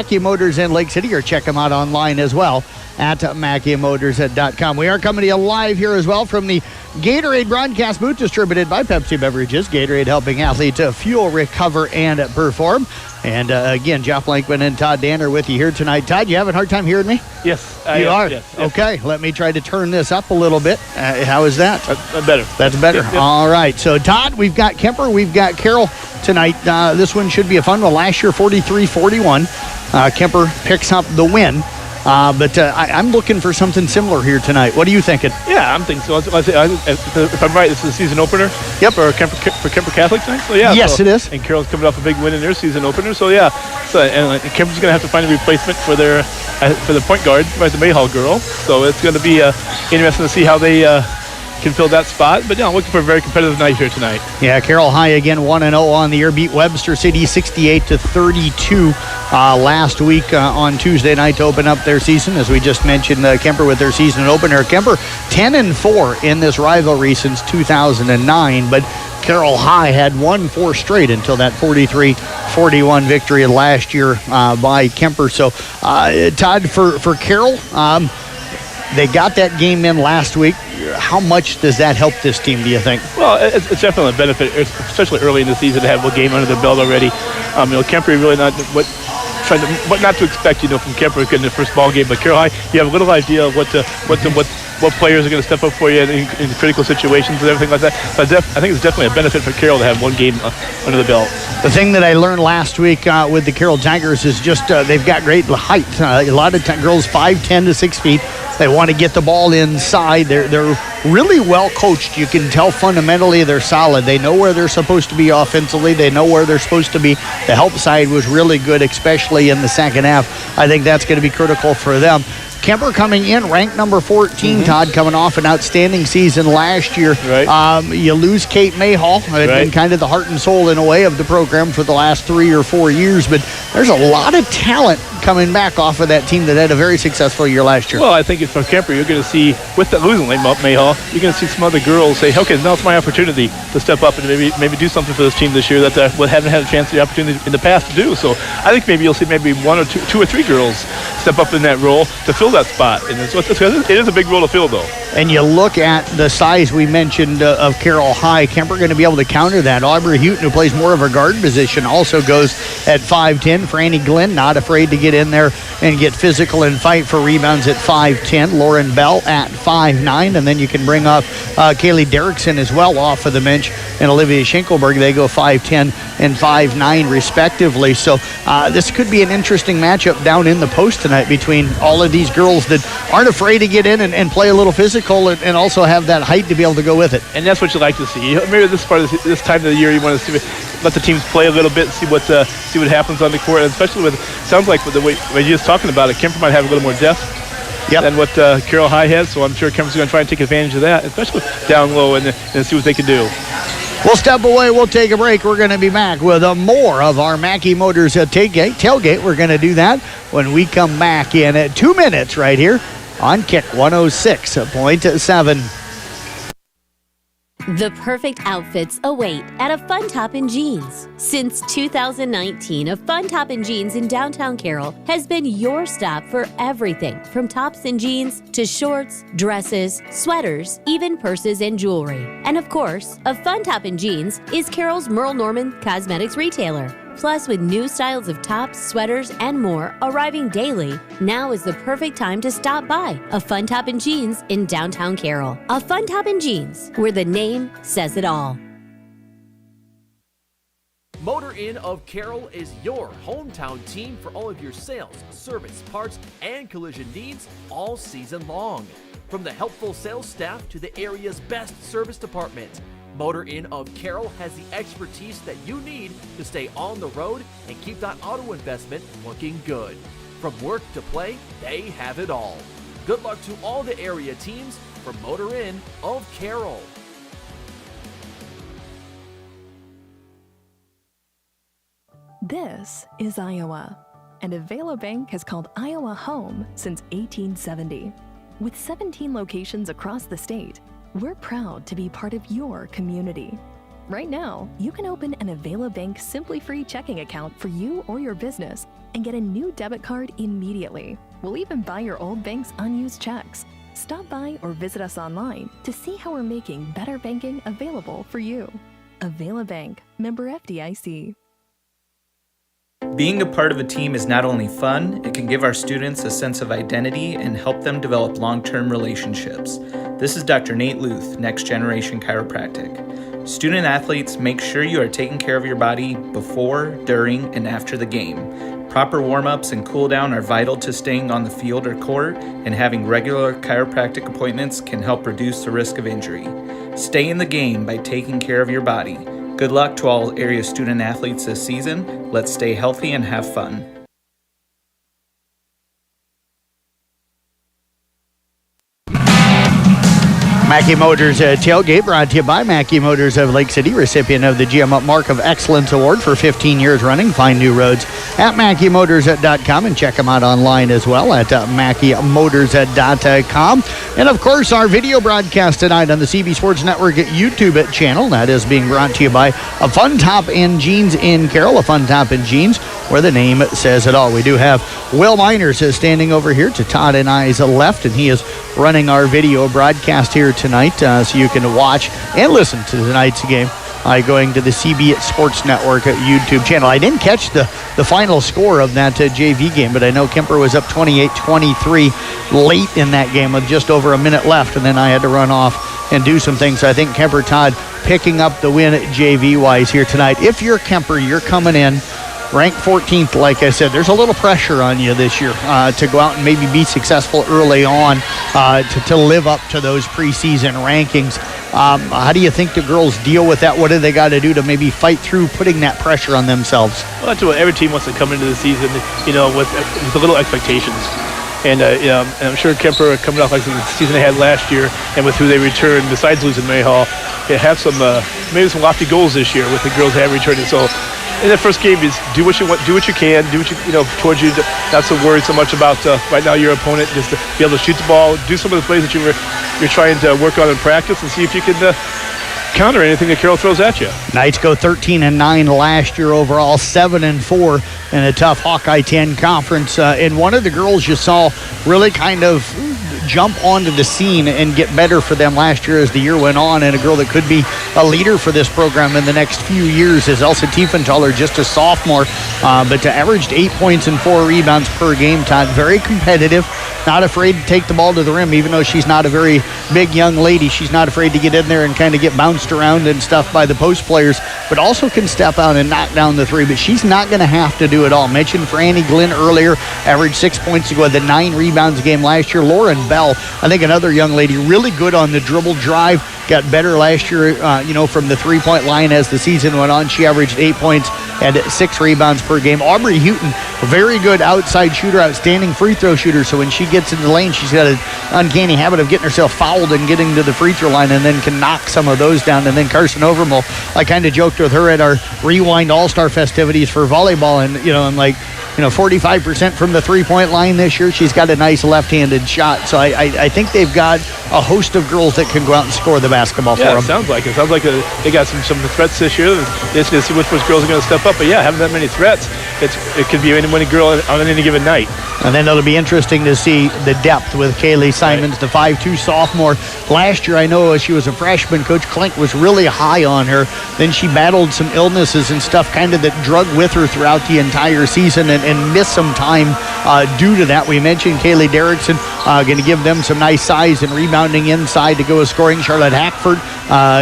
Mackey Motors in Lake City, or check them out online as well at MackeyMotors.com. We are coming to you live here as well from the Gatorade broadcast booth, distributed by Pepsi Beverages. Gatorade helping athletes fuel, recover, and perform. And again, Jeff Blankman and Todd Danner with you here tonight. Todd, you having a hard time hearing me? Yes. You are? Yes. Okay, let me try to turn this up a little bit. How is that? Better. That's better. Yep. All right. So, Todd, we've got Kuemper, we've got Carroll tonight. This one should be a fun one. Last year, 43-41. Kuemper picks up the win. But I'm looking for something similar here tonight. What are you thinking? Yeah, I'm thinking so. If I'm right, this is the season opener. Yep. For Kuemper Catholic tonight. So yeah. Yes, it is. And Carroll's coming off a big win in their season opener. So yeah. And Kuemper's going to have to find a replacement for the point guard, by the Mayhall girl. So it's going to be interesting to see how they can fill that spot. But yeah, I'm looking for a very competitive night here tonight. Yeah, Carroll High again 1-0 on the year, beat Webster City 68-32 last week on Tuesday night to open up their season. As we just mentioned, Kuemper with their season opener. Kuemper 10-4 in this rivalry since 2009, but Carroll High had won 4 straight until that 43-41 victory last year by Kuemper. So, Todd, for Carroll, they got that game in last week. How much does that help this team, do you think? Well, it's definitely a benefit, especially early in the season, to have a game under the belt already. Kuemper really not what not to expect, from Kuemper getting the first ball game. But Carroll High, you have a little idea of what players are going to step up for you in critical situations and everything like that. So I think it's definitely a benefit for Carroll to have one game under the belt. The thing that I learned last week with the Carroll Tigers is just they've got great height. A lot of girls 5'10" to 6 feet. They want to get the ball inside. They're really well coached. You can tell fundamentally they're solid. They know where they're supposed to be offensively. They know where they're supposed to be. The help side was really good, especially in the second half. I think that's going to be critical for them. Kuemper coming in, ranked number 14, Todd, coming off an outstanding season last year. Right. You lose Kate Mayhall, been kind of the heart and soul in a way of the program for the last 3 or 4 years, but there's a lot of talent coming back off of that team that had a very successful year last year. Well, I think for Kuemper, you're going to see, with the losing Mayhall, you're going to see some other girls say, okay, now it's my opportunity to step up and maybe do something for this team this year that haven't had a chance, the opportunity in the past to do. So I think maybe you'll see maybe one or two or three girls step up in that role to fill that spot. And it is a big role to fill, though. And you look at the size we mentioned of Carroll High. Kuemper going to be able to counter that. Aubrey Houghton, who plays more of a guard position, also goes at 5'10". Franny Glenn, not afraid to get in there and get physical and fight for rebounds at 5'10". Lauren Bell at 5'9". And then you can bring up Kaylee Derrickson as well off of the bench, and Olivia Schinkelberg. They go 5'10" and 5'9" respectively. So this could be an interesting matchup down in the post tonight between all of these girls that aren't afraid to get in and play a little physical and also have that height to be able to go with it. And that's what you like to see. Maybe this part of this time of the year, you want to let the teams play a little bit, see what happens on the court, and especially sounds like with the way you're just talking about it, Kuemper might have a little more depth than what Carroll High has. So I'm sure Kemper's going to try and take advantage of that, especially down low, and see what they can do. We'll step away. We'll take a break. We're going to be back with more of our Mackey Motors tailgate. We're going to do that when we come back in 2 minutes right here on Kick 106.7. The perfect outfits await at a Fun Top in Jeans. Since 2019, a Fun Top in Jeans in downtown Carroll has been your stop for everything from tops and jeans to shorts, dresses, sweaters, even purses and jewelry. And of course, a Fun Top in Jeans is Carroll's Merle Norman cosmetics retailer. Plus, with new styles of tops, sweaters, and more arriving daily, now is the perfect time to stop by a Fun Top in Jeans in downtown Carroll. A Fun Top in Jeans, where the name says it all. Motor Inn of Carroll is your hometown team for all of your sales, service, parts, and collision needs all season long. From the helpful sales staff to the area's best service department, Motor Inn of Carroll has the expertise that you need to stay on the road and keep that auto investment looking good. From work to play, they have it all. Good luck to all the area teams from Motor Inn of Carroll. This is Iowa, and Avela Bank has called Iowa home since 1870. With 17 locations across the state, we're proud to be part of your community. Right now, you can open an Avela Bank Simply Free checking account for you or your business and get a new debit card immediately. We'll even buy your old bank's unused checks. Stop by or visit us online to see how we're making better banking available for you. Avela Bank, member FDIC. Being a part of a team is not only fun, it can give our students a sense of identity and help them develop long-term relationships. This is Dr. Nate Luth, Next Generation Chiropractic. Student athletes, make sure you are taking care of your body before, during, and after the game. Proper warm-ups and cool-down are vital to staying on the field or court, and having regular chiropractic appointments can help reduce the risk of injury. Stay in the game by taking care of your body. Good luck to all area student athletes this season. Let's stay healthy and have fun. Mackey Motors Tailgate brought to you by Mackey Motors of Lake City, recipient of the GM Mark of Excellence Award for 15 years running. Find new roads at MackeyMotors.com and check them out online as well at MackeyMotors.com. And of course, our video broadcast tonight on the CB Sports Network YouTube channel. That is being brought to you by a Fun Top and Jeans in Carroll, a Fun Top and Jeans, where the name says it all. We do have Will Miners standing over here to Todd and I's left, and he is running our video broadcast here tonight, so you can watch and listen to tonight's game going to the CB Sports Network YouTube channel. I didn't catch the final score of that JV game, but I know Kuemper was up 28-23 late in that game with just over a minute left, and then I had to run off and do some things. So I think Kuemper Todd picking up the win JV-wise here tonight. If you're Kuemper, you're coming in ranked 14th, like I said. There's a little pressure on you this year to go out and maybe be successful early on to live up to those preseason rankings. How do you think the girls deal with that? What do they got to do to maybe fight through putting that pressure on themselves? Well, that's what every team wants to come into the season, with a little expectations. And, and I'm sure Kuemper, coming off like the season they had last year and with who they returned, besides losing May Hall, they have maybe some lofty goals this year with the girls they have returning. So in the first game is do what you want, do what you can, do what towards you, not so worried so much about right now your opponent, just to be able to shoot the ball, do some of the plays that you're trying to work on in practice, and see if you can counter anything that Carroll throws at you. Knights go 13-9 last year overall, 7-4 in a tough Hawkeye 10 conference. And one of the girls you saw really kind of jump onto the scene and get better for them last year as the year went on, and a girl that could be a leader for this program in the next few years is Elsa Tiefenthaler, just a sophomore, but averaged 8 points and 4 rebounds per game, Todd. Very competitive, not afraid to take the ball to the rim, even though she's not a very big young lady. She's not afraid to get in there and kind of get bounced around and stuff by the post players, but also can step out and knock down the three. But she's not going to have to do it all. Mentioned Franny Glenn earlier, averaged 6 points to go with the 9 rebounds game last year. Lauren Bell, I think another young lady, really good on the dribble drive, got better last year, from the three-point line as the season went on. She averaged 8 points and 6 rebounds per game. Aubrey Houghton, very good outside shooter, outstanding free throw shooter. So when she gets in the lane, she's got an uncanny habit of getting herself fouled and getting to the free throw line, and then can knock some of those down. And then Carson Overmole, I kind of joked with her at our Rewind All-Star festivities for volleyball, and I'm like, 45% from the three-point line this year. She's got a nice left-handed shot. So I think they've got a host of girls that can go out and score the basketball for them. Yeah, it sounds like they got some threats this year. They're going to see which girls are going to step up. But, yeah, having that many threats, it could be any girl on any given night. And then it'll be interesting to see the depth with Kaylee Simons, the 5'2 sophomore. Last year, I know she was a freshman. Coach Klink was really high on her. Then she battled some illnesses and stuff kind of that drug with her throughout the entire season and missed some time due to that. We mentioned Kaylee Derrickson going to give them some nice size and rebounding inside to go with scoring. Charlotte Hackford,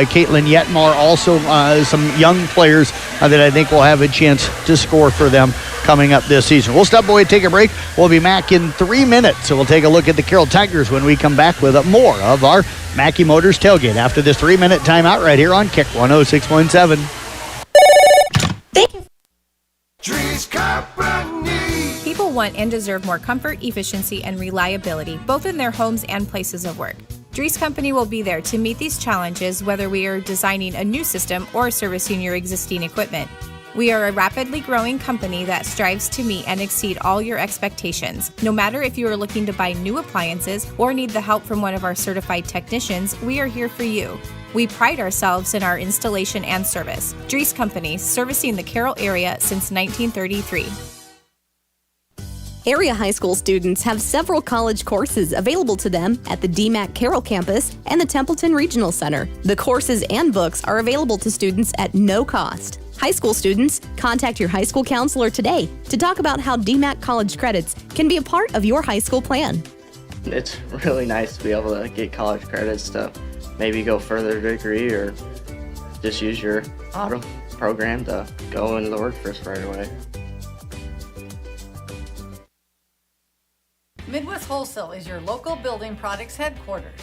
Caitlin Yetmar, also some young players that I think will have a chance to score for them coming up this season. We'll step away, take a break. We'll be back in 3 minutes. So we'll take a look at the Carroll Tigers when we come back with more of our Mackey Motors Tailgate after this 3-minute timeout right here on Kick 106.7. Thank you. People want and deserve more comfort, efficiency, and reliability, both in their homes and places of work. Dries Company will be there to meet these challenges, whether we are designing a new system or servicing your existing equipment. We are a rapidly growing company that strives to meet and exceed all your expectations. No matter if you are looking to buy new appliances or need the help from one of our certified technicians, we are here for you. We pride ourselves in our installation and service. Dries Company, servicing the Carroll area since 1933. Area high school students have several college courses available to them at the DMACC Carroll campus and the Templeton Regional Center. The courses and books are available to students at no cost. High school students, contact your high school counselor today to talk about how DMACC college credits can be a part of your high school plan. It's really nice to be able to get college credits to maybe go further degree or just use your auto program to go into the workforce right away. Midwest Wholesale is your local building products headquarters.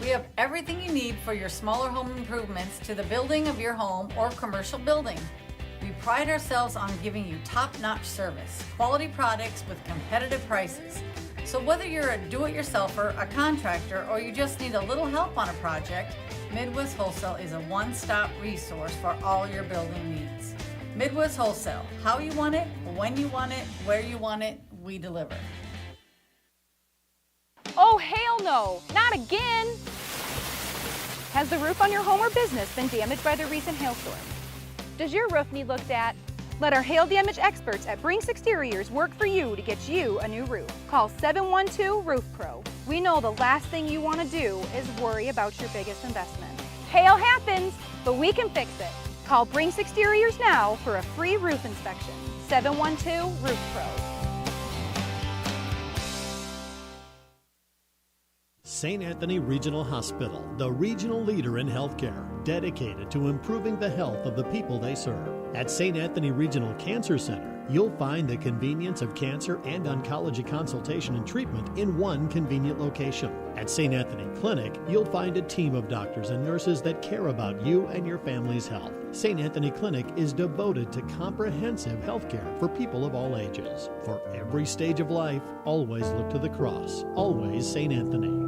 We have everything you need for your smaller home improvements to the building of your home or commercial building. We pride ourselves on giving you top-notch service, quality products with competitive prices. So whether you're a do-it-yourselfer, a contractor, or you just need a little help on a project, Midwest Wholesale is a one-stop resource for all your building needs. Midwest Wholesale, how you want it, when you want it, where you want it, we deliver. Oh, hell no, not again! Has the roof on your home or business been damaged by the recent hailstorm? Does your roof need looked at? Let our hail damage experts at Brinks Exteriors work for you to get you a new roof. Call 712 Roof Pro. We know the last thing you want to do is worry about your biggest investment. Hail happens, but we can fix it. Call Brinks Exteriors now for a free roof inspection. 712 Roof Pro. St. Anthony Regional Hospital, the regional leader in healthcare, dedicated to improving the health of the people they serve. At St. Anthony Regional Cancer Center, you'll find the convenience of cancer and oncology consultation and treatment in one convenient location. At St. Anthony Clinic, you'll find a team of doctors and nurses that care about you and your family's health. St. Anthony Clinic is devoted to comprehensive healthcare for people of all ages. For every stage of life, always look to the cross. Always St. Anthony.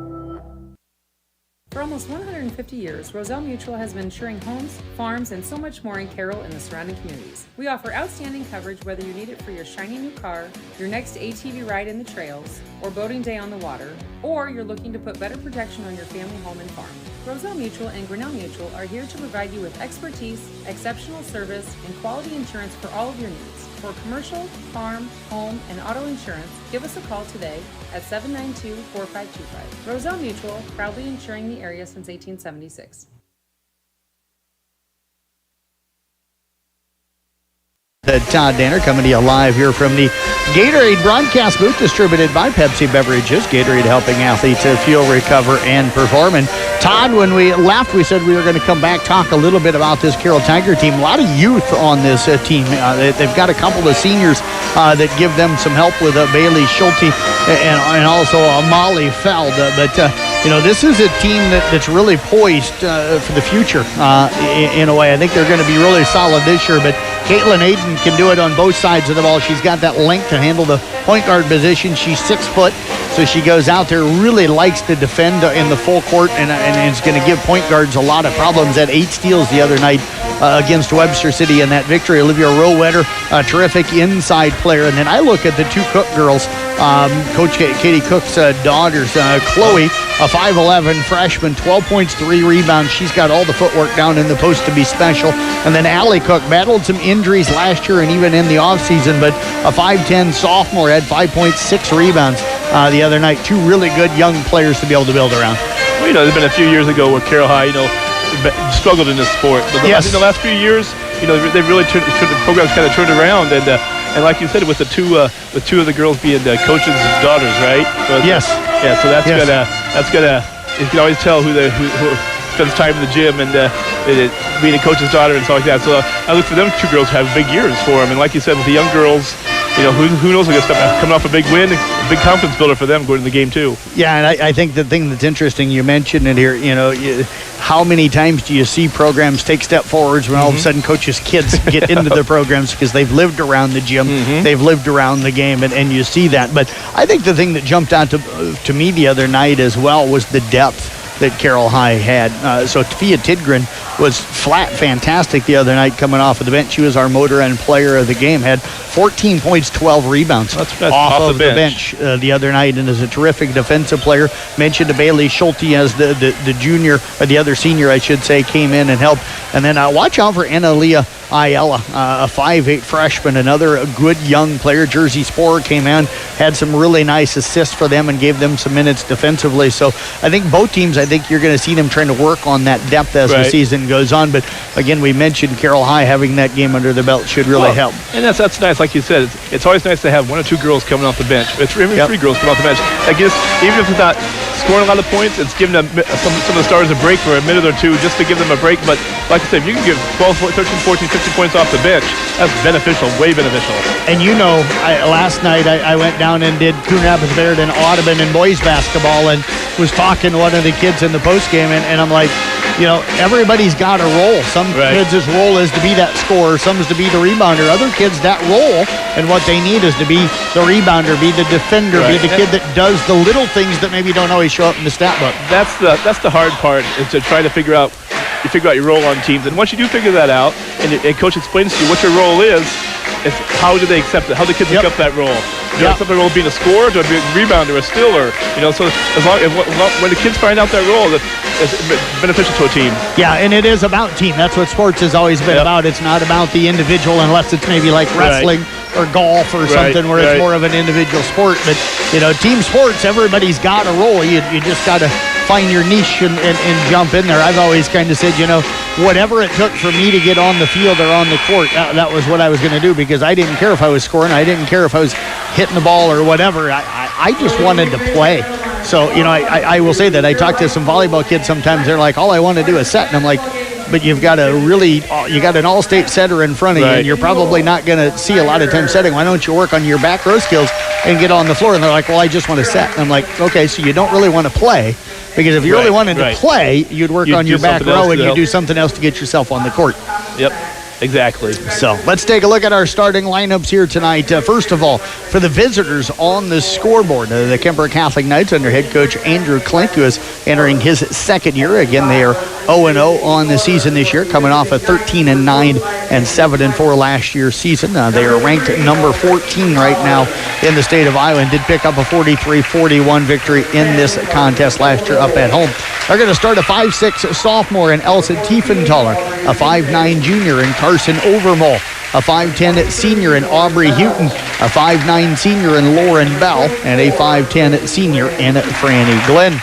For almost 150 years, Roselle Mutual has been insuring homes, farms, and so much more in Carroll and the surrounding communities. We offer outstanding coverage whether you need it for your shiny new car, your next ATV ride in the trails, or boating day on the water, or you're looking to put better protection on your family home and farm. Roselle Mutual and Grinnell Mutual are here to provide you with expertise, exceptional service, and quality insurance for all of your needs. For commercial, farm, home, and auto insurance, give us a call today at 792-4525. Roselle Mutual, proudly insuring the area since 1876. Todd Danner coming to you live here from the Gatorade broadcast booth, distributed by Pepsi Beverages. Gatorade helping athletes fuel, recover, and perform. And Todd, when we left, we said we were going to come back, talk a little bit about this Carroll Tiger team. A lot of youth on this team. They've got a couple of seniors that give them some help with Bailey Schulte and also Molly Feld. But this is a team that's really poised for the future in a way. I think they're going to be really solid this year. But Caitlin Aiden can do it on both sides of the ball. She's got that length to handle the point guard position. She's 6 foot, so she goes out there, really likes to defend in the full court, and is going to give point guards a lot of problems. At 8 steals the other night against Webster City in that victory. Olivia Rowetter, a terrific inside player. And then I look at the 2 Cook girls, Coach Katie Cook's daughters, Chloe, a 5'11 freshman, 12 points, 3 rebounds. She's got all the footwork down in the post to be special. And then Allie Cook battled some injuries last year and even in the offseason, but a 5'10 sophomore, had 5 points, 6 rebounds the other night. 2 really good young players to be able to build around. Well, there's been a few years ago where Carroll High, struggled in this sport. But I think the last few years, they've really turned the program's kind of turned around. And like you said, with the two of the girls being coaches' daughters, right? So yes. Yeah. So that's gonna. You can always tell who spends time in the gym and being a coach's daughter and stuff like that. So I look for them 2 girls to have big years for them. And like you said, with the young girls, who knows? Coming off a big win, a big confidence builder for them going to the game too. Yeah, and I think the thing that's interesting, you mentioned it here. How many times do you see programs take step forwards when all of a sudden coaches' kids get into the programs because they've lived around the gym, they've lived around the game, and you see that. But I think the thing that jumped out to me the other night as well was the depth that Carroll High had. So Taphia Tidgren was flat fantastic the other night coming off of the bench. She was our motor and player of the game, had 14 points, 12 rebounds that's off of the bench the other night, and is a terrific defensive player. Mentioned to Bailey Schulte as the junior, or the other senior, I should say, came in and helped. And then watch out for Anna Leah Ayala, a 5'8 freshman, another good young player. Jersey Sporer came in, had some really nice assists for them and gave them some minutes defensively. So I think both teams, you're going to see them trying to work on that depth as the season goes on. But again, we mentioned Carroll High having that game under their belt should really help. And that's nice, like you said. It's always nice to have 1 or 2 girls coming off the bench. It's even 3 girls coming off the bench. I guess even if it's not scoring a lot of points, it's giving them some of the stars a break for a minute or two just to give them a break. But like I said, if you can give 12, 13, 14, 15 points off the bench, that's beneficial, way beneficial. And last night I went down and did Coon Rapids Baird and Audubon and boys basketball and was talking to one of the kids in the postgame, and I'm like, everybody's got a role. Some kids' role is to be that scorer, some is to be the rebounder. Other kids, that role and what they need is to be the rebounder, be the defender, be the kid that does the little things that maybe don't always show up in the stat book. That's the hard part, is to try to figure out your role on teams. And once you do figure that out, and coach explains to you what your role is how do they accept it? How do the kids accept that role? Do they accept the role of being a scorer, do I be a rebounder, a stealer? So when the kids find out that role, it's beneficial to a team. Yeah, and it is about team. That's what sports has always been about. It's not about the individual, unless it's maybe like wrestling or golf or something where it's more of an individual sport. But team sports, everybody's got a role. You just got to find your niche and jump in there. I've always kind of said, whatever it took for me to get on the field or on the court, that was what I was going to do, because I didn't care if I was scoring. I didn't care if I was hitting the ball or whatever. I just wanted to play. So, I will say that I talk to some volleyball kids sometimes. They're like, all I want to do is set. And I'm like, but you got an all-state setter in front of you, and you're probably not going to see a lot of time setting. Why don't you work on your back row skills and get on the floor? And they're like, well, I just want to set. And I'm like, okay, so you don't really want to play, because if you really wanted to play, you'd work on your back row and you'd do something else to get yourself on the court. Yep. Exactly. So let's take a look at our starting lineups here tonight. First of all, for the visitors on the scoreboard, the Kuemper Catholic Knights under head coach Andrew Klink, who is entering his second year. Again, they are 0-0 on the season this year, coming off a 13-9 and 7-4 last year's season. They are ranked number 14 right now in the state of Iowa and did pick up a 43-41 victory in this contest last year up at home. They're going to start a 5'6 sophomore in Elsa Tiefenthaler, a 5'9 junior in Carson Overmole, a 5'10 senior in Aubrey Houghton, a 5'9 senior in Lauren Bell, and a 5'10 senior in Franny Glenn.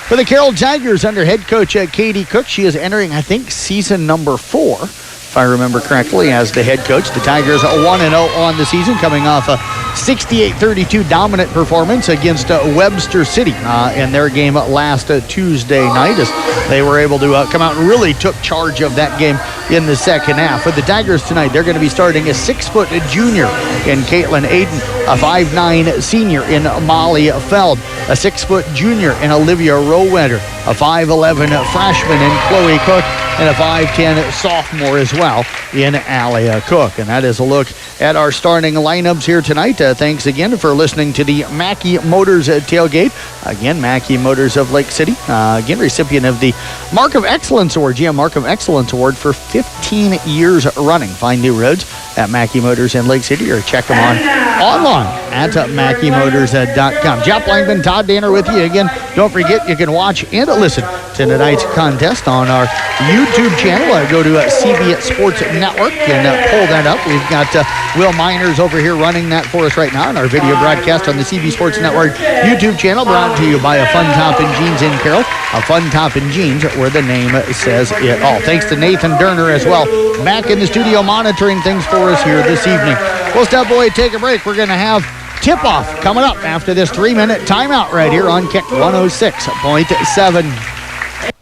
For the Carroll Tigers under head coach Katie Cook, she is entering, I think, season number 4, if I remember correctly, as the head coach. The Tigers are 1-0 on the season, coming off a 68-32 dominant performance against Webster City in their game last Tuesday night, as they were able to come out and really took charge of that game in the second half. For the Tigers tonight, they're going to be starting a 6-foot junior in Caitlin Aiden, a 5'9 senior in Molly Feld, a 6-foot junior in Olivia Rowetter, a 5'11 freshman in Chloe Cook, and a 5'10 sophomore as well in Alia Cook. And that is a look at our starting lineups here tonight. Thanks again for listening to the Mackey Motors Tailgate. Again, Mackey Motors of Lake City, again, recipient of the Mark of Excellence Award, GM Mark of Excellence Award for 15 years running. Find new roads at Mackey Motors in Lake City, or check them online at MackeyMotors.com. Jeff Langman, Todd Danner with you again. Don't forget, you can watch and listen to tonight's contest on our YouTube channel. Go to CB Sports Network and pull that up. We've got Will Miners over here running that for us right now on our video broadcast on the CB Sports Network YouTube channel, brought to you by a Fun Top and Jeans in Carroll. A Fun Top and Jeans, where the name says it all. Thanks to Nathan Durner as well, back in the studio monitoring things for us here this evening. We'll step away, take a break. We're going to have tip-off coming up after this 3-minute timeout right here on Kick 106.7.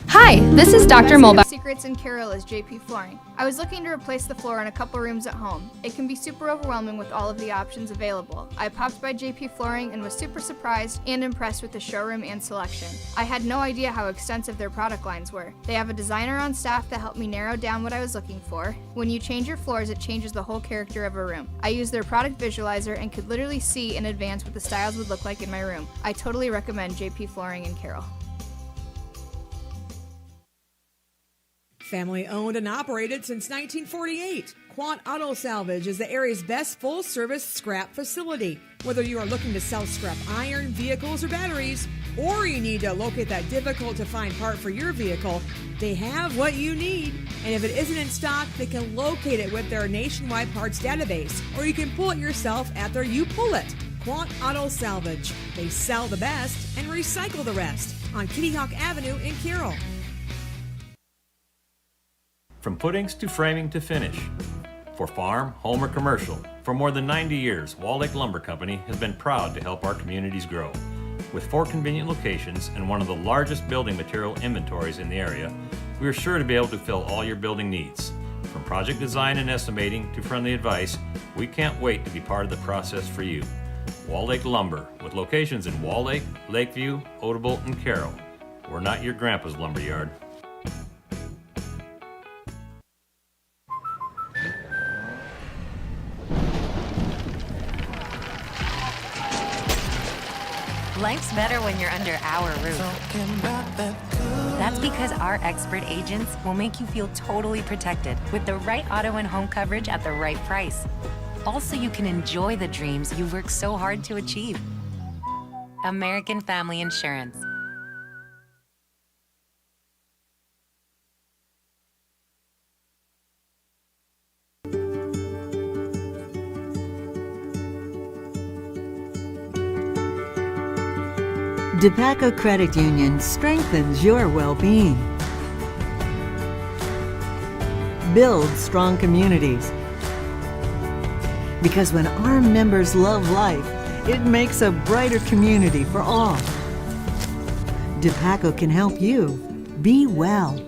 Hi, this is Dr. Mulbach. Secrets in Carroll is JP Flooring. I was looking to replace the floor in a couple rooms at home. It can be super overwhelming with all of the options available. I popped by JP Flooring and was super surprised and impressed with the showroom and selection. I had no idea how extensive their product lines were. They have a designer on staff that helped me narrow down what I was looking for. When you change your floors, it changes the whole character of a room. I used their product visualizer and could literally see in advance what the styles would look like in my room. I totally recommend JP Flooring in Carroll. Family owned and operated since 1948, Quant Auto Salvage is the area's best full-service scrap facility. Whether you are looking to sell scrap iron, vehicles, or batteries, or you need to locate that difficult-to-find part for your vehicle, they have what you need. And if it isn't in stock, they can locate it with their nationwide parts database, or you can pull it yourself at their You Pull It. Quant Auto Salvage. They sell the best and recycle the rest on Kitty Hawk Avenue in Carroll. From footings to framing to finish. For farm, home, or commercial, for more than 90 years, Wall Lake Lumber Company has been proud to help our communities grow. With 4 convenient locations and one of the largest building material inventories in the area, we are sure to be able to fill all your building needs. From project design and estimating to friendly advice, we can't wait to be part of the process for you. Wall Lake Lumber, with locations in Wall Lake, Lakeview, Odebolt, and Carroll. We're not your grandpa's lumber yard. Life's better when you're under our roof. That's because our expert agents will make you feel totally protected with the right auto and home coverage at the right price. Also, you can enjoy the dreams you've worked so hard to achieve. American Family Insurance. DePaco Credit Union strengthens your well-being. Build strong communities. Because when our members love life, it makes a brighter community for all. DePaco can help you be well.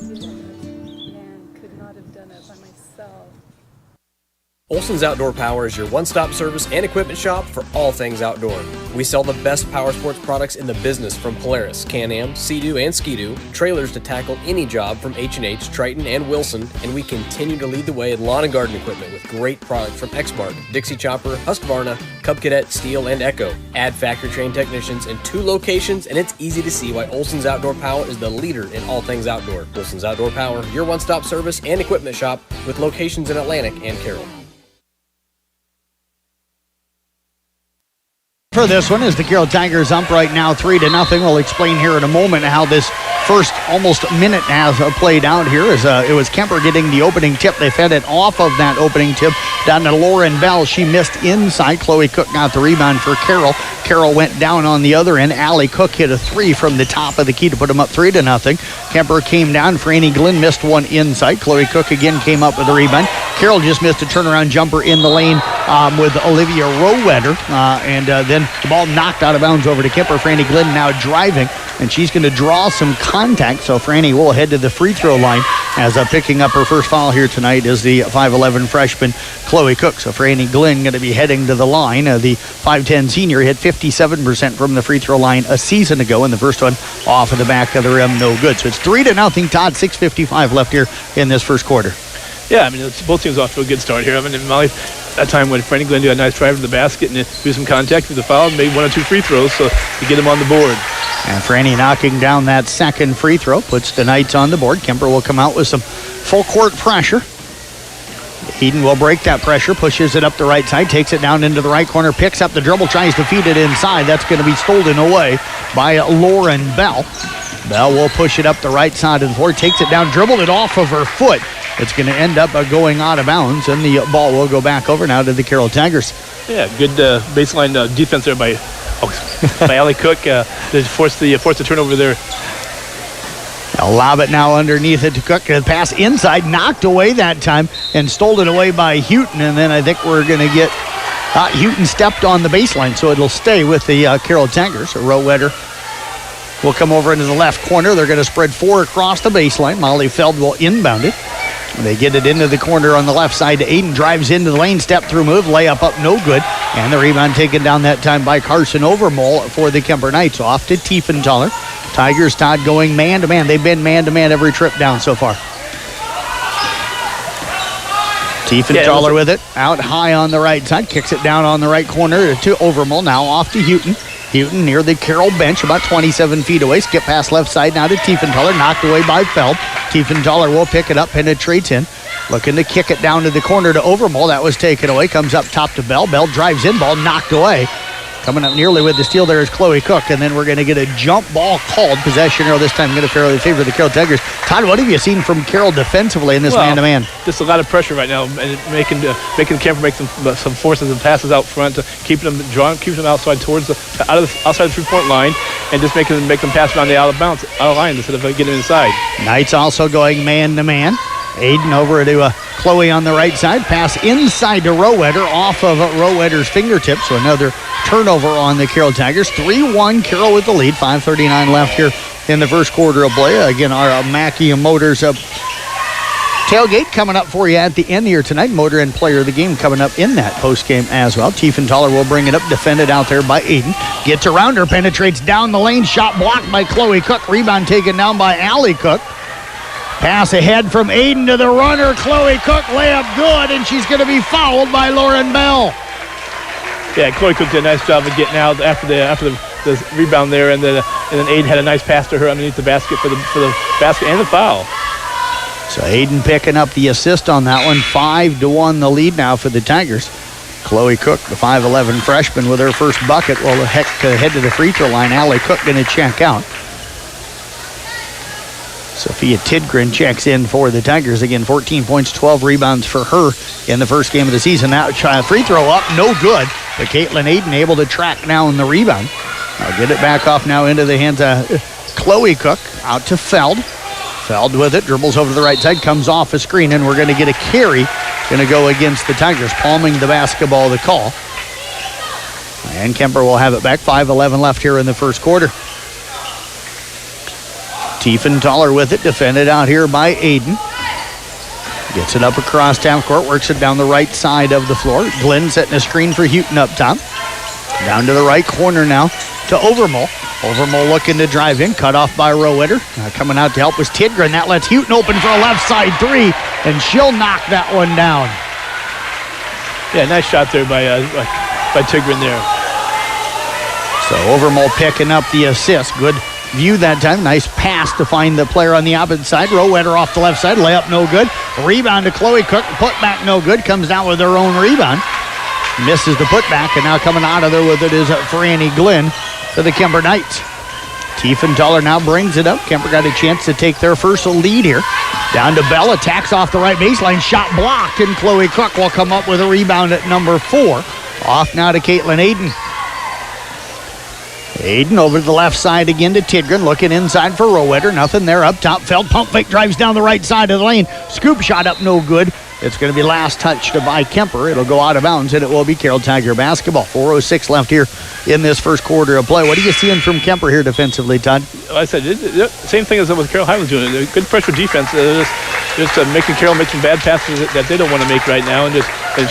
Olson's Outdoor Power is your one-stop service and equipment shop for all things outdoor. We sell the best power sports products in the business, from Polaris, Can-Am, Sea-Doo, and Ski-Doo, trailers to tackle any job from H&H, Triton, and Wilson, and we continue to lead the way in lawn and garden equipment with great products from Exmark, Dixie Chopper, Husqvarna, Cub Cadet, Steel, and Echo. Add factory-trained technicians in 2 locations, and it's easy to see why Olson's Outdoor Power is the leader in all things outdoor. Olson's Outdoor Power, your one-stop service and equipment shop with locations in Atlantic and Carroll. For this one, as the Carroll Tigers up right now 3-0. We'll explain here in a moment how this first almost minute has played out here. As it was Kuemper getting the opening tip. They fed it off of that opening tip down to Lauren Bell. She missed inside. Chloe Cook got the rebound for Carroll. Carroll went down on the other end. Allie Cook hit a 3 from the top of the key to put them up 3-0. Kuemper came down. Franny Glenn missed one inside. Chloe Cook again came up with a rebound. Carroll just missed a turnaround jumper in the lane with Olivia Rowetter. And then the ball knocked out of bounds over to Kuemper. Franny Glenn now driving, and she's going to draw some contact. So Franny will head to the free throw line as picking up her first foul here tonight is the 5'11 freshman Chloe Cook. So Franny Glenn going to be heading to the line. The 5'10 senior hit 57% from the free throw line a season ago, and the first one off of the back of the rim, no good. So it's 3-0. Todd, 6:55 left here in this first quarter. Yeah, I mean, both teams off to a good start here. I mean, in Molly, that time when Franny Glenn did a nice drive to the basket and do some contact with the foul and made 1 or 2 free throws so to get him on the board. And Franny knocking down that second free throw puts the Knights on the board. Kuemper will come out with some full court pressure. Eden will break that pressure, pushes it up the right side, takes it down into the right corner, picks up the dribble, tries to feed it inside. That's going to be stolen away by Lauren Bell. Bell will push it up the right side of the floor, takes it down, dribbled it off of her foot. It's going to end up going out of bounds, and the ball will go back over now to the Carroll Tigers. Yeah, good baseline defense there by Allie Cook to force the turnover there. They'll lob it now underneath it to Cook. The pass inside, knocked away that time, and stolen away by Houghton. And then I think we're going to get Houghton stepped on the baseline, so it'll stay with the Carroll Tigers. A Rowetter will come over into the left corner. They're going to spread 4 across the baseline. Molly Feld will inbound it. They get it into the corner on the left side. Aiden drives into the lane, step through move, layup up, no good. And the rebound taken down that time by Carson Overmole for the Kuemper Knights. Off to Tiefenthaler. Tigers, Todd, going man-to-man. They've been man-to-man every trip down so far. Tiefenthaler with it, out high on the right side, kicks it down on the right corner to Overmole. Now off to Houghton. Houghton near the Carroll bench, about 27 feet away. Skip pass left side now to Tiefenthaler, knocked away by Feld. Tiefenthaler will pick it up, penetrates in. Looking to kick it down to the corner to Overmole. That was taken away. Comes up top to Bell. Bell drives in, ball knocked away. Coming up nearly with the steal there is Chloe Cook, and then we're going to get a jump ball called. Possession arrow this time going to fairly favor the Carroll Tigers. Todd, what have you seen from Carroll defensively in this man-to-man? Just a lot of pressure right now, and making Kuemper make some forces and passes out front, keeping them outside towards outside the 3-point line, and just make them pass around the out of line instead of getting inside. Knights also going man-to-man. Aiden over to Chloe on the right side. Pass inside to Rowetter off of Rowetter's fingertips. So another turnover on the Carroll Tigers. 3-1 Carroll with the lead. 5:39 left here in the first quarter of play. Again, our Mackey Motors tailgate coming up for you at the end here tonight. Motor and player of the game coming up in that post game as well. Tiefenthaler will bring it up, defended out there by Aiden. Gets around her, penetrates down the lane. Shot blocked by Chloe Cook. Rebound taken down by Allie Cook. Pass ahead from Aiden to the runner. Chloe Cook, layup good, and she's going to be fouled by Lauren Bell. Yeah, Chloe Cook did a nice job of getting out after the rebound there, and then Aiden had a nice pass to her underneath the basket for the basket and the foul. So Aiden picking up the assist on that one. 5-1 the lead now for the Tigers. Chloe Cook, the 5'11 freshman, with her first bucket, will head to the free throw line. Allie Cook going to check out. Sophia Tidgren checks in for the Tigers. Again, 14 points, 12 rebounds for her in the first game of the season. That free throw up, no good. But Caitlin Aiden able to track down the rebound. I'll get it back off now into the hands of Chloe Cook. Out to Feld. Feld with it, dribbles over to the right side, comes off a screen, and we're going to get a carry. Going to go against the Tigers, palming the basketball, the call. And Kuemper will have it back. 5:11 left here in the first quarter. Tiefenthaler with it, defended out here by Aiden. Gets it up across half court, works it down the right side of the floor. Glenn setting a screen for Houghton up top. Down to the right corner now to Overmole. Overmole looking to drive in, cut off by Rowetter. Coming out to help was Tidgren. That lets Houghton open for a left side three, and she'll knock that one down. Yeah, nice shot there by Tidgren there. So Overmole picking up the assist. Good view that time. Nice pass to find the player on the opposite side. Rowetter off the left side. Layup no good. Rebound to Chloe Cook. Putback no good. Comes down with her own rebound. Misses the putback, and now coming out of there with it is Franny Glenn for the Kuemper Knights. Tiefenthaler now brings it up. Kuemper got a chance to take their first lead here. Down to Bell. Attacks off the right baseline. Shot blocked, and Chloe Cook will come up with a rebound at number 4. Off now to Caitlin Aiden. Aiden over to the left side again to Tidgren, looking inside for Rowetter. Nothing there. Up top, Feld pump fake, drives down the right side of the lane. Scoop shot up, no good. It's going to be last touched by Kuemper. It'll go out of bounds, and it will be Carroll Tiger basketball. 4:06 left here in this first quarter of play. What are you seeing from Kuemper here defensively, Todd? Like I said, same thing as what Carroll High was doing. Good pressure defense. Just making Carroll make some bad passes that they don't want to make right now, and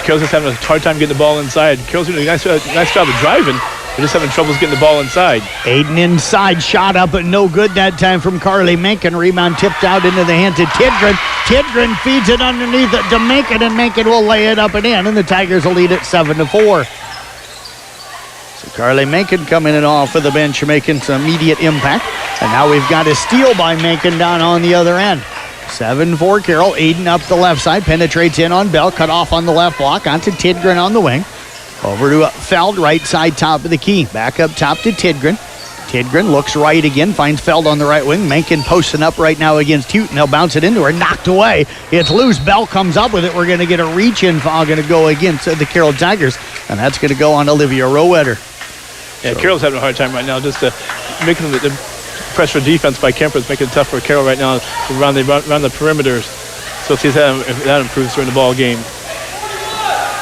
Carroll's just having a hard time getting the ball inside. Carroll's doing a nice job of driving. They're just having troubles getting the ball inside. Aiden inside, shot up, but no good that time from Carly Menken. Rebound tipped out into the hands of Tidgren. Tidgren feeds it underneath it to Menken, and Menken will lay it up and in, and the Tigers will lead it 7-4. So Carly Menken coming in off of the bench, making some immediate impact. And now we've got a steal by Menken down on the other end. 7-4 Carroll. Aiden up the left side, penetrates in on Bell, cut off on the left block, onto Tidgren on the wing. Over to Feld, right side, top of the key. Back up top to Tidgren. Tidgren looks right again, finds Feld on the right wing. Menken posting up right now against Houghton. They'll bounce it into her, knocked away. It's loose. Bell comes up with it. We're going to get a reach-in foul going to go against the Carroll Tigers, and that's going to go on Olivia Rowetter. Yeah, so Carroll's having a hard time right now. Just making the pressure defense by Kuemper is making it tough for Carroll right now around the perimeters. So let's see if that improves during the ball game.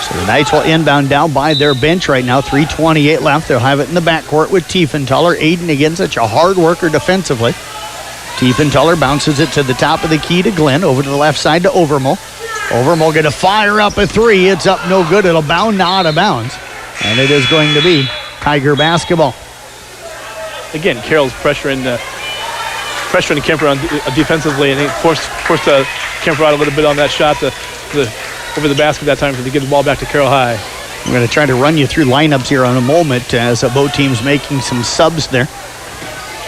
So the Knights will inbound down by their bench right now. 3:28 left. They'll have it in the backcourt with Tiefenthaler. Aiden, again, such a hard worker defensively. Tiefenthaler bounces it to the top of the key to Glenn. Over to the left side to Overmole. Overmole going to fire up a three. It's up no good. It'll bound out of bounds. And it is going to be Tiger basketball. Again, Carroll's pressuring Kuemper on defensively, and he forced Kuemper out a little bit on that shot over the basket that time to get the ball back to Carroll High. I'm going to try to run you through lineups here in a moment as both teams making some subs there.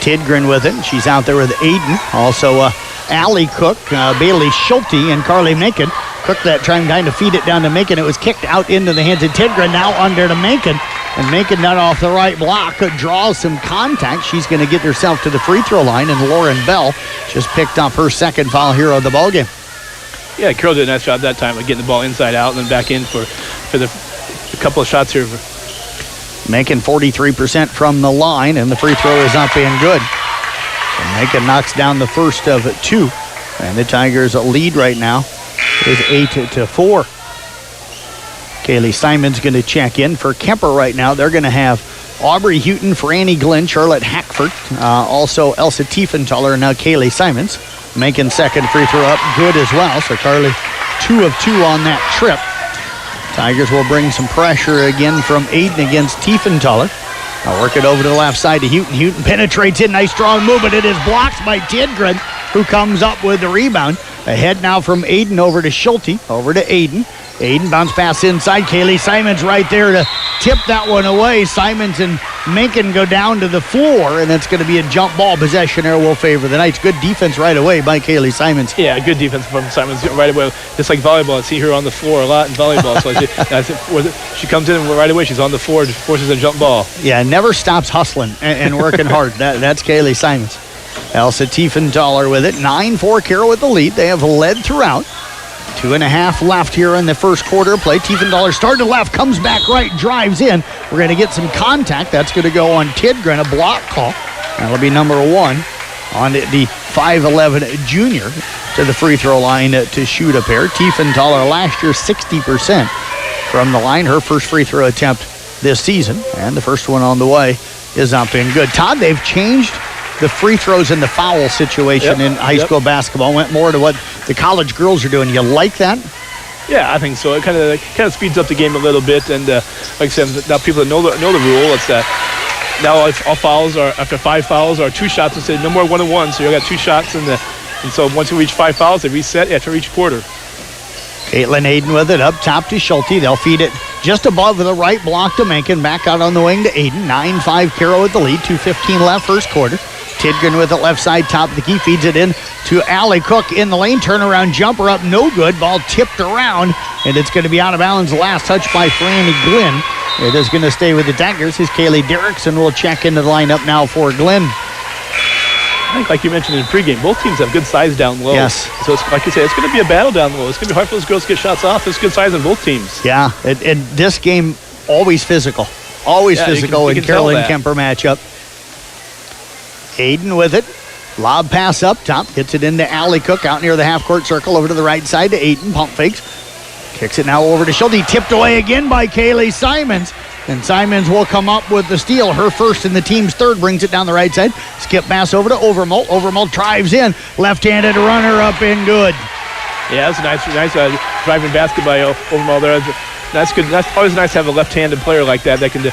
Tidgren with it. She's out there with Aiden. Also Allie Cook, Bailey Schulte, and Carly Menken. Cook that trying to feed it down to Menken. It was kicked out into the hands of Tidgren. Now under to Menken. And making that off the right block, draws some contact. She's going to get herself to the free throw line, and Lauren Bell just picked up her second foul here of the ballgame. Yeah, Carroll did a nice job that time of getting the ball inside out and then back in for the couple of shots here. Making 43% from the line, and the free throw is up and good. And Macon knocks down the first of two. And the Tigers' lead right now is 8-4. Kaylee Simon's going to check in for Kuemper right now. They're going to have Aubrey Houghton, Franny Glenn, Charlotte Hackford, also Elsa Tiefenthaler, and now Kaylee Simons. Making second free throw up good as well. So Carly 2 of 2 on that trip. Tigers will bring some pressure again from Aiden against Tiefenthaler. Now work it over to the left side to Houghton. Houghton penetrates in. Nice strong move, but it is blocked by Tidgren, who comes up with the rebound. Ahead now from Aiden over to Schulte. Over to Aiden. Aiden bounce pass inside. Kaylee Simons right there to tip that one away. Simons and Macon go down to the floor, and it's going to be a jump ball. Possession there will favor the Knights. Good defense right away by Kaylee Simons. Yeah, good defense from Simons right away. Just like volleyball, I see her on the floor a lot in volleyball. So she comes in right away. She's on the floor, forces a jump ball. Yeah, never stops hustling and working hard. That's Kaylee Simons. Elsa Tiefenthaler with it. 9-4 Carroll with the lead. They have led throughout. 2.5 left here in the first quarter of play. Tiefenthaler started to left, comes back right, drives in. We're going to get some contact. That's going to go on Tidgren, a block call. That'll be number 1 on the 5'11 junior to the free throw line to shoot a pair. Tiefenthaler last year 60% from the line. Her first free throw attempt this season, and the first one on the way is up and good. Todd, they've changed the free throws in the foul situation in high school basketball. Went more to what the college girls are doing. You like that? Yeah, I think so. It kind of speeds up the game a little bit, and like I said, now people that know the rule. It's now all fouls are after 5 fouls are 2 shots instead. No more 1-on-1. So you got 2 shots, and so once you reach 5 fouls, they reset after each quarter. Caitlin Aiden with it up top to Schulte. They'll feed it just above the right block to Macon. Back out on the wing to Aiden. 9-5 Carroll with the lead. 2:15 left first quarter. Tidgren with it left side, top of the key, feeds it in to Allie Cook in the lane. Turnaround jumper up, no good. Ball tipped around, and it's going to be out of bounds. Last touch by Franny Glenn. It is going to stay with the Tigers. His Kaylee Derrickson will check into the lineup now for Glenn. I think, like you mentioned in pregame, both teams have good size down low. Yes. So, it's, like you say, it's going to be a battle down low. It's going to be hard for those girls to get shots off. There's good size on both teams. Yeah, and this game, always physical. Always physical in Carroll and Kuemper matchup. Aiden with it. Lob pass up top. Gets it into Allie Cook out near the half-court circle. Over to the right side to Aiden. Pump fakes. Kicks it now over to Schulte. Tipped away again by Kaylee Simons. And Simons will come up with the steal. Her first and the team's third. Brings it down the right side. Skip pass over to Overmolt. Overmolt drives in. Left-handed runner up and good. Yeah, that's a nice driving basket by Overmolt there. That's good. That's always nice to have a left-handed player like that can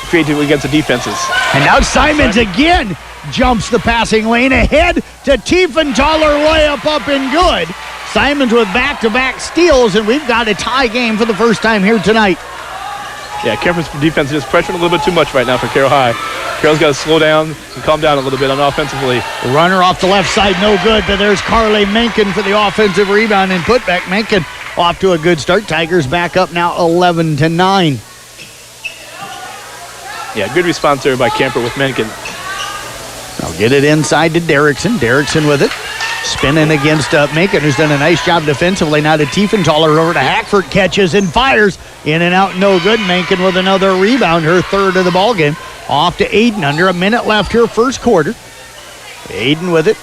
create against the defenses. And now Simons again jumps the passing lane ahead to Tiefenthaler, layup up and good. Simons with back-to-back steals, and we've got a tie game for the first time here tonight. Yeah, Kuemper's defense is pressuring a little bit too much right now for Carroll High. Carroll's got to slow down and calm down a little bit on offensively. Runner off the left side, no good, but there's Carly Menken for the offensive rebound and putback. Menken off to a good start. Tigers back up now 11-9. Yeah, good response there by Kuemper with Menken. Now get it inside to Derrickson. Derrickson with it. Spinning against Macon, who's done a nice job defensively. Now to Tiefenthaler, over to Hackford, catches and fires. In and out, no good. Macon with another rebound, her third of the ballgame. Off to Aiden, under a minute left here, first quarter. Aiden with it.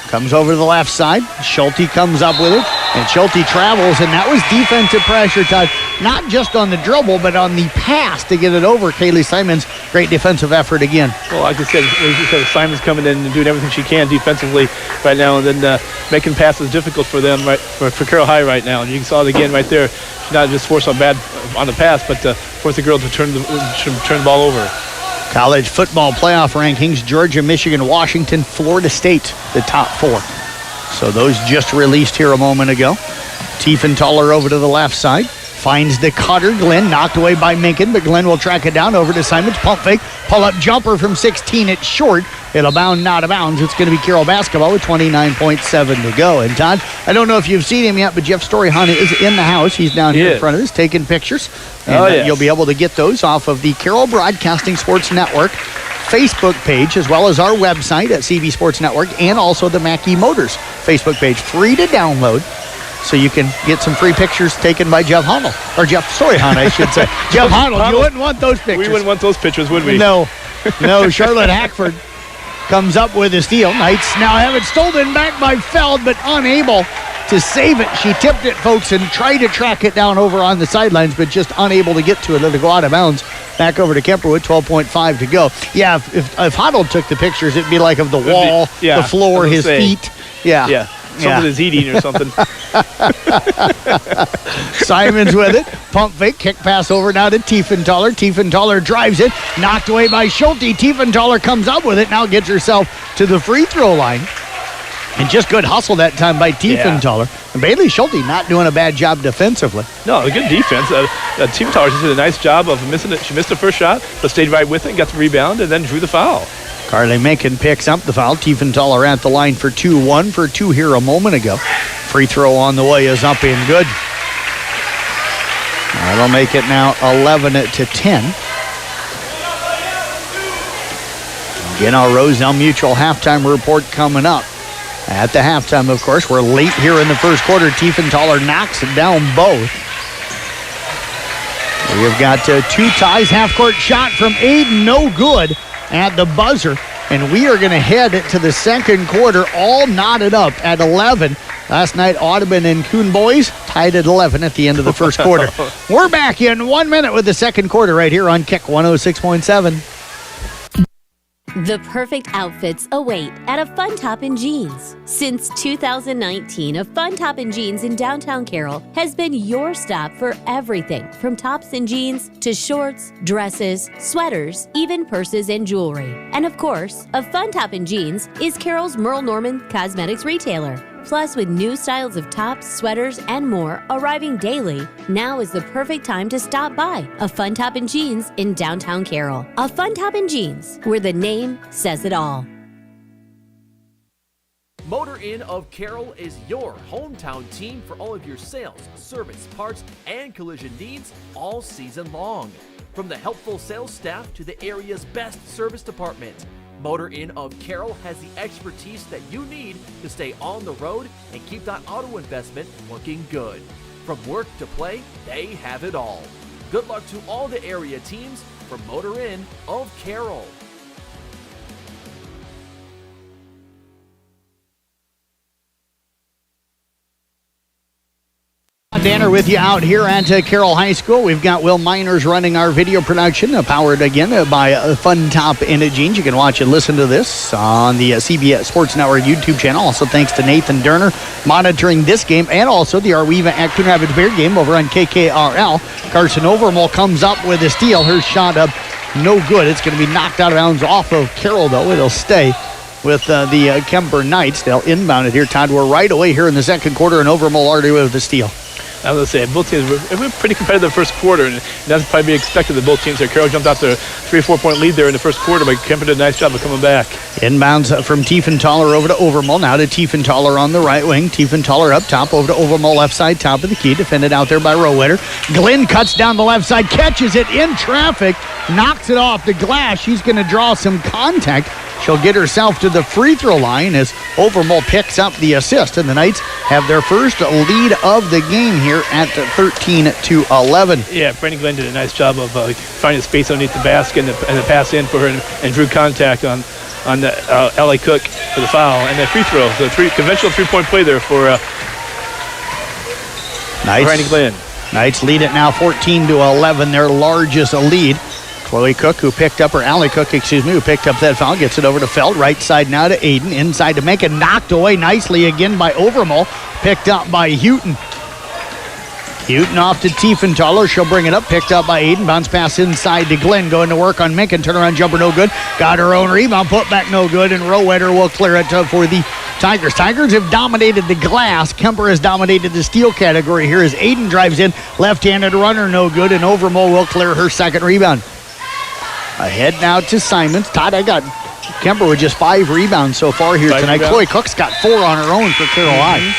Comes over to the left side. Schulte comes up with it. And Schulte travels, and that was defensive pressure, Todd. Not just on the dribble, but on the pass to get it over. Kaylee Simons, great defensive effort again. Well, like I said, Simons coming in and doing everything she can defensively right now, and then making passes difficult for them, for Carroll High right now. And you saw it again right there. She's not just forced on the pass, but forced the girl to turn the ball over. College football playoff rankings: Georgia, Michigan, Washington, Florida State, the top 4. So those just released here a moment ago. Tiefenthaler over to the left side. Finds the cutter. Glenn knocked away by Menken, but Glenn will track it down over to Simons. Pump fake. Pull-up jumper from 16. It's short. It'll bound out of bounds. It's going to be Carroll basketball with 29.7 to go. And Todd, I don't know if you've seen him yet, but Jeff Storyhunt is in the house. He's down here in front of us taking pictures. And you'll be able to get those off of the Carroll Broadcasting Sports Network Facebook page, as well as our website at CB Sports Network, and also the Mackey Motors Facebook page. Free to download, so you can get some free pictures taken by Jeff Honnold. Or Jeff Storyhunt, I should say. Jeff Honnold, you wouldn't want those pictures. We wouldn't want those pictures, would we? No. Charlotte Hackford comes up with a steal. Knights now have it stolen back by Feld, but unable to save it. She tipped it, folks, and tried to track it down over on the sidelines, but just unable to get to it. Let it go out of bounds. Back over to Kuemper with 12.5 to go. Yeah, if Honnold took the pictures, it'd be like of the wall, the floor, his feet. Yeah. Something is eating or something. Simons with it. Pump fake. Kick pass over now to Tiefenthaler. Tiefenthaler drives it. Knocked away by Schulte. Tiefenthaler comes up with it. Now gets herself to the free throw line. And just good hustle that time by Tiefenthaler. And Bailey Schulte not doing a bad job defensively. No, a good defense. Tiefenthaler just did a nice job of missing it. She missed the first shot, but stayed right with it, got the rebound, and then drew the foul. Carly Macon picks up the foul. Tiefenthaler at the line for 2-1 for 2 here a moment ago. Free throw on the way is up and good. That'll make it now 11-10. Again, our Roselle Mutual halftime report coming up. At the halftime, of course, we're late here in the first quarter. Tiefenthaler knocks it down both. We've got 2 ties. Half-court shot from Aiden, no good at the buzzer. And we are going to head to the second quarter all knotted up at 11. Last night, Audubon and Coon boys tied at 11 at the end of the first quarter. We're back in 1 minute with the second quarter right here on Kick 106.7. The perfect outfits await at a Fun Top in Jeans. Since 2019, a Fun Top in Jeans in downtown Carroll has been your stop for everything from tops and jeans to shorts, dresses, sweaters, even purses and jewelry. And of course, a Fun Top in Jeans is Carroll's Merle Norman cosmetics retailer. Plus, with new styles of tops, sweaters, and more arriving daily, now is the perfect time to stop by a Fun Top in Jeans in downtown Carroll. A Fun Top in Jeans, where the name says it all. Motor Inn of Carroll is your hometown team for all of your sales, service, parts, and collision needs all season long. From the helpful sales staff to the area's best service department, Motor Inn of Carroll has the expertise that you need to stay on the road and keep that auto investment looking good. From work to play, they have it all. Good luck to all the area teams from Motor Inn of Carroll. Danner with you out here at Carroll High School. We've got Will Miners running our video production, powered again by Fun Top in Jeans. You can watch and listen to this on the CBS Sports Network YouTube channel. Also, thanks to Nathan Derner monitoring this game and also the Arweva at Coon Rapids Bear game over on KKRL. Carson Overmole comes up with a steal. Her shot up, no good. It's going to be knocked out of bounds off of Carroll, though. It'll stay with the Kuemper Knights. They'll inbound it here. Todd, we're right away here in the second quarter, and Overmole already with the steal. I was going to say, both teams were pretty competitive first quarter, and that's probably expected of both teams here. Carroll jumped out to a 3 or 4 point lead there in the first quarter, but Kuemper did a nice job of coming back. Inbounds from Tiefenthaler over to Overmole. Now to Tiefenthaler on the right wing. Tiefenthaler up top over to Overmole left side, top of the key. Defended out there by Rowetter. Glenn cuts down the left side, catches it in traffic, knocks it off the glass. She's going to draw some contact. She'll get herself to the free throw line as Overmole picks up the assist, and the Knights have their first lead of the game here at 13-11. Yeah, Brandon Glenn did a nice job of finding space underneath the basket and the pass in for her and drew contact on the L.A. Cook for the foul and the free throw. So conventional three-point play there for Brandon Glenn. Knights lead it now 14-11, their largest lead. Chloe Cook, who picked up that foul, gets it over to Feld. Right side now to Aiden. Inside to Macon. Knocked away nicely again by Overmole. Picked up by Houghton. Houghton off to Tiefenthaler. She'll bring it up. Picked up by Aiden. Bounce pass inside to Glenn. Going to work on Macon. Turnaround jumper, no good. Got her own rebound. Put back, no good. And Rowetter will clear it for the Tigers. Tigers have dominated the glass. Kuemper has dominated the steal category here as Aiden drives in. Left-handed runner, no good. And Overmole will clear her second rebound. Ahead now to Simons. Todd, I got Kuemper with just 5 rebounds so far here tonight. Rebounds. Chloe Cook's got 4 on her own for Carroll High.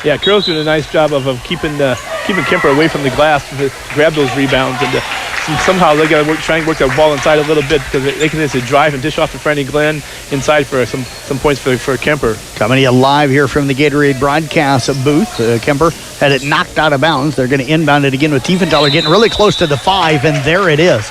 Yeah, Carroll's doing a nice job of keeping Kuemper away from the glass to grab those rebounds, and somehow they got to try and work that ball inside a little bit because they can just drive and dish off to Franny Glenn inside for some points for Kuemper. Coming to you live here from the Gatorade broadcast booth. Kuemper had it knocked out of bounds. They're going to inbound it again with Tiefenthaler getting really close to the 5, and there it is.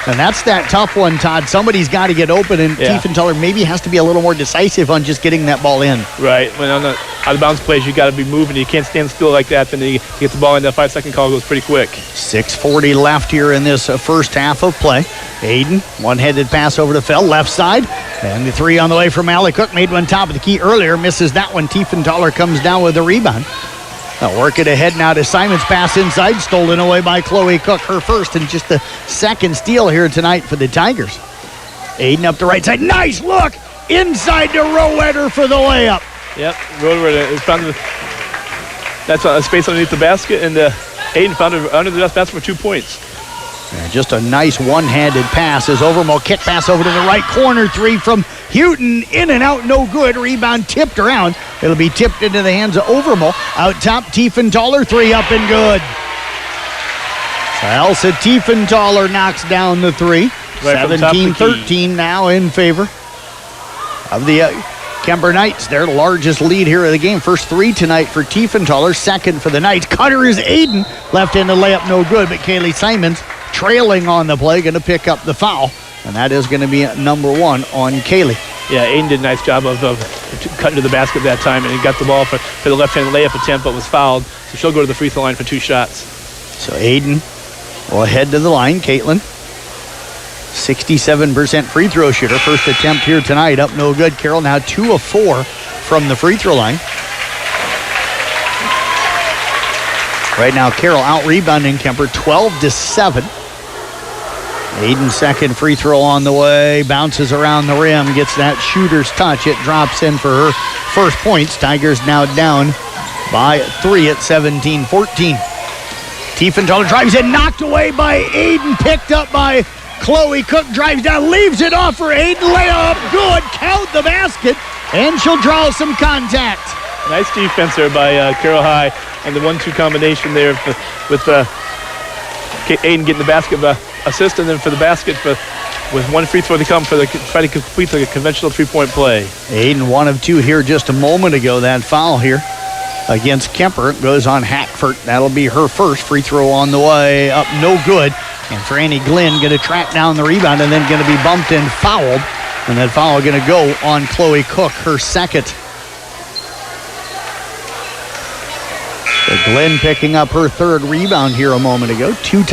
And that's that tough one, Todd. Somebody's got to get open, and Tiefenthaler maybe has to be a little more decisive on just getting that ball in. Right. When on the out-of-bounds plays, you got to be moving. You can't stand still like that. Then you get the ball in, that 5-second call goes pretty quick. 6:40 left here in this first half of play. Aiden, one-handed pass over to Feld, left side. And the 3 on the way from Allie Cook. Made one top of the key earlier, misses that one. Tiefenthaler comes down with the rebound. They'll work it ahead now to Simon's pass inside, stolen away by Chloe Cook, her first and just the second steal here tonight for the Tigers. Aiden up the right side, nice look, inside to Rowetter for the layup. Yep, Rowetter found that's a space underneath the basket, and Aiden found it under the basket for 2 points. Yeah, just a nice one-handed pass as Overmo kick pass over to the right corner, 3 from Houghton, in and out, no good. Rebound tipped around. It'll be tipped into the hands of Overmo. Out top, Tiefenthaler, 3 up and good. So Elsa Tiefenthaler knocks down the 3. Right 17-13 now in favor of the Kuemper Knights. Their largest lead here of the game. First 3 tonight for Tiefenthaler, second for the Knights. Cutter is Aiden. Left-handed layup, no good, but Kaylee Simons trailing on the play, going to pick up the foul. And that is going to be number 1 on Kaylee. Yeah, Aiden did a nice job of cutting to the basket that time, and he got the ball for the left-hand layup attempt, but was fouled. So she'll go to the free throw line for 2 shots. So Aiden will head to the line. Caitlin, 67% free throw shooter. First attempt here tonight, up no good. Carroll now 2 of 4 from the free throw line. Right now, Carroll out-rebounding Kuemper 12-7. Aiden's second free throw on the way, bounces around the rim, gets that shooter's touch. It drops in for her first points. Tigers now down by 3 at 17-14. Tiefenthaler drives in, knocked away by Aiden, picked up by Chloe Cook, drives down, leaves it off for Aiden, layup, good, count the basket, and she'll draw some contact. Nice defense there by Carroll High on the 1-2 combination there with Aiden getting the basket assist, and then for the basket with 1 free throw to come for try to complete the conventional 3-point play. Aiden 1 of 2 here just a moment ago. That foul here against Kuemper goes on Hackford. That'll be her first free throw on the way, up no good. And Franny Glenn going to track down the rebound and then going to be bumped and fouled. And that foul going to go on Chloe Cook, her second. So Glenn picking up her 3rd rebound here a moment ago. 2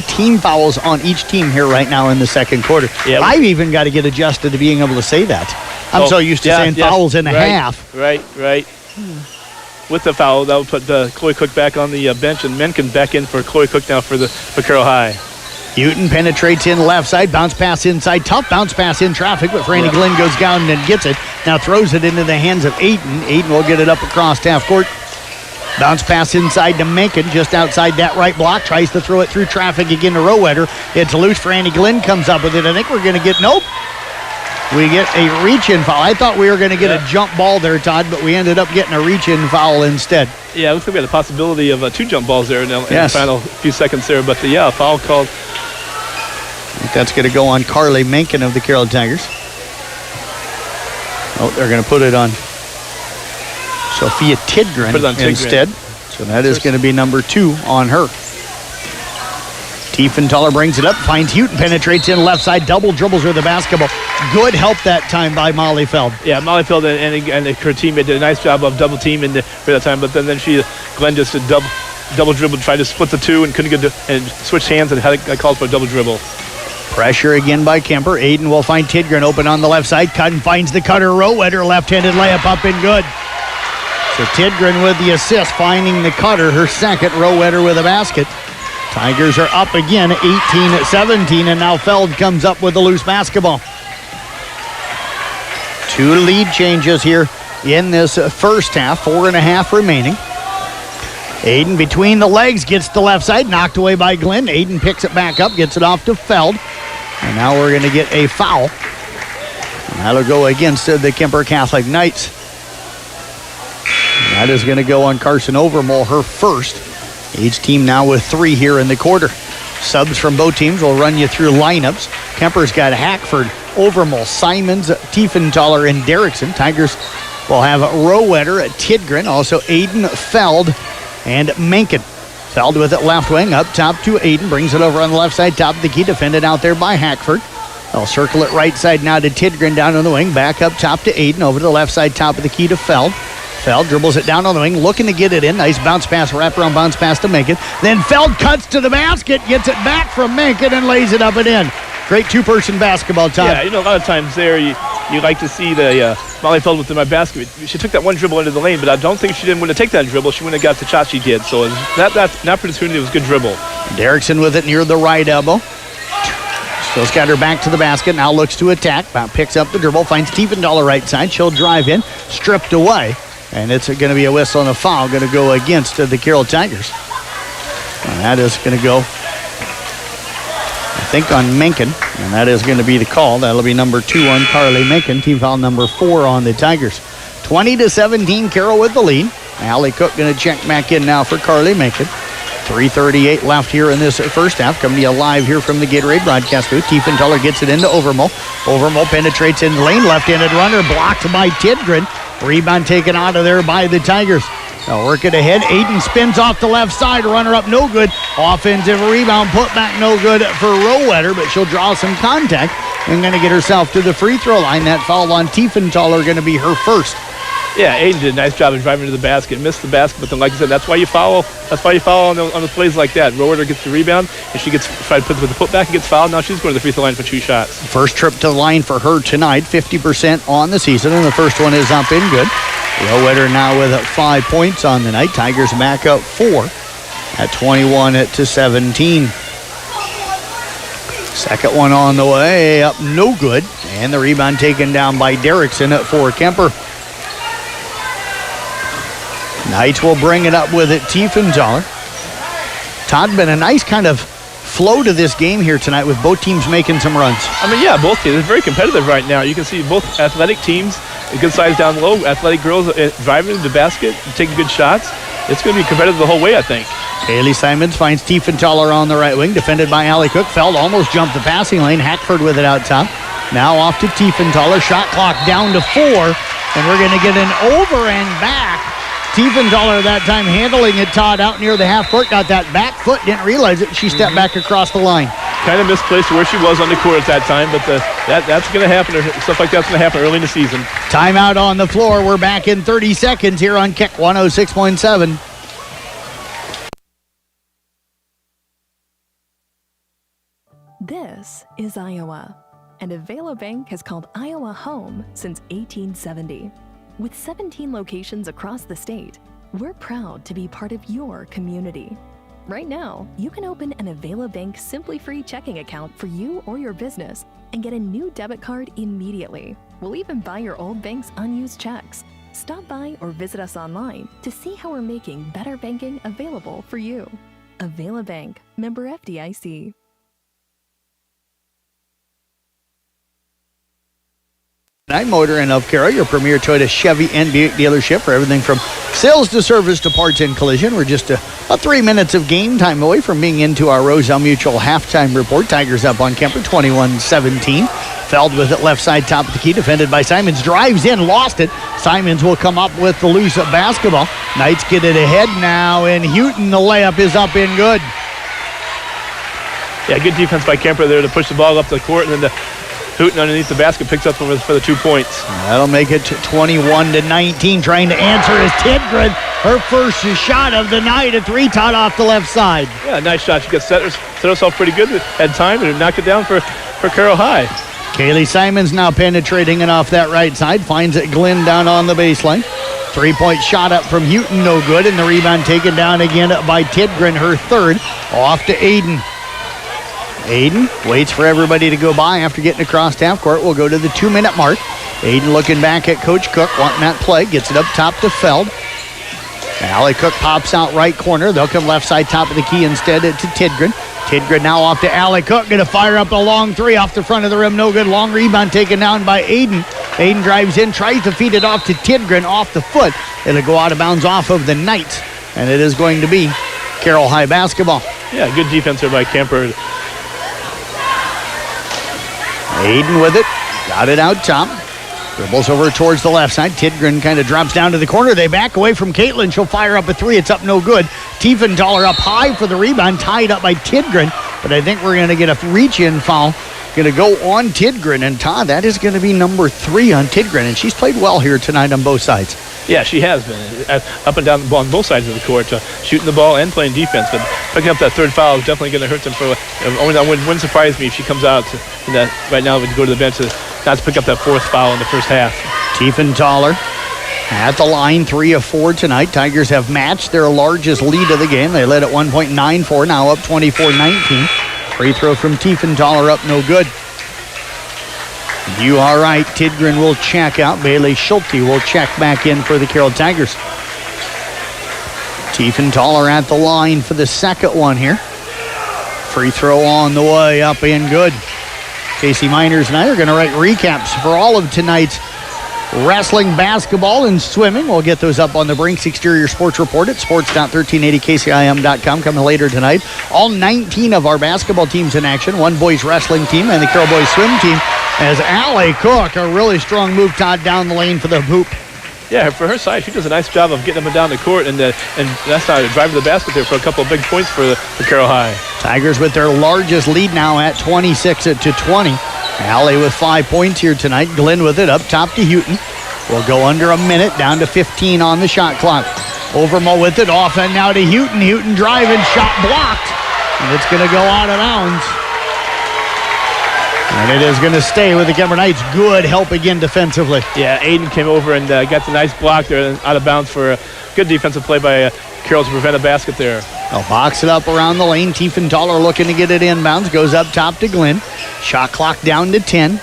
team fouls on each team here right now in the second quarter. Yeah. I've even got to get adjusted to being able to say that. I'm so used to saying fouls in a half. Right. With the foul, that will put Chloe Cook back on the bench, and Mencken back in for Chloe Cook now for Carroll High. Houghton penetrates in left side, bounce pass inside, tough bounce pass in traffic, but Franny Glenn goes down and gets it. Now throws it into the hands of Aiden. Aiden will get it up across half court. Bounce pass inside to Mencken, just outside that right block. Tries to throw it through traffic again to Rowetter. It's loose. Franny Glenn comes up with it. I think we're going to get, nope. We get a reach-in foul. I thought we were going to get a jump ball there, Todd, but we ended up getting a reach-in foul instead. Yeah, it looks like we had a possibility of 2 jump balls there in the final few seconds there, but a foul called. I think that's going to go on Carly Mencken of the Carroll Tigers. Oh, they're going to put it on Sophia Tidgren instead. So that is going to be number 2 on her. Tiefenthaler brings it up, finds Houghton, penetrates in left side, double dribbles her the basketball. Good help that time by Molly Feld. Yeah, Molly Feld and her teammate did a nice job of double teaming for that time, but then Glenn just did double dribble, tried to split the 2 and couldn't get and switched hands and had called for a double dribble. Pressure again by Kuemper. Aiden will find Tidgren open on the left side. Cutton finds the cutter. Rowetter left-handed layup up and good. So Tidgren with the assist, finding the cutter, her second. Rowetter with a basket. Tigers are up again, 18-17, and now Feld comes up with the loose basketball. 2 lead changes here in this first half, 4.5 remaining. Aiden between the legs, gets the left side, knocked away by Glenn. Aiden picks it back up, gets it off to Feld. And now we're going to get a foul. That'll go against the Kuemper Catholic Knights. That is going to go on Carson Overmole, her first. Each team now with 3 here in the quarter. Subs from both teams will run you through lineups. Kemper's got Hackford, Overmole, Simons, Tiefenthaler, and Derrickson. Tigers will have Rowetter, Tidgren, also Aiden, Feld, and Mencken. Feld with it left wing, up top to Aiden. Brings it over on the left side, top of the key, defended out there by Hackford. They'll circle it right side now to Tidgren down on the wing. Back up top to Aiden, over to the left side, top of the key to Feld. Feld dribbles it down on the wing, looking to get it in. Nice bounce pass, wraparound bounce pass to Mencken. Then Feld cuts to the basket, gets it back from Mencken, and lays it up and in. Great two-person basketball, Todd. Yeah, a lot of times there you like to see the Molly Feld within my basket. She took that one dribble into the lane, but I don't think she didn't want to take that dribble. She wouldn't have got the shot she did. So that opportunity was a good dribble. Derrickson with it near the right elbow. Still's got her back to the basket, now looks to attack. Picks up the dribble, finds Tiefenthaler right side. She'll drive in, stripped away. And it's going to be a whistle and a foul going to go against the Carroll Tigers. And that is going to go, I think, on Mencken. And that is going to be the call. That'll be number 2 on Carly Mencken. Team foul number 4 on the Tigers. 20-17, Carroll with the lead. Allie Cook going to check back in now for Carly Mencken. 3:38 left here in this first half. Coming to you live here from the Gatorade broadcast booth. Tiefenthaler gets it into Overmole. Overmole penetrates in the lane. Left-handed runner blocked by Tidgren. Rebound taken out of there by the Tigers. They'll work it ahead. Aiden spins off the left side. Runner up, no good. Offensive rebound, put back, no good for Rowetter, but she'll draw some contact and going to get herself to the free throw line. That foul on Tiefenthaler going to be her first. Yeah, Aiden did a nice job of driving to the basket, missed the basket, but then, like I said, that's why you foul. That's why you foul on the plays like that. Rowetter gets the rebound, and she gets tried to put with the putback and gets fouled. Now she's going to the free throw line for 2 shots. First trip to the line for her tonight, 50% on the season, and the first one is up in good. Rowetter now with 5 points on the night. Tigers back up 4 at 21-17. Second one on the way, up no good, and the rebound taken down by Derrickson for Kuemper. Knights will bring it up with it, Tiefenthaler. Todd, been a nice kind of flow to this game here tonight with both teams making some runs. I mean, yeah, both teams. It's very competitive right now. You can see both athletic teams, a good size down low, athletic girls driving to the basket, taking good shots. It's going to be competitive the whole way, I think. Kaylee Simons finds Tiefenthaler on the right wing, defended by Allie Cook. Feld almost jumped the passing lane. Hackford with it out top. Now off to Tiefenthaler. Shot clock down to 4, and we're going to get an over and back. Tiefenthaler that time handling it, Todd, out near the half court. Got that back foot, didn't realize it. She stepped back across the line. Kind of misplaced where she was on the court at that time, but that's going to happen. Stuff like that's going to happen early in the season. Timeout on the floor. We're back in 30 seconds here on Kick 106.7. This is Iowa, and Avela Bank has called Iowa home since 1870. With 17 locations across the state, we're proud to be part of your community. Right now, you can open an Avela Bank Simply Free checking account for you or your business and get a new debit card immediately. We'll even buy your old bank's unused checks. Stop by or visit us online to see how we're making better banking available for you. Avela Bank, member FDIC. Night Motor in of Carroll, your premier Toyota, Chevy, and Buick dealership for everything from sales to service to parts and collision. We're just about 3 minutes of game time away from being into our Roselle Mutual halftime report. Tigers up on Kuemper, 21-17. Feld with it left side, top of the key, defended by Simons. Drives in, lost it. Simons will come up with the loose basketball. Knights get it ahead now, and Houghton, the layup is up in good. Yeah, good defense by Kuemper there to push the ball up the court, and then Houghton underneath the basket picks up for the 2 points. That'll make it 21-19. Trying to answer is Tidgren. Her first shot of the night, a 3 tot off the left side. Yeah, nice shot. She got set herself pretty good. Had time and knocked it down for Carroll High. Kaylee Simons now penetrating it off that right side. Finds it Glenn down on the baseline. 3-point shot up from Houghton, no good. And the rebound taken down again by Tidgren, her third. Off to Aiden. Aiden waits for everybody to go by after getting across half court. We'll go to the 2-minute mark. Aiden looking back at Coach Cook, wanting that play. Gets it up top to Feld. Allie Cook pops out right corner. They'll come left side, top of the key instead to Tidgren. Tidgren now off to Allie Cook. Going to fire up a long three off the front of the rim. No good. Long rebound taken down by Aiden. Aiden drives in, tries to feed it off to Tidgren off the foot. It'll go out of bounds off of the Knights, and it is going to be Carroll High basketball. Yeah, good defense there by Kuemper. Aiden with it. Got it out top. Dribbles over towards the left side. Tidgren kind of drops down to the corner. They back away from Caitlin. She'll fire up a three. It's up no good. Tiefenthaler up high for the rebound. Tied up by Tidgren. But I think we're going to get a reach-in foul. Going to go on Tidgren. And Todd, that is going to be number 3 on Tidgren. And she's played well here tonight on both sides. Yeah, she has been. Up and down the ball on both sides of the court. Shooting the ball and playing defense. But picking up that third foul is definitely going to hurt them. Wouldn't surprise me if she comes out right now and go to the bench not to pick up that 4th foul in the first half. Tiefenthaler at the line, 3 of 4 tonight. Tigers have matched their largest lead of the game. They led at 1.94, now up 24-19. Free throw from Tiefenthaler up no good. You are right. Tidgren will check out. Bailey Schulte will check back in for the Carroll Tigers. Tiefenthaler at the line for the second one here. Free throw on the way, up and good. Casey Miners and I are going to write recaps for all of tonight's wrestling, basketball, and swimming. We'll get those up on the Brinks Exterior Sports Report at sports.1380kcim.com coming later tonight. All 19 of our basketball teams in action. One boys wrestling team and the Carroll boys swim team. As Allie Cook, a really strong move, Todd, down the lane for the hoop. Yeah, for her side, she does a nice job of getting them down the court, and that's how driving the basket there for a couple of big points for Carroll High. Tigers with their largest lead now at 26-20. Allie with 5 points here tonight. Glenn with it up top to Houghton. We'll go under a minute, down to 15 on the shot clock. Overmo with it, off and now to Houghton. Houghton driving, shot blocked, and it's going to go out of bounds. And it is going to stay with the Kuemper Knights. Good help again defensively. Yeah, Aiden came over and got the nice block there out of bounds for a good defensive play by Carroll to prevent a basket there. They'll box it up around the lane. Tiefenthaler looking to get it inbounds. Goes up top to Glenn. Shot clock down to 10.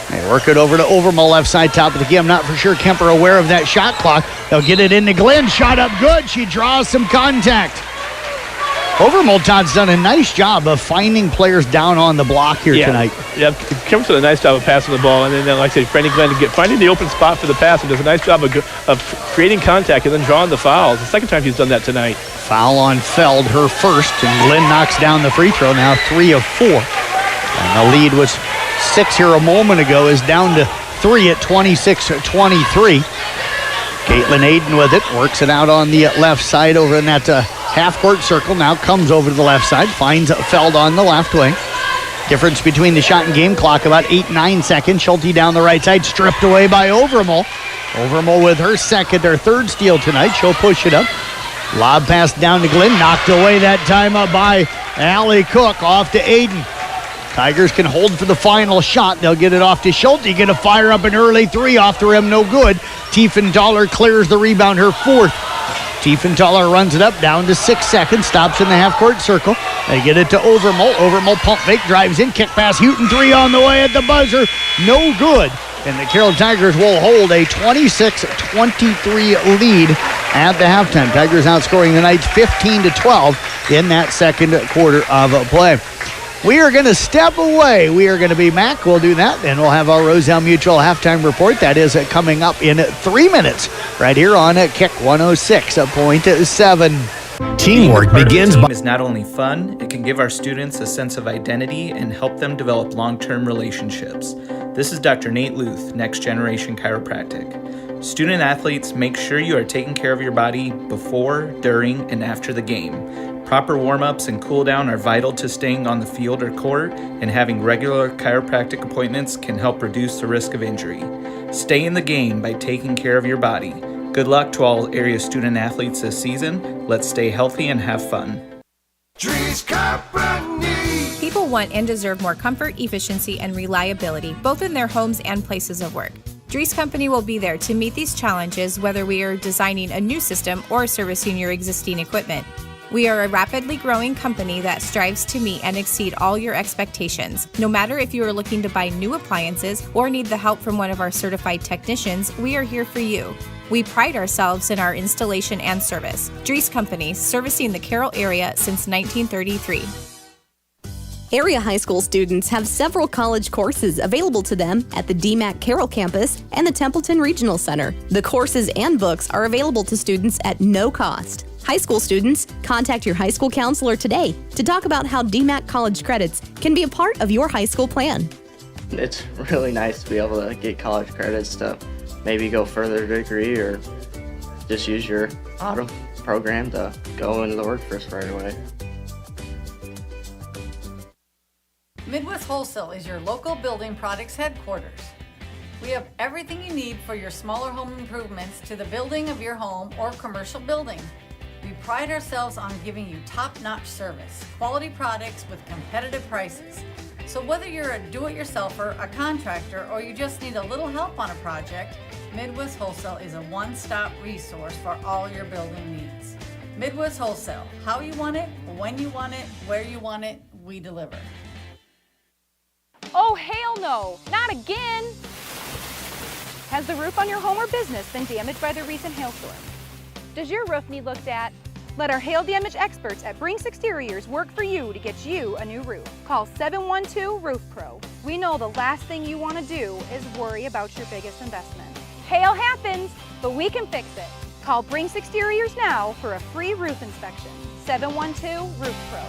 They work it over to Overmo, left side, top of the key. I'm not for sure Kuemper aware of that shot clock. They'll get it into Glenn. Shot up good. She draws some contact. Overmo, Todd's done a nice job of finding players down on the block here tonight. Yeah, Kuemper's done a nice job of passing the ball, and then, like I said, finding the open spot for the pass, and does a nice job of creating contact and then drawing the fouls. The second time he's done that tonight. Foul on Feld, her first, and Glenn knocks down the free throw, now 3 of 4. And the lead was 6 here a moment ago, is down to 3 at 26-23. Caitlin Aiden with it, works it out on the left side over in that half-court circle, now comes over to the left side, finds Feld on the left wing. Difference between the shot and game clock, about 8-9 seconds. Schulte down the right side, stripped away by Overmo. Overmo with her third steal tonight. She'll push it up. Lob pass down to Glenn, knocked away that time up by Allie Cook, off to Aiden. Tigers can hold for the final shot. They'll get it off to Schulte. Going to fire up an early 3 off the rim, no good. Tiefenthaler clears the rebound, her 4th. Tiefenthaler runs it up, down to 6 seconds, stops in the half-court circle. They get it to Overmo. Overmo pump fake, drives in, kick pass, Houghton 3 on the way at the buzzer, no good. And the Carroll Tigers will hold a 26-23 lead at the halftime. Tigers outscoring the Knights 15-12 in that second quarter of play. We are going to step away. We are going to be Mac. We'll do that. Then we'll have our Roselle Mutual halftime report. That is coming up in 3 minutes right here on Kick 106.7. Teamwork begins by is not only fun, it can give our students a sense of identity and help them develop long-term relationships. This is Dr. Nate Luth, Next Generation Chiropractic. Student athletes, make sure you are taking care of your body before, during, and after the game. Proper warm-ups and cool-down are vital to staying on the field or court, and having regular chiropractic appointments can help reduce the risk of injury. Stay in the game by taking care of your body. Good luck to all area student athletes this season. Let's stay healthy and have fun. People want and deserve more comfort, efficiency, and reliability, both in their homes and places of work. Dries Company will be there to meet these challenges, whether we are designing a new system or servicing your existing equipment. We are a rapidly growing company that strives to meet and exceed all your expectations. No matter if you are looking to buy new appliances or need the help from one of our certified technicians, we are here for you. We pride ourselves in our installation and service. Dries Company, servicing the Carroll area since 1933. Area high school students have several college courses available to them at the DMAC Carroll campus and the Templeton Regional Center. The courses and books are available to students at no cost. High school students, contact your high school counselor today to talk about how DMAC college credits can be a part of your high school plan. It's really nice to be able to get college credits to maybe go further degree or just use your auto program to go into the workforce right away. Midwest Wholesale is your local building products headquarters. We have everything you need for your smaller home improvements to the building of your home or commercial building. We pride ourselves on giving you top-notch service, quality products with competitive prices. So whether you're a do-it-yourselfer, a contractor, or you just need a little help on a project, Midwest Wholesale is a one-stop resource for all your building needs. Midwest Wholesale, how you want it, when you want it, where you want it, we deliver. Oh, hell no, not again! Has the roof on your home or business been damaged by the recent hailstorm? Does your roof need looked at? Let our hail damage experts at Brinks Exteriors work for you to get you a new roof. Call 712 Roof Pro. We know the last thing you want to do is worry about your biggest investment. Hail happens, but we can fix it. Call Brinks Exteriors now for a free roof inspection. 712 Roof Pro.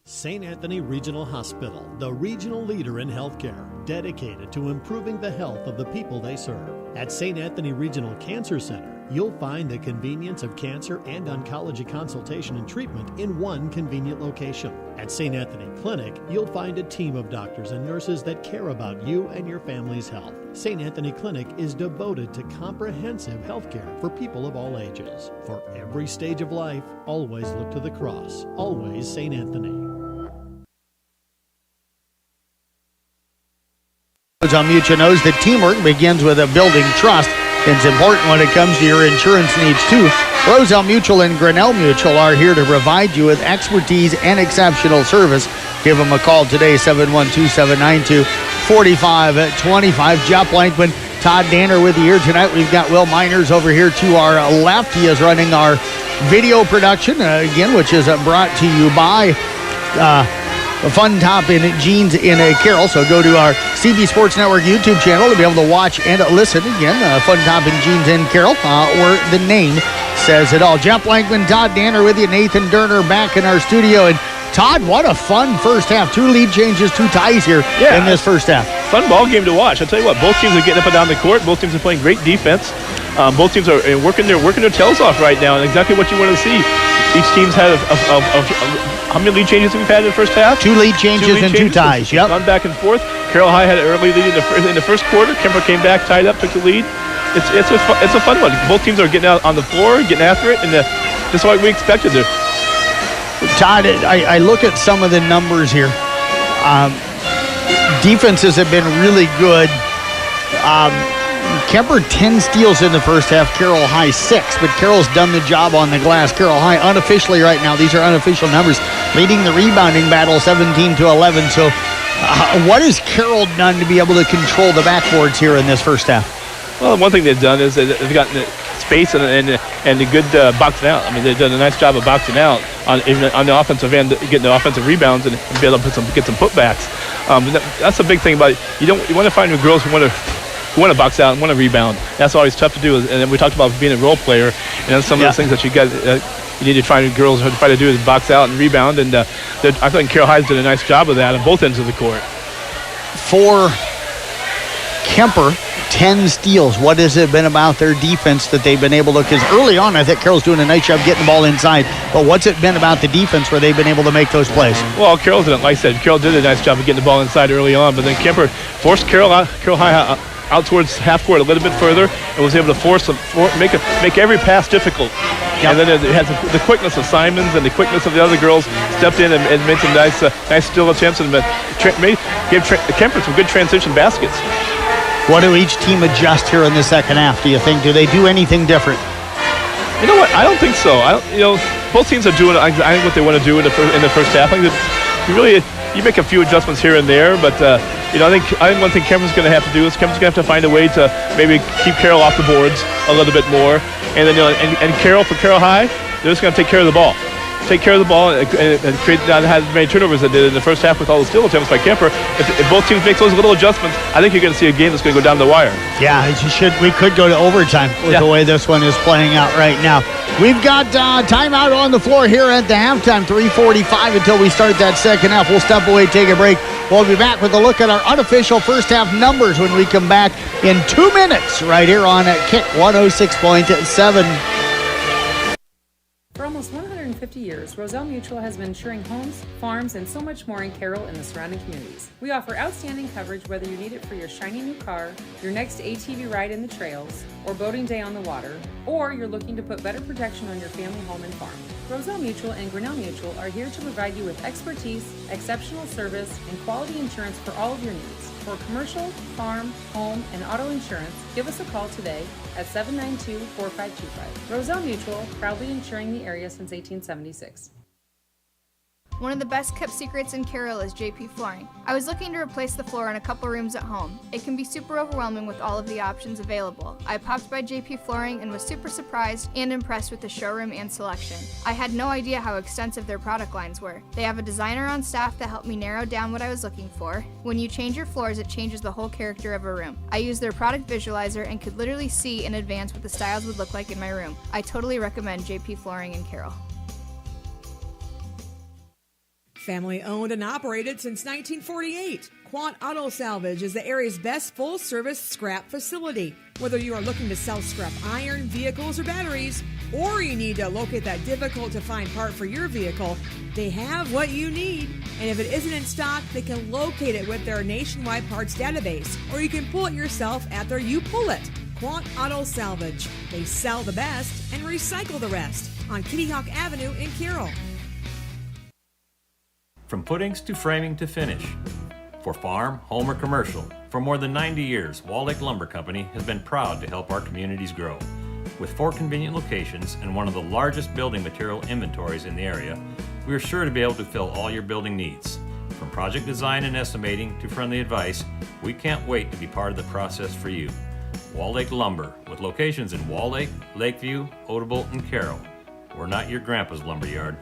St. Anthony Regional Hospital, the regional leader in healthcare, dedicated to improving the health of the people they serve. At St. Anthony Regional Cancer Center, you'll find the convenience of cancer and oncology consultation and treatment in one convenient location. At St. Anthony Clinic, you'll find a team of doctors and nurses that care about you and your family's health. St. Anthony Clinic is devoted to comprehensive healthcare for people of all ages. For every stage of life, always look to the cross. Always St. Anthony. Mutual knows that teamwork begins with a building trust. It's important when it comes to your insurance needs too. Roselle Mutual and Grinnell Mutual are here to provide you with expertise and exceptional service. Give them a call today, 712-792-4525. Jeff Blankman, Todd Danner with you here tonight. We've got Will Miners over here to our left. He is running our video production, again, which is brought to you by Fun Top in Jeans in Carroll. So go to our CB Sports Network YouTube channel to be able to watch and listen again. Fun Top in Jeans in Carroll, or the name says it all. Jeff Blankman, Todd Danner with you. Nathan Durner back in our studio. And Todd, what a fun first half. 2 lead changes, 2 ties here in this first half. Fun ball game to watch. I'll tell you what, both teams are getting up and down the court. Both teams are playing great defense. Both teams are working their tails off right now, and exactly what you want to see. Each team's had how many lead changes have we had in the first half? 2 lead changes and 2 ties. Yep. Gone back and forth. Carroll High had an early lead in the first quarter. Kuemper came back, tied up, took the lead. It's a fun one. Both teams are getting out on the floor, getting after it, and just like we expected there. Todd, I look at some of the numbers here. Defenses have been really good. Kuemper 10 steals in the first half, Carroll High 6, but Carroll's done the job on the glass. Carroll High unofficially right now, these are unofficial numbers, leading the rebounding battle 17-11. So what has Carroll done to be able to control the backboards here in this first half? Well, one thing they've done is they've gotten the space and the good boxing out. I mean, they've done a nice job of boxing out on the offensive end, getting the offensive rebounds and be able to get some putbacks. That's a big thing about it. You want to find new girls who want to box out and want to rebound. That's always tough to do. And then we talked about being a role player, and that's some of the things that you need to try girls to try to do is box out and rebound. And I think Carroll High's did a nice job of that on both ends of the court. For Kuemper, 10 steals. What has it been about their defense that they've been able to, because early on I think Carroll's doing a nice job getting the ball inside, but what's it been about the defense where they've been able to make those plays? Well, Carroll didn't, like I said, Carroll did a nice job of getting the ball inside early on, but then Kuemper forced Carroll High out towards half court a little bit further and was able to make every pass difficult. Yep. And then it has the quickness of Simons and the quickness of the other girls stepped in and made some nice steal attempts and gave Kuemper some good transition baskets. What do each team adjust here in the second half, do you think? Do they do anything different? You know what? I don't think so. Both teams are doing I think what they want to do in the first half. I think that you make a few adjustments here and there, but I think one thing Kuemper's going to have to do is Kuemper's going to have to find a way to maybe keep Carroll off the boards a little bit more, and then and Carroll for Carroll High, they're just going to take care of the ball. Take care of the ball and create not have as many turnovers as they did in the first half with all the steal attempts by Kuemper. If both teams make those little adjustments, I think you're going to see a game that's going to go down the wire. Yeah, we could go to overtime with the way this one is playing out right now. We've got timeout on the floor here at the halftime, 3:45 until we start that second half. We'll step away, take a break. We'll be back with a look at our unofficial first half numbers when we come back in 2 minutes right here on Kick 106.7. For almost 150 years, Roselle Mutual has been insuring homes, farms, and so much more in Carroll and the surrounding communities. We offer outstanding coverage whether you need it for your shiny new car, your next ATV ride in the trails, or boating day on the water, or you're looking to put better protection on your family home and farm. Roselle Mutual and Grinnell Mutual are here to provide you with expertise, exceptional service, and quality insurance for all of your needs. For commercial, farm, home, and auto insurance, give us a call today at 792-4525. Roselle Mutual, proudly insuring the area since 1876. One of the best kept secrets in Carroll is JP Flooring. I was looking to replace the floor in a couple rooms at home. It can be super overwhelming with all of the options available. I popped by JP Flooring and was super surprised and impressed with the showroom and selection. I had no idea how extensive their product lines were. They have a designer on staff that helped me narrow down what I was looking for. When you change your floors, it changes the whole character of a room. I used their product visualizer and could literally see in advance what the styles would look like in my room. I totally recommend JP Flooring in Carroll. Family owned and operated since 1948, Quant Auto Salvage is the area's best full-service scrap facility. Whether you are looking to sell scrap iron, vehicles, or batteries, or you need to locate that difficult-to-find part for your vehicle, they have what you need. And if it isn't in stock, they can locate it with their nationwide parts database, or you can pull it yourself at their You Pull It. Quant Auto Salvage. They sell the best and recycle the rest on Kitty Hawk Avenue in Carroll. From footings to framing to finish. For farm, home, or commercial, for more than 90 years, Wall Lake Lumber Company has been proud to help our communities grow. With 4 convenient locations and one of the largest building material inventories in the area, we are sure to be able to fill all your building needs. From project design and estimating to friendly advice, we can't wait to be part of the process for you. Wall Lake Lumber, with locations in Wall Lake, Lakeview, Odebolt, and Carroll. We're not your grandpa's lumberyard.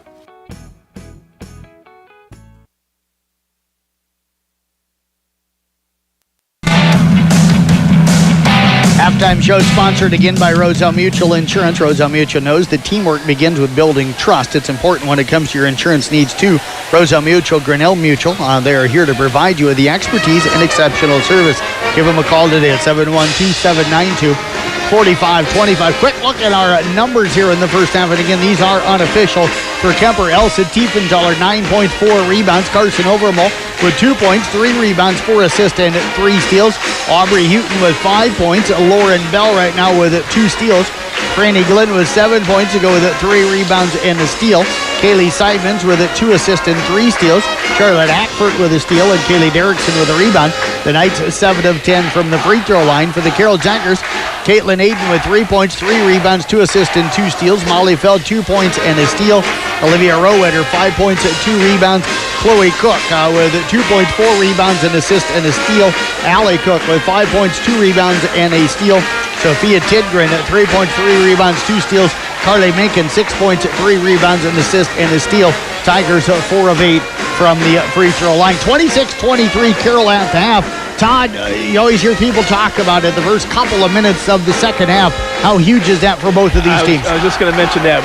Halftime show sponsored again by Roselle Mutual Insurance. Roselle Mutual knows that teamwork begins with building trust. It's important when it comes to your insurance needs too. Roselle Mutual, Grinnell Mutual, they are here to provide you with the expertise and exceptional service. Give them a call today at 712-792-4525. Quick look at our numbers here in the first half. And again, these are unofficial. For Kuemper, Elsa Tiefenthaler, 9.4 rebounds. Carson Overmole with 2 points, 3 rebounds, 4 assists, and 3 steals. Aubrey Houghton with 5 points. Lauren Bell right now with 2 steals. Franny Glenn with 7 points to go with 3 rebounds and a steal. Kaylee Simons with 2 assists and 3 steals. Charlotte Hackford with a steal, and Kaylee Derrickson with a rebound. The Knights 7 of 10 from the free throw line. For the Carroll Tigers, Caitlin Aiden with 3 points, 3 rebounds, 2 assists, and 2 steals. Molly Feld, 2 points and a steal. Olivia Rowetter, 5 points, 2 rebounds. Chloe Cook with 2 points, 4 rebounds, an assist, and a steal. Allie Cook with 5 points, 2 rebounds, and a steal. Sophia Tidgren at 3 points, 3 rebounds, 2 steals. Carly Minkin, 6 points, 3 rebounds, an assist, and a steal. Tigers 4 of 8 from the free throw line. 26-23, Carroll at the half. Todd, you always hear people talk about it the first couple of minutes of the second half. How huge is that for both of these teams? I was just going to mention that.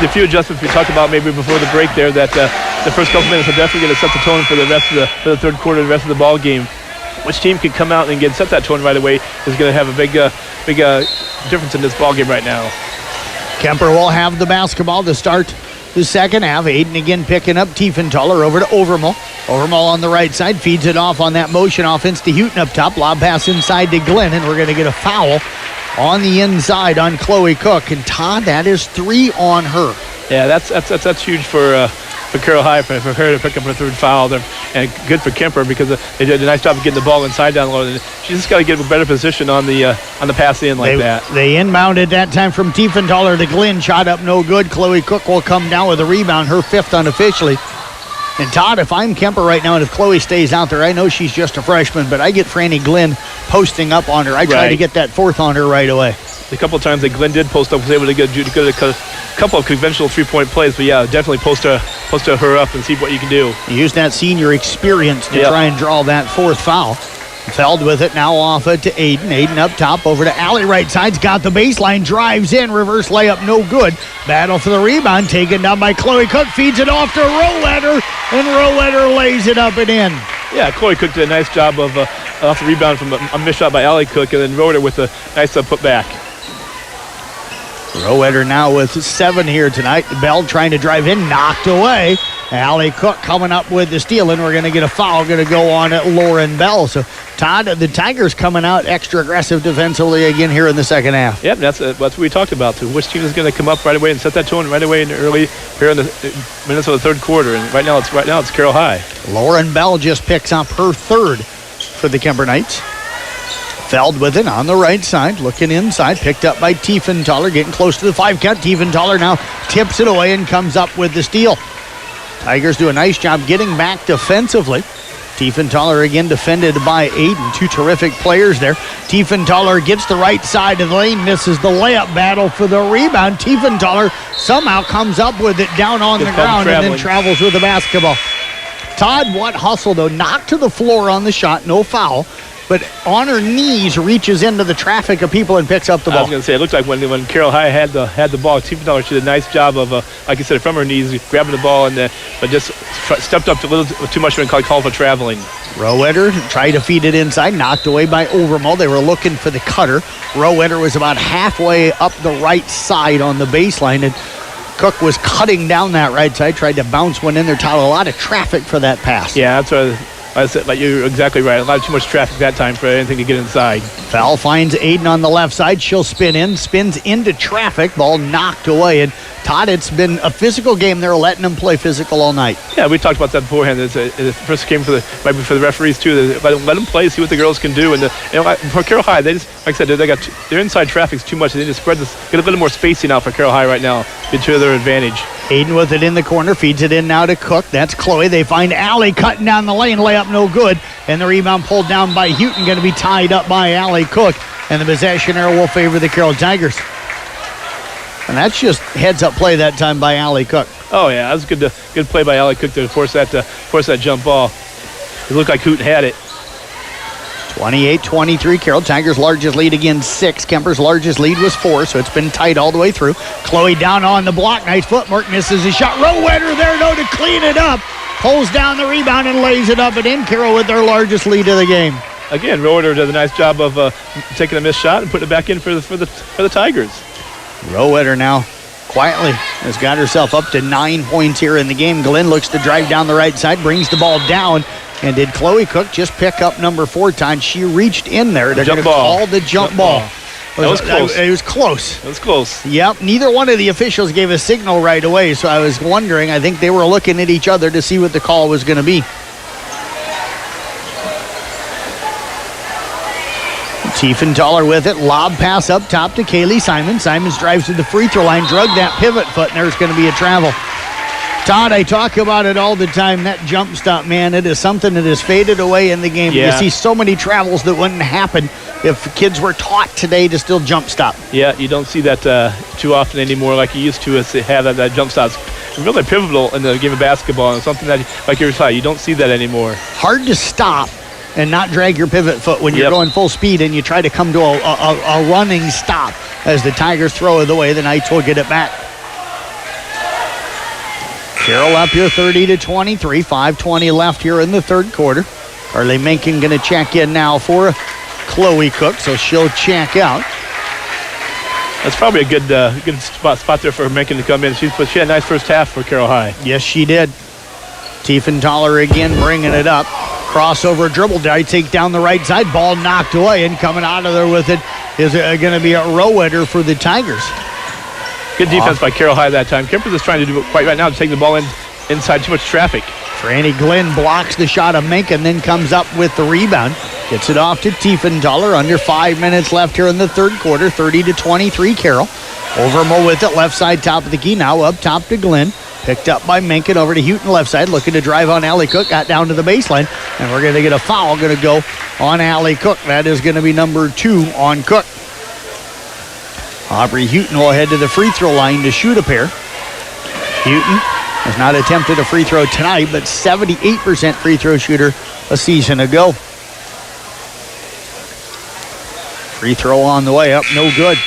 The few adjustments we talked about maybe before the break there, that the first couple minutes are definitely going to set the tone for the rest of the third quarter, the rest of the ball game. Which team can come out and set that tone right away is going to have a big difference in this ball game right now. Kuemper will have the basketball to start the second half. Aiden again picking up Tiefenthaler over to Overmole. Overmole on the right side feeds it off on that motion offense to Houghton up top. Lob pass inside to Glenn, and we're going to get a foul on the inside on Chloe Cook. And Todd, that is 3 on her. Yeah, that's huge for Carroll High for her to pick up her third foul there, and good for Kuemper because they did a nice job of getting the ball inside down low. She's just got to get a better position on the pass in that. They inbounded that time from Tiefenthaler to Glenn. Shot up no good. Chloe Cook will come down with a rebound, her 5th unofficially. And Todd, if I'm Kuemper right now and if Chloe stays out there, I know she's just a freshman, but I get Franny Glenn posting up on her. I try to get that 4th on her right away. The couple of times that Glenn did post up, was able to get couple of conventional three-point plays, but yeah, definitely post her up and see what you can do. Use that senior experience to try and draw that fourth foul. Feld with it now off it to Aiden. Aiden up top over to Allie right side's got the baseline, drives in, reverse layup no good. Battle for the rebound taken down by Chloe Cook, feeds it off to Rowetter, and Rowetter lays it up and in. Yeah, Chloe Cook did a nice job of off the rebound from a missed shot by Allie Cook, and then Rowetter with a nice put back. Rowetter now with 7 here tonight. Bell trying to drive in, knocked away. Allie Cook coming up with the steal, and we're going to get a foul going to go on at Lauren Bell. So, Todd, the Tigers coming out extra aggressive defensively again here in the second half. Yep, that's what we talked about, too. Which team is going to come up right away and set that tone right away in the early here in the minutes of the third quarter. And right now it's Carroll High. Lauren Bell just picks up her third for the Kuemper Knights. Feld with it on the right side, looking inside, picked up by Tiefenthaler, getting close to the 5 count. Tiefenthaler now tips it away and comes up with the steal. Tigers do a nice job getting back defensively. Tiefenthaler again defended by Aiden. 2 terrific players there. Tiefenthaler gets the right side of the lane, misses the layup, battle for the rebound. Tiefenthaler somehow comes up with it down on the ground and then travels with the basketball. Todd Watt hustle though, knocked to the floor on the shot, no foul. But on her knees reaches into the traffic of people and picks up the ball. I was going to say, it looked like when Carroll High had the ball, Tiefenthaler did a nice job of, like I said, from her knees, grabbing the ball, but just stepped up a little too much when called for traveling. Rowetter tried to feed it inside, knocked away by Overmo. They were looking for the cutter. Rowetter was about halfway up the right side on the baseline, and Cook was cutting down that right side, tried to bounce one in there. Todd, a lot of traffic for that pass. Yeah, that's what I said, like you're exactly right. A lot too much traffic that time for anything to get inside. Foul finds Aiden on the left side. She'll spins into traffic. Ball knocked away. And Todd, it's been a physical game. They're letting them play physical all night. Yeah, we talked about that beforehand. It's the first game for the referees too. Let them play, see what the girls can do. And for Carroll High, they just, like I said, their inside traffic's too much. They need to spread this, get a little more spacing out for Carroll High right now, get to their advantage. Aiden with it in the corner, feeds it in now to Cook. That's Chloe. They find Allie cutting down the lane, layup no good. And the rebound pulled down by Houghton, going to be tied up by Allie Cook. And the possession arrow will favor the Carroll Tigers. And that's just heads-up play that time by Allie Cook. Oh, yeah, that was good play by Allie Cook to force that jump ball. It looked like Houghton had it. 28-23, Carroll Tigers' largest lead again, 6. Kuemper's largest lead was 4, so it's been tight all the way through. Chloe down on the block. Nice footwork, misses his shot. Rowetter there, though, to clean it up. Pulls down the rebound and lays it up and in. Carroll with their largest lead of the game. Again, Rowetter does a nice job of taking a missed shot and putting it back in for the Tigers. Rowetter now quietly has got herself up to 9 points here in the game. Glenn looks to drive down the right side, brings the ball down. And did Chloe Cook just pick up number 4 times? She reached in there. They're going to call the jump ball. That was close. It was close. It was close. Yep. Neither one of the officials gave a signal right away, so I was wondering. I think they were looking at each other to see what the call was going to be. Tiefenthaler with it. Lob pass up top to Kaylee Simons. Simons drives to the free throw line, drug that pivot foot, and there's going to be a travel. Todd, I talk about it all the time, that jump stop, man. It is something that has faded away in the game. Yeah. You see so many travels that wouldn't happen if kids were taught today to still jump stop. Yeah, you don't see that too often anymore like you used to have that jump stop's really pivotal in the game of basketball, and something that, like you're saying, you don't see that anymore. Hard to stop and not drag your pivot foot when you're going full speed and you try to come to a running stop. As the Tigers throw it away, the Knights will get it back. Carroll up here 30-23, 5:20 left here in the third quarter. Carly Menken going to check in now for Chloe Cook, so she'll check out. That's probably a good spot there for Menken to come in. She had a nice first half for Carroll High. Yes, she did. Tiefenthaler again bringing it up. Crossover dribble, take down the right side. Ball knocked away, and coming out of there with it is going to be a Rowetter for the Tigers. Good defense by Carroll High that time. Kuemper is trying to do it quite right now to take the ball inside too much traffic. Franny Glenn blocks the shot of Menken, then comes up with the rebound. Gets it off to Tiefenthaler. Under 5 minutes left here in the third quarter. 30-23 Carroll. Overmo with it, left side top of the key. Now up top to Glenn. Picked up by Menken over to Houghton left side. Looking to drive on Allie Cook. Got down to the baseline. And we're going to get a foul. Going to go on Allie Cook. That is going to be number 2 on Cook. Aubrey Houghton will head to the free throw line to shoot a pair. Houghton has not attempted a free throw tonight, but 78% free throw shooter a season ago. Free throw on the way up, no good.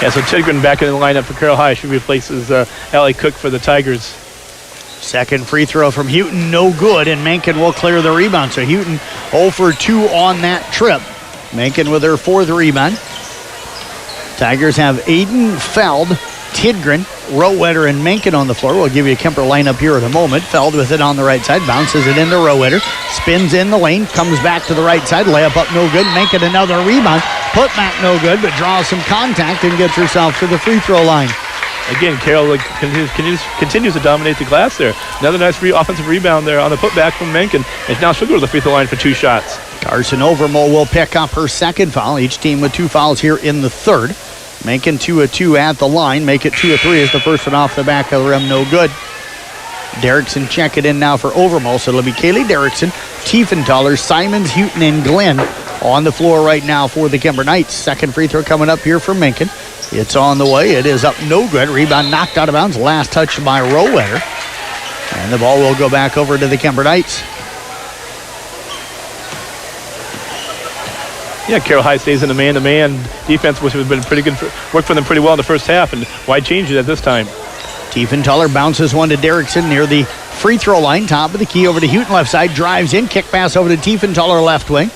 Yeah, so Tidgren back in the lineup for Carroll High. She replaces Allie Cook for the Tigers. Second free throw from Houghton, no good, and Mencken will clear the rebound. So Houghton 0 for 2 on that trip. Mencken with her 4th rebound. Tigers have Aiden, Feld, Tidgren, Rowetter, and Mencken on the floor. We'll give you a Kuemper lineup here in a moment. Feld with it on the right side, bounces it into Rowetter, spins in the lane, comes back to the right side, layup up no good. Mencken another rebound, put back no good, but draws some contact and gets herself to the free throw line. Again, Carroll continues to dominate the glass there. Another nice offensive rebound there on the putback from Mencken. And now she'll go to the free throw line for 2 shots. Carson Overmole will pick up her 2nd foul. Each team with 2 fouls here in the 3rd. Mencken 2 of 2 at the line. Make it 2 of 3 as the first one off the back of the rim, no good. Derrickson check it in now for Overmole. So it'll be Kaylee Derrickson, Tiefenthaler, Simons, Houghton, and Glenn on the floor right now for the Kuemper Knights. Second free throw coming up here for Mencken. It's on the way. It is up no good. Rebound knocked out of bounds. Last touch by Rowetter. And the ball will go back over to the Kuemper Knights. Yeah, Carroll High stays in a man-to-man defense, which has been pretty good, worked for them pretty well in the first half. And why change it at this time? Tiefenthaler bounces one to Derrickson near the free throw line. Top of the key over to Houghton left side. Drives in. Kick pass over to Tiefenthaler left wing.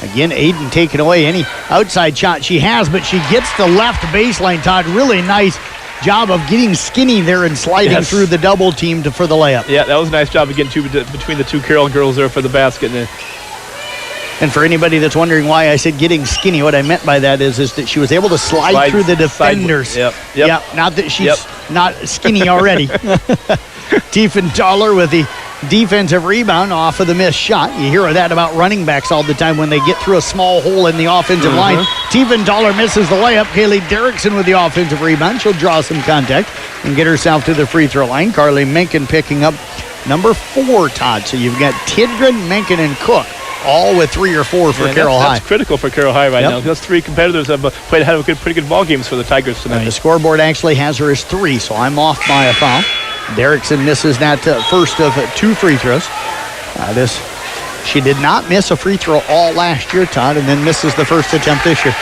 Again, Aiden taking away any outside shot she has, but she gets the left baseline, Todd. Really nice job of getting skinny there and sliding through the double team for the layup. Yeah, that was a nice job of getting between the 2 Carroll girls there for the basket. And for anybody that's wondering why I said getting skinny, what I meant by that is that she was able to slide through the defenders. Yep. Yeah, not that she's not skinny already. Tiefenthaler with the defensive rebound off of the missed shot. You hear that about running backs all the time when they get through a small hole in the offensive line. Tiefenthaler misses the layup. Kaylee Derrickson with the offensive rebound. She'll draw some contact and get herself to the free throw line. Carly Mencken picking up number 4, Todd. So you've got Tidgren, Mencken, and Cook, all with 3 or 4 for Carroll High. That's critical for Carroll High right now. Those 3 competitors have played ahead of pretty good ball games for the Tigers tonight. And the scoreboard actually has her as 3, so I'm off by a foul. Derrickson misses that first of 2 free throws. She did not miss a free throw all last year, Todd, and then misses the first attempt this year.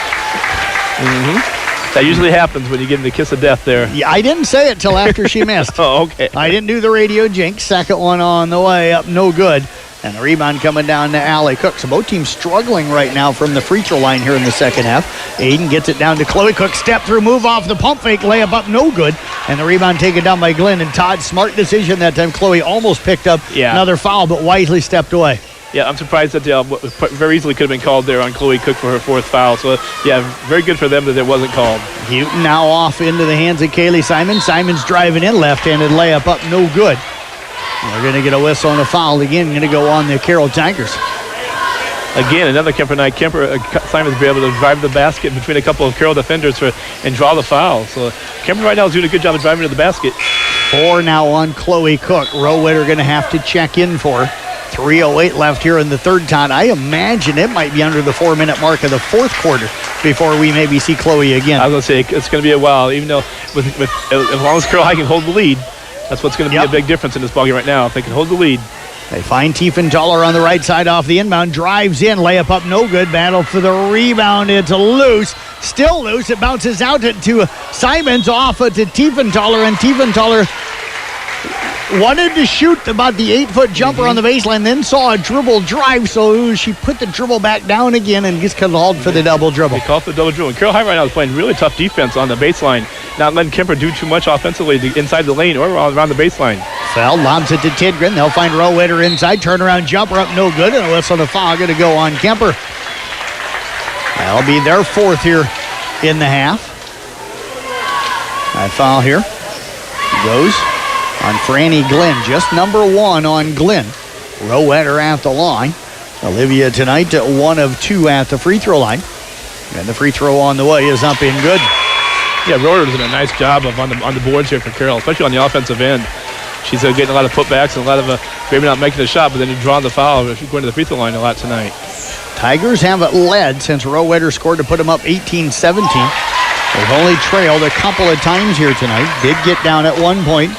That usually happens when you give them the kiss of death there. Yeah, I didn't say it till after she missed. Oh, okay. I didn't do the radio jinx. Second one on the way up, no good. And the rebound coming down to Allie Cook. So both teams struggling right now from the free throw line here in the second half. Aiden gets it down to Chloe Cook. Step through, move off the pump fake, layup up, no good. And the rebound taken down by Glenn. And Todd, smart decision that time. Chloe almost picked up another foul, but wisely stepped away. Yeah, I'm surprised that very easily could have been called there on Chloe Cook for her 4th foul. So, yeah, very good for them that it wasn't called. Houghton now off into the hands of Kaylee Simons. Simons driving in, left-handed layup up, no good. We're going to get a whistle and a foul again. Going to go on the Carroll Tigers. Again, another Kuemper night. Simons will be able to drive the basket between a couple of Carroll defenders and draw the foul. So Kuemper right now is doing a good job of driving to the basket. 4 now on Chloe Cook. Rowetter going to have to check in for her. 3:08 left here in the 3rd, Todd. I imagine it might be under the 4-minute mark of the 4th quarter before we maybe see Chloe again. I was going to say, it's going to be a while, even though as long as Carroll High can hold the lead. That's what's going to be a big difference in this ballgame right now, if they can hold the lead. They find Tiefenthaler on the right side off the inbound. Drives in, layup up, no good. Battle for the rebound. It's loose. Still loose. It bounces out to Simons, off to Tiefenthaler, and Tiefenthaler wanted to shoot about the 8-foot jumper on the baseline, then saw a dribble drive, so she put the dribble back down again and gets called for the double dribble. They called for the double dribble. And Carroll High right now is playing really tough defense on the baseline, not letting Kuemper do too much offensively inside the lane or around the baseline. Feld lobs it to Tidgren. They'll find Rowetter inside. Turnaround jumper up, no good, and a whistle and a foul going to go on Kuemper. That'll be their 4th here in the half. That foul here goes on Franny Glenn, just number 1 on Glenn. Rowetter at the line. Olivia tonight 1 of 2 at the free throw line. And the free throw on the way is up and good. Yeah, Rowetter doing a nice job on the boards here for Carroll, especially on the offensive end. she's getting a lot of putbacks and a lot of maybe not making a shot, but then drawing the foul. She's going to the free throw line a lot tonight. Tigers haven't led since Rowetter scored to put them up 18-17. They've only trailed a couple of times here tonight. Did get down at one point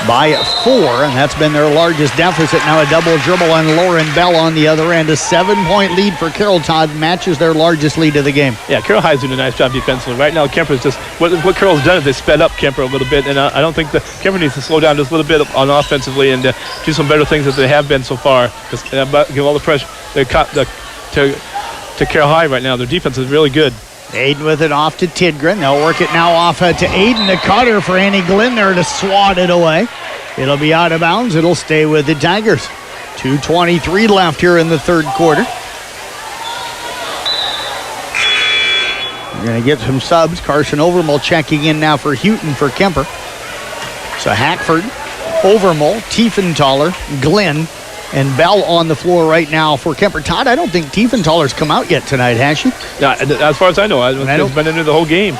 by 4, and that's been their largest deficit. Now a double dribble on Lauren Bell on the other end. A 7-point lead for Carroll. Todd matches their largest lead of the game. Yeah, Carroll High's doing a nice job defensively. Right now, Kuemper's just, what Carroll's done is they sped up Kuemper a little bit, and I don't think Kuemper needs to slow down just a little bit on offensively and do some better things that they have been so far. Give all the pressure to Carroll High right now. Their defense is really good. Aiden with it off to Tidgren. They'll work it now off to Aiden. The cutter for Annie Glenn there to swat it away. It'll be out of bounds. It'll stay with the Tigers. 2:23 left here in the third quarter. We're going to get some subs. Carson Overmole checking in now for Houghton for Kuemper. So Hackford, Overmole, Tiefenthaler, Glenn, and Bell on the floor right now for Kuemper. Todd, I don't think Tiefenthaler's come out yet tonight, has she? Yeah, as far as I know, she's been into the whole game.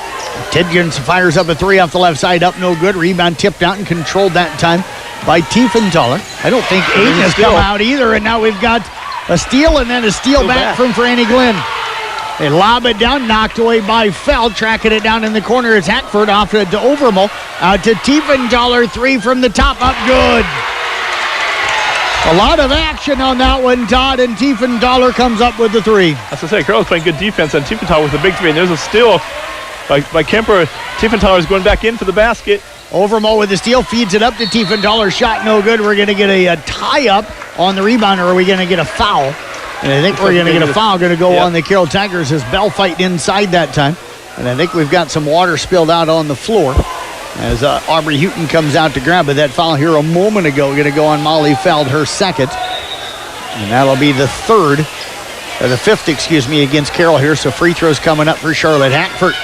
Tidgens fires up a 3 off the left side, up no good. Rebound tipped out and controlled that time by Tiefenthaler. I don't think Aiden has come out either, and now we've got a steal and then a steal back from Franny Glenn. They lob it down, knocked away by Feld. Tracking it down in the corner is Hackford off to Overmole. Out to Tiefenthaler, 3 from the top, up good. A lot of action on that one, Todd, and Tiefenthaler comes up with the 3. As I say, Carroll's playing good defense, and Tiefenthaler with the big 3, and there's a steal by Kuemper. Tiefenthaler's going back in for the basket. Overmole with the steal, feeds it up to Tiefenthaler. Shot no good. We're going to get a tie-up on the rebound, or are we going to get a foul? And I think we're going to get a foul. Going to go on the Carroll Tigers as Bell fighting inside that time. And I think we've got some water spilled out on the floor as Aubrey Houghton comes out to grab it. That foul here a moment ago going to go on Molly Feld, her second. And that'll be the fifth, against Carroll here. So free throws coming up for Charlotte Hackford.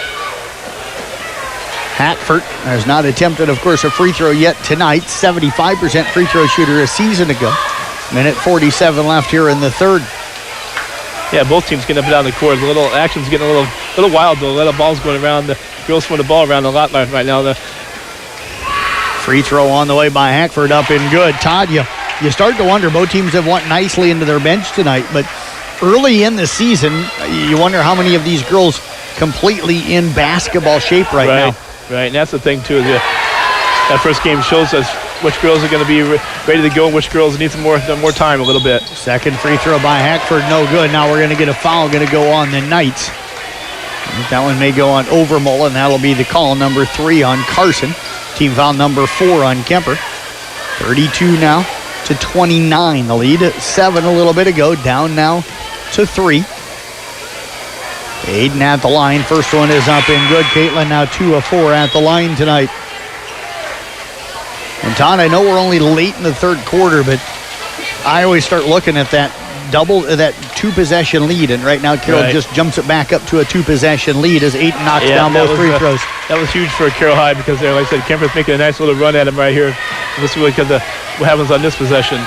Hackford has not attempted, of course, a free throw yet tonight. 75% free throw shooter a season ago. Minute 47 left here in the third. Yeah, both teams getting up and down the court. The little action's getting a little wild, though. A lot of balls going around. The girls throwing the ball around a lot right now. Free throw on the way by Hackford, up and good. Todd, you start to wonder, both teams have went nicely into their bench tonight, but early in the season, you wonder how many of these girls completely in basketball shape right now. Right, and that's the thing, too. That first game shows us which girls are going to be ready to go and which girls need some more time a little bit. Second free throw by Hackford, no good. Now we're going to get a foul, going to go on the Knights. That one may go on Overmole, and that'll be the call, number 3 on Carson. Team foul number 4 on Kuemper. 32 now to 29. The lead at 7 a little bit ago, down now to 3. Aiden at the line. First one is up and good. Caitlin now 2 of 4 at the line tonight. And Todd, I know we're only late in the third quarter, but I always start looking at that 2-possession lead, and right now Carroll just jumps it back up to a 2-possession lead as Aiden knocks down both free throws. That was huge for Carroll High because, like I said, Kuemper's making a nice little run at him right here. Let's see what happens on this possession.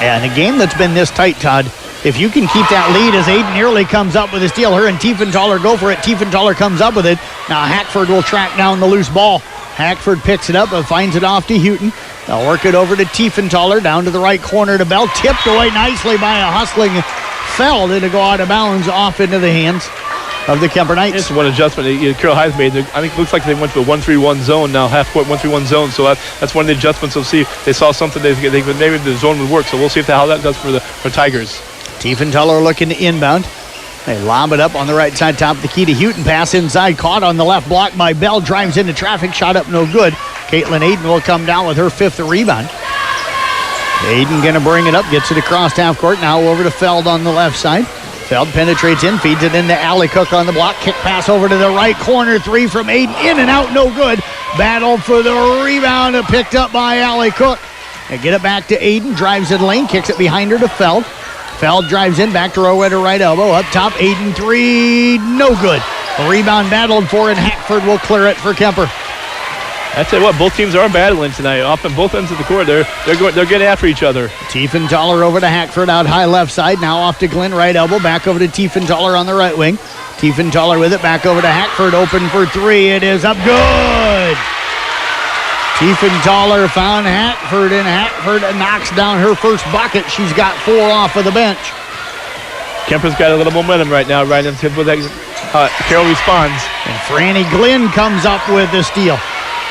Yeah, in a game that's been this tight, Todd, if you can keep that lead as Aiden nearly comes up with a steal, her and Tiefenthaler go for it. Tiefenthaler comes up with it. Now Hackford will track down the loose ball. Hackford picks it up and finds it off to Houghton. They'll work it over to Tiefenthaler, down to the right corner to Bell. Tipped away nicely by a hustling Feld to go out of bounds off into the hands of the Kuemper Knights. It's one adjustment Carroll High's made. I think it looks like they went to a 1-3-1 zone now, half-court 1-3-1 zone. So that's one of the adjustments. We'll see if they saw something. Maybe the zone would work. So we'll see how that does for Tigers. Tiefenthaler looking to inbound. They lob it up on the right side, top of the key to Houghton. Pass inside, caught on the left block by Bell. Drives into traffic, shot up no good. Caitlin Aiden will come down with her 5th rebound. Aiden going to bring it up, gets it across half court. Now over to Feld on the left side. Feld penetrates in, feeds it into Allie Cook on the block. Kick pass over to the right corner. 3 from Aiden, in and out, no good. Battle for the rebound, picked up by Allie Cook. They get it back to Aiden, drives in the lane, kicks it behind her to Feld. Feld drives in, back to Rowetter right elbow. Up top, Aiden 3, no good. The rebound battled for, and Hackford will clear it for Kuemper. I tell you what, both teams are battling tonight. Off on both ends of the court, they're getting after each other. Tiefenthaler over to Hackford out high left side. Now off to Glenn right elbow. Back over to Tiefenthaler on the right wing. Tiefenthaler with it, back over to Hackford, open for 3. It is up good. Tiefenthaler found Hackford, and Hackford knocks down her first bucket. She's got 4 off of the bench. Kuemper's got a little momentum right now, right into that. Carroll responds. And Franny Glenn comes up with the steal.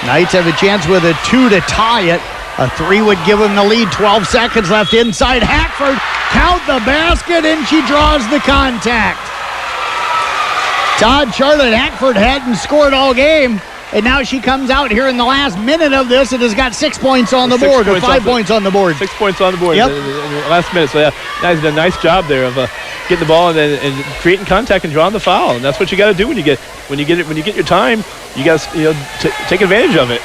Knights have a chance with a 2 to tie it. A 3 would give them the lead. 12 seconds left inside. Hackford, count the basket, and she draws the contact. Todd, Charlotte Hackford hadn't scored all game, and now she comes out here in the last minute of this and has got 6 points on the board, or 5 points on the board. 6 points on the board Yep. in the last minute. So yeah, guys did a nice job there of getting the ball and creating contact and drawing the foul. And that's what you got to do when you get your time. You got to take advantage of it.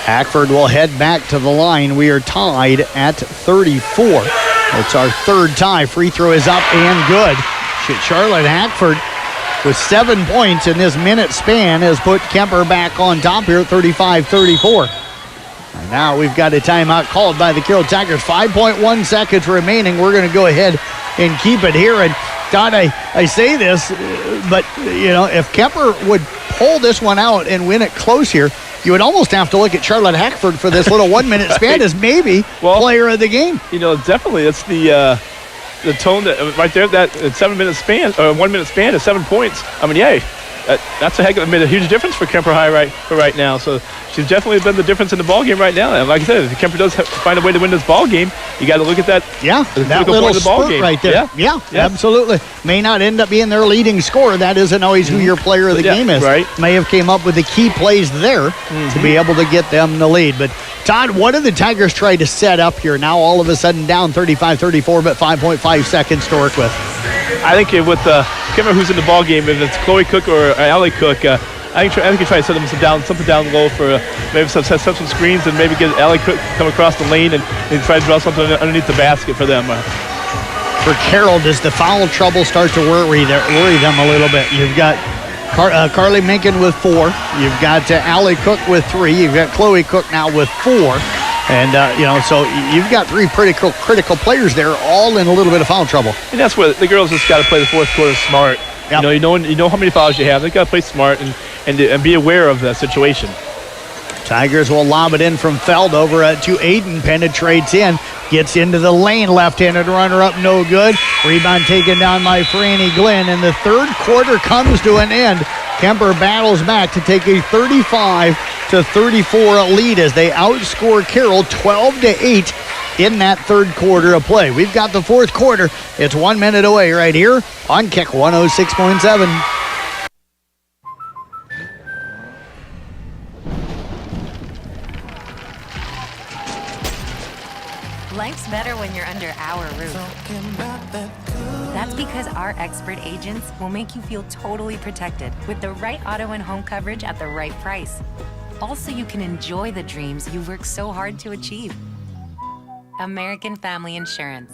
Hackford will head back to the line. We are tied at 34. It's our third tie. Free throw is up and good. Charlotte Hackford with 7 points in this minute span has put Kuemper back on top here at 35-34. And now we've got a timeout called by the Carroll Tigers. 5.1 seconds remaining. We're going to go ahead and keep it here. And Todd, I say this, but if Kuemper would pull this one out and win it close here, you would almost have to look at Charlotte Hackford for this little 1 minute span as maybe player of the game. Definitely it's the tone that right there, that 7 minute span or 1 minute span is 7 points. I mean, that's made a huge difference for Kuemper High right now. So she's definitely been the difference in the ball game right now. And like I said, if Kuemper does find a way to win this ball game, you got to look at that. Yeah, that little spurt right there. Yeah, absolutely. May not end up being their leading scorer. That isn't always who your player of the game is. Right. May have came up with the key plays there to be able to get them the lead. But Todd, what do the Tigers try to set up here? Now all of a sudden down 35-34, but 5.5 seconds to work with. I think with Kuemper, who's in the ball game, if it's Chloe Cook or Allie Cook, I think you try to set them something down low for maybe set some screens and maybe get Allie Cook come across the lane and try to draw something underneath the basket for them. For Carroll, does the foul trouble start to worry them a little bit? You've got Carly Minkin with 4. You've got Allie Cook with 3. You've got Chloe Cook now with 4. And, so you've got 3 critical players there, all in a little bit of foul trouble. And that's where the girls just got to play the fourth quarter smart. Yep. You know how many fouls you have. They got to play smart and be aware of that situation. Tigers will lob it in from Feld over to Aiden. Penetrates in. Gets into the lane. Left-handed runner up, no good. Rebound taken down by Franny Glenn. And the third quarter comes to an end. Kuemper battles back to take a 35-34 lead as they outscore Carroll 12-8 in that third quarter of play. We've got the fourth quarter. It's 1 minute away right here on Kick 106.7. Life's better when you're under our roof. That's because our expert agents will make you feel totally protected with the right auto and home coverage at the right price. Also, you can enjoy the dreams you worked so hard to achieve. American Family Insurance.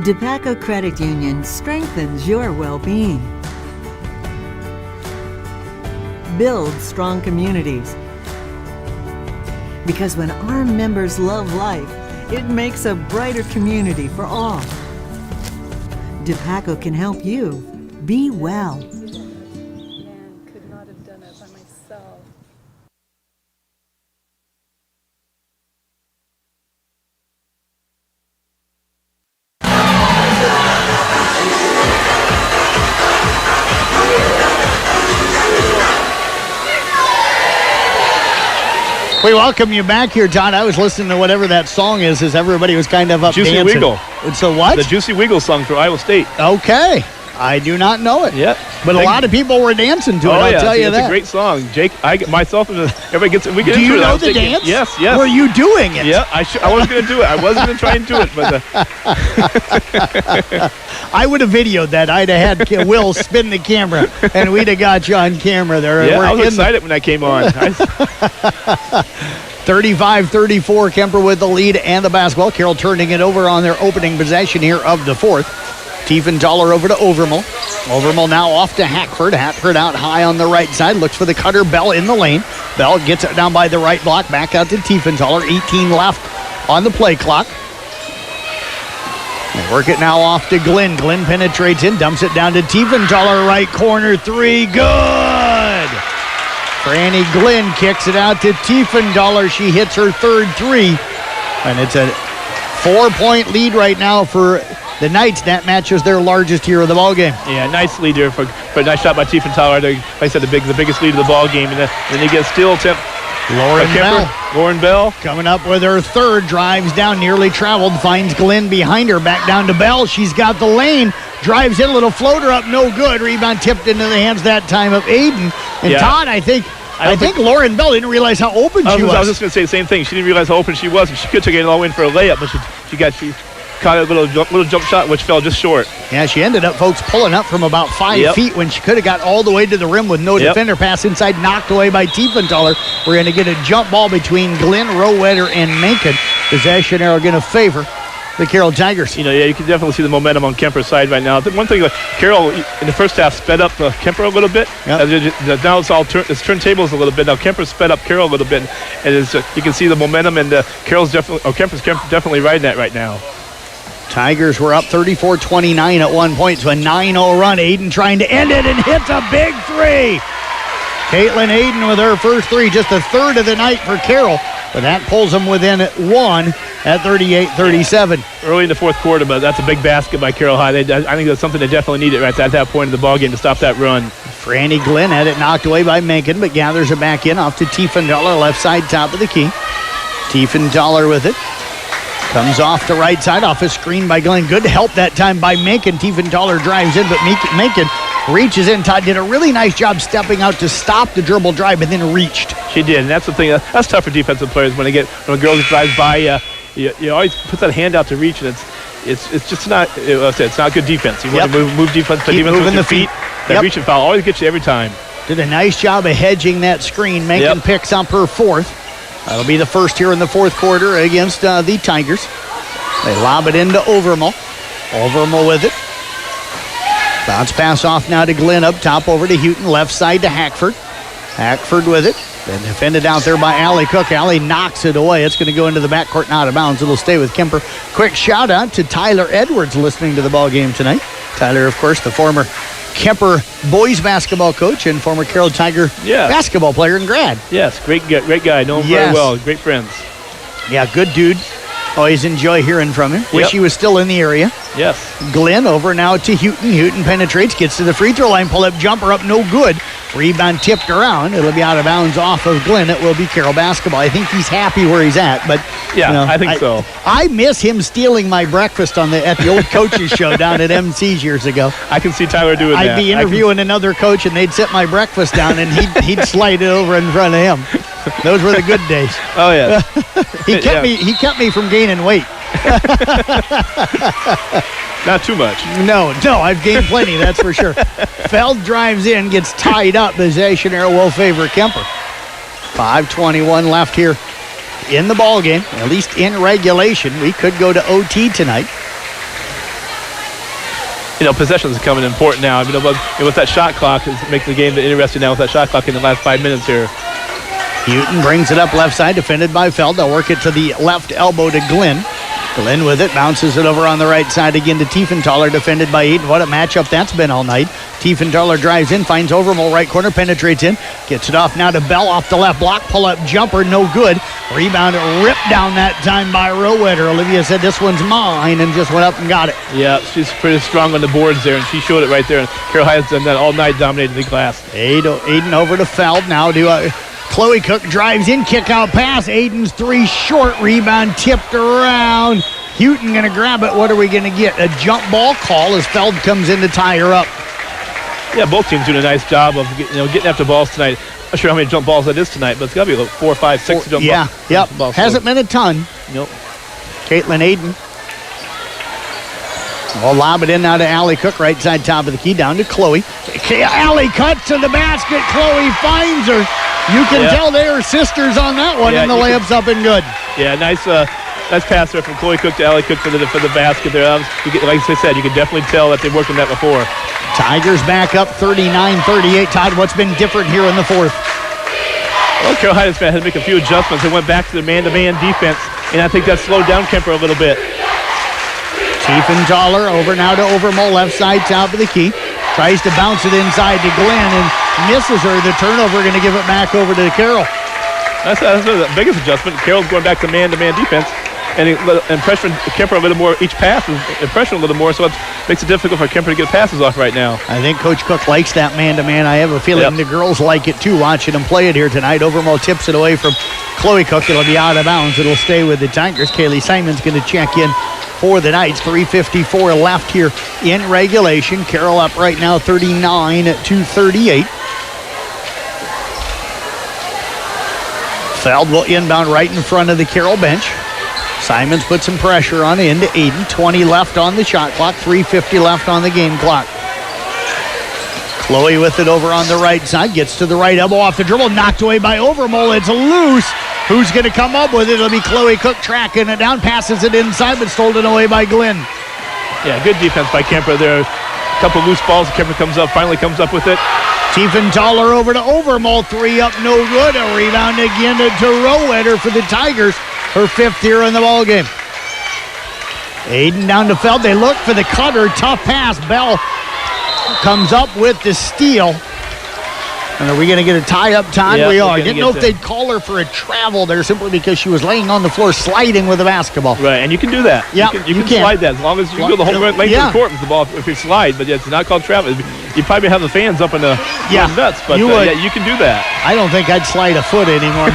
DePaco Credit Union strengthens your well-being. Build strong communities. Because when our members love life, it makes a brighter community for all. DePaco can help you be well. Could not have done it by myself. We welcome you back here, Todd. I was listening to whatever that song is as everybody was kind of up Juicy dancing. Wiggle. So what? The Juicy Wiggle song for Iowa State. Okay. I do not know it. Yeah. But a lot of people were dancing to it, I'll tell you that. It's a great song. Jake, myself, and everybody gets it. We get do into you it. know the dance? Yes. Were you doing it? Yeah, I was going to do it. I wasn't going to try and do it, but... I would have videoed that. I'd have had Will spin the camera, and we'd have got you on camera there. Yeah, I was excited when I came on. 35-34, Kuemper with the lead and the basketball. Carroll turning it over on their opening possession here of the fourth. Tiefenthaler over to Overmall. Overmall now off to Hackford. Hackford out high on the right side. Looks for the cutter. Bell in the lane. Bell gets it down by the right block. Back out to Tiefenthaler. 18 left on the play clock. They work it now off to Glenn. Glenn penetrates in. Dumps it down to Tiefenthaler. Right corner three. Good. Franny Glenn kicks it out to Tiefenthaler. She hits her third three. And it's a 4-point lead right now for the Knights. That matches their largest here of the ball game. Yeah, nice lead there for a nice shot by Tiefenthaler. Like I said, the biggest lead of the ball game, and then they get still tip. Lauren Bell coming up with her third. Drives down, nearly traveled, finds Glenn behind her. Back down to Bell. She's got the lane. Drives in, a little floater up, no good. Rebound tipped into the hands that time of Aiden. And Todd, I think Lauren Bell didn't realize how open she was. I was just going to say the same thing. She didn't realize how open she was, and she could have taken it all in for a layup, but she caught a little jump shot, which fell just short. Yeah, she ended up, folks, pulling up from about 5 feet when she could have got all the way to the rim with no defender. Pass inside, knocked away by Tiefenthaler. We're going to get a jump ball between Glenn, Rowetter, and Menken. Possession arrow going to favor the Carroll Tigers. You can definitely see the momentum on Kuemper's side right now. One thing, Carroll in the first half sped up Kuemper a little bit. Yep. Now it's turntables a little bit. Now Kuemper sped up Carroll a little bit, and you can see the momentum, and Kuemper's definitely riding that right now. Tigers were up 34-29 at one point, so a 9-0 run. Aiden trying to end it and hits a big three. Caitlin Aiden with her first three, just the third of the night for Carroll, but that pulls them within one at 38-37. Early in the fourth quarter, but that's a big basket by Carroll High. I think that's something they definitely needed right at that point in the ballgame to stop that run. Franny Glenn had it knocked away by Menken, but gathers it back in off to Tiefenthaler, left side, top of the key. Tiefenthaler with it. Comes off the right side, off a screen by Glenn. Good help that time by Menken. Tiefenthaler drives in, but Menken reaches in. Todd did a really nice job stepping out to stop the dribble drive, and then reached. She did, and that's the thing. That's tough for defensive players when a girl drives by. You always put that hand out to reach, and it's just not. It's not good defense. You want to move defense, but even with the feet. That reach and foul always gets you every time. Did a nice job of hedging that screen. Menken picks up her fourth. That'll be the first here in the fourth quarter against the Tigers. They lob it into Overmall. Overmall with it. Bounce pass off now to Glenn up top over to Houghton. Left side to Hackford. Hackford with it. Then defended out there by Allie Cook. Allie knocks it away. It's going to go into the backcourt and out of bounds. It'll stay with Kuemper. Quick shout out to Tyler Edwards listening to the ball game tonight. Tyler, of course, the former Kuemper boys basketball coach and former Carroll Tiger basketball player in grad. Yes, great guy. Know him very well. Great friends. Yeah, good dude. Always enjoy hearing from him. Wish he was still in the area. Yes. Glenn over now to Houghton. Houghton penetrates, gets to the free throw line, pull up jumper up, no good. Rebound tipped around. It'll be out of bounds off of Glenn. It will be Carroll basketball. I think he's happy where he's at, but I think so. I miss him stealing my breakfast at the old coaches show down at MC's years ago. I can see Tyler doing that. I'd be interviewing another coach, and they'd set my breakfast down, and he'd slide it over in front of him. Those were the good days. Oh yeah. He kept me from gaining weight. Not too much. No, I've gained plenty, that's for sure. Feld drives in, gets tied up. Possession arrow will favor Kuemper. 5:21 left here in the ball game, at least in regulation. We could go to OT tonight. Possessions are coming important now. With that shot clock, it makes the game interesting now with that shot clock in the last 5 minutes here. Houghton brings it up left side, defended by Feld. They'll work it to the left elbow to Glenn. Glenn with it, bounces it over on the right side again to Tiefenthaler, defended by Aiden. What a matchup that's been all night. Tiefenthaler drives in, finds Overmall right corner, penetrates in, gets it off now to Bell off the left block, pull-up jumper, no good. Rebound ripped down that time by Rowetter. Olivia said this one's mine and just went up and got it. Yeah, she's pretty strong on the boards there, and she showed it right there. And Carroll has done that all night, dominated the glass. Aiden over to Feld now to Chloe Cook drives in, kick out pass. Aiden's three short, rebound tipped around. Houghton going to grab it. What are we going to get? A jump ball call as Feld comes in to tie her up. Yeah, both teams doing a nice job of getting after balls tonight. I'm not sure how many jump balls that is tonight, but it's got to be like 4, 5, 6 jump balls. Hasn't been a ton. Nope. Caitlin Aiden. We'll lob it in now to Allie Cook, right side top of the key, down to Chloe. Allie cuts to the basket. Chloe finds her. You can tell they are sisters on that one, and the layup's up and good. Yeah, nice nice pass there from Chloe Cook to Allie Cook for the basket there. Like I said, you can definitely tell that they've worked on that before. Tigers back up 39-38. Todd, what's been different here in the fourth? Well, Carroll High had to make a few adjustments. They went back to the man-to-man defense, and I think that slowed down Kuemper a little bit. Tiefenthaler over now to Overmole, left side, top of the key. Tries to bounce it inside to Glenn and misses her. The turnover going to give it back over to Carroll. That's the biggest adjustment. Carroll's going back to man defense and pressuring Kuemper a little more each pass and pressuring a little more, so it makes it difficult for Kuemper to get passes off right now. I think Coach Cook likes that man-to-man. I have a feeling the girls like it too, watching them play it here tonight. Overmole tips it away from Chloe Cook. It'll be out of bounds. It'll stay with the Tigers. Kaylee Simon's going to check in for the Knights. 3:54 left here in regulation. Carroll up right now 39-38. Feld will inbound right in front of the Carroll bench. Simons put some pressure on into Aiden. 20 left on the shot clock. 3:50 left on the game clock. Chloe with it over on the right side. Gets to the right elbow off the dribble. Knocked away by Overmole. It's loose. Who's going to come up with it? It'll be Chloe Cook tracking it down. Passes it inside, but stolen away by Glenn. Yeah, good defense by Kuemper there. A couple loose balls. Kuemper finally comes up with it. Tiefenthaler over to Overmole. 3 up, no good. A rebound again to Rowetter for the Tigers. Her 5th here in the ballgame. Aiden down to Feld. They look for the cutter. Tough pass. Bell comes up with the steal. And are we going to get a tie-up, Todd? Yeah, we are. Didn't know if they'd call her for a travel there simply because she was laying on the floor sliding with a basketball. Right, and you can do that. Yeah, you can slide that as long as you go the whole length of the court with the ball if you slide, but it's not called travel. You probably have the fans up in the nuts, but you can do that. I don't think I'd slide a foot anymore.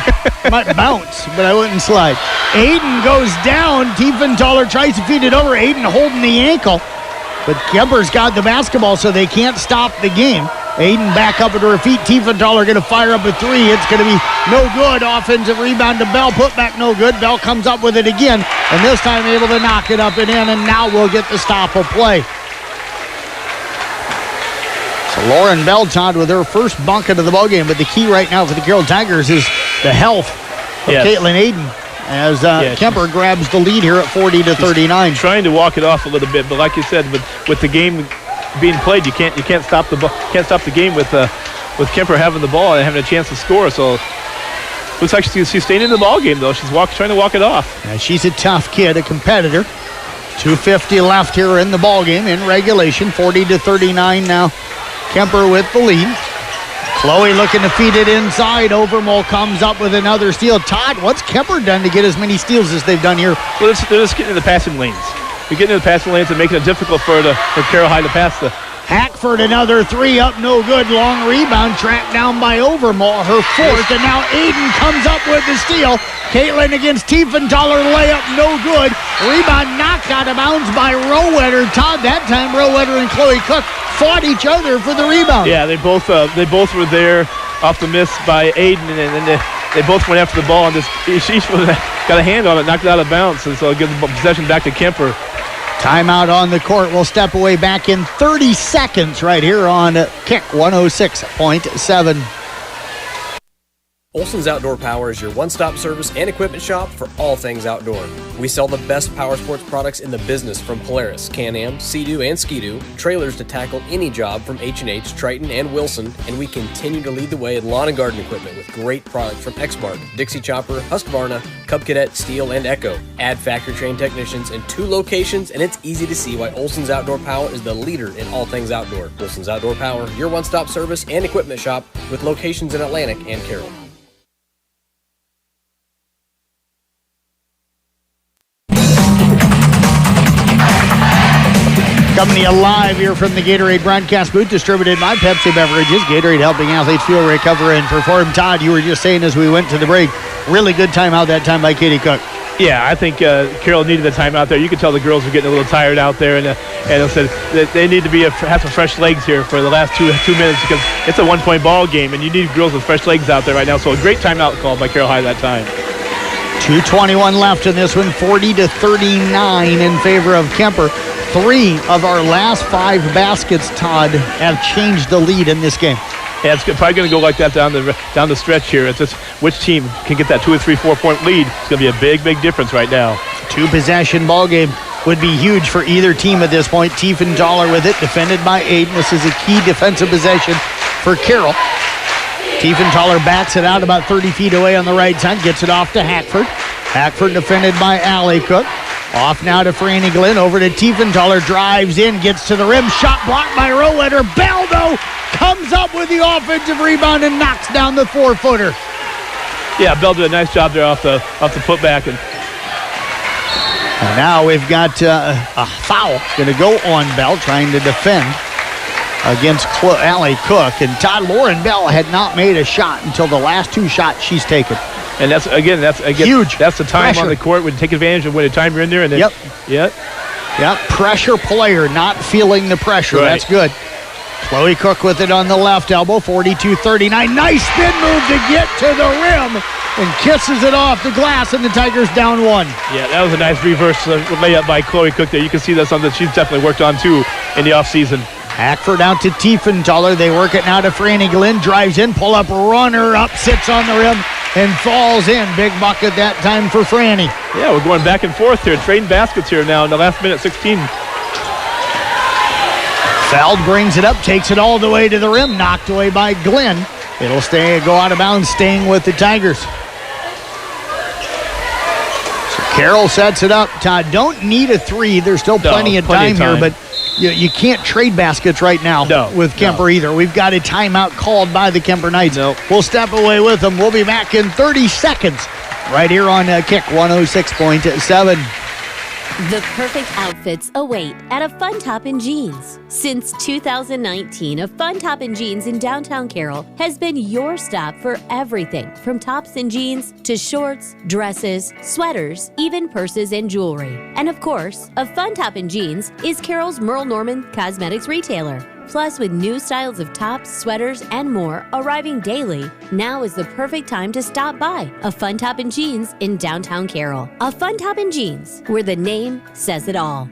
Might bounce, but I wouldn't slide. Aiden goes down. Tiefenthaler tries to feed it over. Aiden holding the ankle, but Kuemper's got the basketball, so they can't stop the game. Aiden back up at her feet. Tiefenthaler going to fire up a 3. It's going to be no good. Offensive rebound to Bell. Put back no good. Bell comes up with it again, and this time able to knock it up and in, and now we'll get the stop of play. So Lauren Bell, Todd, with her first bucket of the ballgame, but the key right now for the Carroll Tigers is the health of Caitlin Aiden as Kuemper grabs the lead here at 40-39. Trying to walk it off a little bit, but like you said, with the game being played, you can't stop the game with Kuemper having the ball and having a chance to score. So looks like she's staying in the ball game though. She's trying to walk it off. Yeah, she's a tough kid, a competitor. 2:50 left here in the ball game in regulation. 40-39 now. Kuemper with the lead. Chloe looking to feed it inside. Overmole comes up with another steal. Todd, what's Kuemper done to get as many steals as they've done here? Well, they're just getting in the passing lanes. You're getting in the passing lanes and making it difficult for Carroll High to pass the. Hackford, another 3 up, no good. Long rebound, tracked down by Overmole, her 4th, and now Aiden comes up with the steal. Caitlin against Tiefenthaler, layup, no good. Rebound knocked out of bounds by Rowetter. Todd, that time Rowetter and Chloe Cook fought each other for the rebound. Yeah, they both were there off the miss by Aiden, and they both went after the ball, and each got a hand on it, knocked it out of bounds, and so it gives the possession back to Kuemper. Timeout on the court. We'll step away back in 30 seconds right here on Kick 106.7. Olson's Outdoor Power is your one-stop service and equipment shop for all things outdoor. We sell the best power sports products in the business from Polaris, Can-Am, Sea-Doo, and Ski-Doo, trailers to tackle any job from H&H, Triton, and Wilson, and we continue to lead the way in lawn and garden equipment with great products from Exmark, Dixie Chopper, Husqvarna, Cub Cadet, Steel, and Echo. Add factory-trained technicians in 2 locations, and it's easy to see why Olson's Outdoor Power is the leader in all things outdoor. Olson's Outdoor Power, your one-stop service and equipment shop with locations in Atlantic and Carroll. Coming to you live here from the Gatorade broadcast booth, distributed by Pepsi Beverages. Gatorade helping athletes feel, recover, and perform. Todd, you were just saying as we went to the break, really good timeout that time by Katie Cook. Yeah, I think Carroll needed the timeout there. You could tell the girls were getting a little tired out there, and they said that they need to have some fresh legs here for the last two minutes because it's a one-point ball game, and you need girls with fresh legs out there right now. So a great timeout call by Carroll High that time. 2:21 left in this one, 40-39 in favor of Kuemper. 3 of our last 5 baskets, Todd, have changed the lead in this game. Yeah, it's probably going to go like that down the stretch here. It's just which team can get that 2 or 3, 4 point lead. It's going to be a big difference right now. Two-possession ball game would be huge for either team at this point. Tiefenthaler with it, defended by Aiden. This is a key defensive possession for Carroll. Tiefenthaler backs it out about 30 feet away on the right side, gets it off to Hackford. Hackford defended by Allie Cook. Off now to Franny Glenn, over to Tiefenthaler, drives in, gets to the rim, shot blocked by Rowetter. Baldo comes up with the offensive rebound and knocks down the 4-footer. Yeah, Bell did a nice job there off the putback. And now we've got a foul going to go on Bell, trying to defend against Allie Cook. And Todd Lauren Bell had not made a shot until the last two shots she's taken. And that's huge. That's the time pressure on the court when you take advantage of when the time you're in there. And then, Yep. Pressure player, not feeling the pressure. Right. That's good. Chloe Cook with it on the left elbow, 42-39. Nice spin move to get to the rim and kisses it off the glass, and the Tigers down one. Yeah, that was a nice reverse layup by Chloe Cook there. You can see that's something that she's definitely worked on too in the offseason. Hackford out to Tiefenthaler. They work it now to Franny Glenn. Drives in, pull up, runner up, sits on the rim, and falls in. Big bucket that time for Franny. Yeah, we're going back and forth here, trading baskets here now in the last minute 16. Feld brings it up, takes it all the way to the rim, knocked away by Glenn. It'll go out of bounds, staying with the Tigers. So Carroll sets it up. Todd, don't need a three. There's still plenty of time here, but you can't trade baskets right now with Kuemper either. We've got a timeout called by the Kuemper Knights. We'll step away with them. We'll be back in 30 seconds right here on Kick 106.7. The perfect outfits await at a Fun Top and Jeans. Since 2019, a Fun Top and Jeans in downtown Carroll has been your stop for everything from tops and jeans to shorts, dresses, sweaters, even purses and jewelry. And of course, a Fun Top and Jeans is Carroll's Merle Norman cosmetics retailer. Plus, with new styles of tops, sweaters, and more arriving daily, now is the perfect time to stop by a Fun Top and Jeans in downtown Carroll. A Fun Top and Jeans, where the name says it all.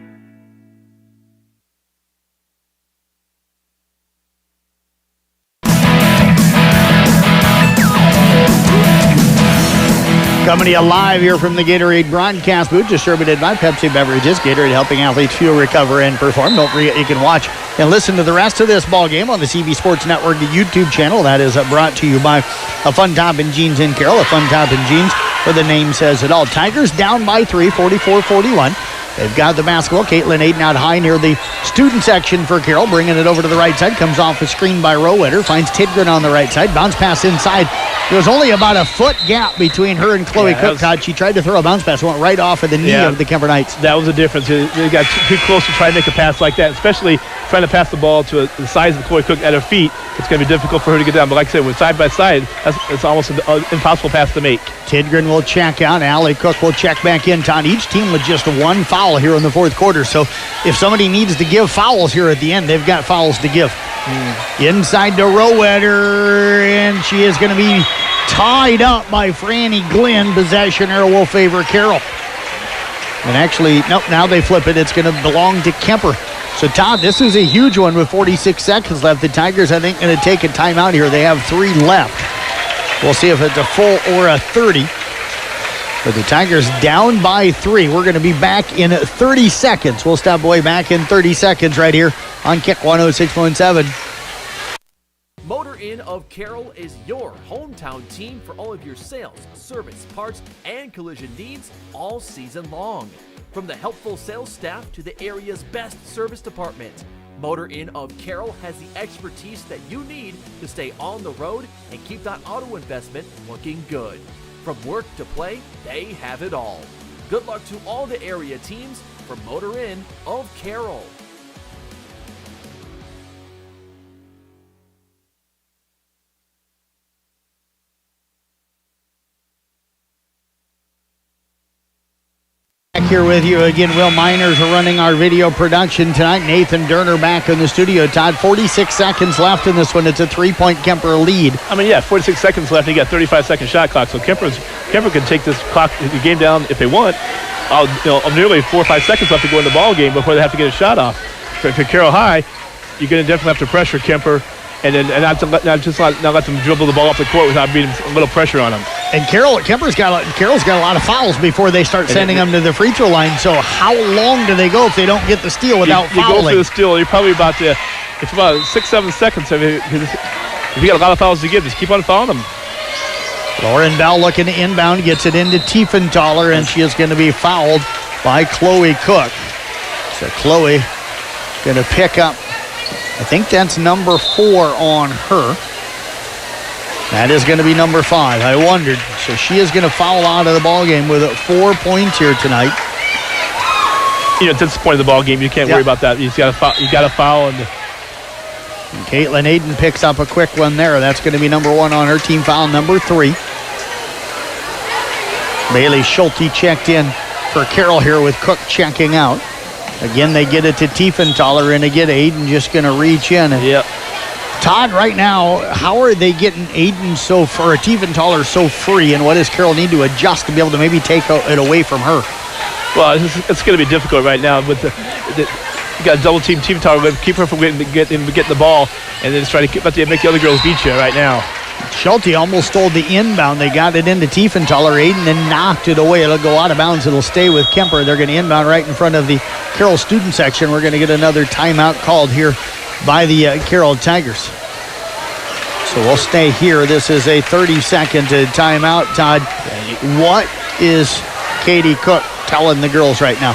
Coming to you live here from the Gatorade broadcast booth, distributed by Pepsi Beverages. Gatorade helping athletes fuel, recover, and perform. Don't forget you can watch and listen to the rest of this ball game on the CB Sports Network YouTube channel. That is brought to you by a Fun Top and Jeans in Carroll. A Fun Top and Jeans, where the name says it all. Tigers down by 3, 44-41. They've got the basketball. Caitlin Aiden out high near the student section for Carroll, bringing it over to the right side. Comes off a screen by Rowetter. Finds Tidgren on the right side. Bounce pass inside. There was only about a foot gap between her and Chloe Cook. She tried to throw a bounce pass. Went right off of the knee of the Kuemper Knights. That was the difference. They got too close to try to make a pass like that, especially trying to pass the ball to the size of Chloe Cook at her feet. It's going to be difficult for her to get down. But like I said, with side by side, it's almost an impossible pass to make. Tidgren will check out. Allie Cook will check back in. Todd, each team with just one foul here in the fourth quarter. So if somebody needs to give fouls here at the end, they've got fouls to give. Inside to Rowetter, and she is going to be tied up by Franny Glenn. Possession error will favor Carroll. And actually, nope, now they flip it. It's going to belong to Kuemper. So, Todd, this is a huge one with 46 seconds left. The Tigers, I think, going to take a timeout here. They have 3 left. We'll see if it's a full or a 30. But the Tigers down by 3. We're going to be back in 30 seconds. We'll step away back in 30 seconds right here on Kick 106.7. Motor Inn of Carroll is your hometown team for all of your sales, service, parts, and collision needs all season long. From the helpful sales staff to the area's best service department, Motor Inn of Carroll has the expertise that you need to stay on the road and keep that auto investment looking good. From work to play, they have it all. Good luck to all the area teams from Motor Inn of Carroll. Here with you again, Will Miners are running our video production tonight. Nathan Durner back in the studio. Todd, 46 seconds left in this one. It's a 3-point Kuemper lead. 46 seconds left. And you got 35-second shot clock. So Kuemper can take this clock, the game down if they want. Nearly 4 or 5 seconds left to go in the ball game before they have to get a shot off. For Carroll High, you're going to definitely have to pressure Kuemper, and not let them dribble the ball off the court without being a little pressure on them. And Kuemper's got a lot of fouls before they start sending them to the free throw line. So how long do they go if they don't get the steal without fouling? You go for the steal. You're probably it's about 6-7 seconds. If you got a lot of fouls to give, just keep on fouling them. Lauren Bell looking to inbound, gets it into Tiefenthaler, and she is going to be fouled by Chloe Cook. So Chloe going to pick up, I think that's number 4 on her. That is going to be number 5. I wondered. So she is going to foul out of the ball game with 4 points here tonight. At this point of the ball game, you can't worry about that. You got to foul. And Caitlin Aiden picks up a quick one there. That's going to be number 1 on her, team foul number 3. Bailey Schulte checked in for Carroll here with Cook checking out. Again, they get it to Tiefenthaler, and again, Aiden just going to reach in. Yep. Todd, right now, how are they getting Aiden Tiefenthaler so free, and what does Carroll need to adjust to be able to maybe take it away from her? Well, it's going to be difficult right now with you got a double team Tiefenthaler, keep her from getting the ball, and then just try to make the other girls beat you right now. Schulte almost stole the inbound. They got it into Tiefenthaler. Aiden then knocked it away. It'll go out of bounds. It'll stay with Kuemper. They're going to inbound right in front of the Carroll student section. We're going to get another timeout called here by the Carroll Tigers. So we'll stay here. This is a 30-second timeout. Todd, what is Katie Cook telling the girls right now?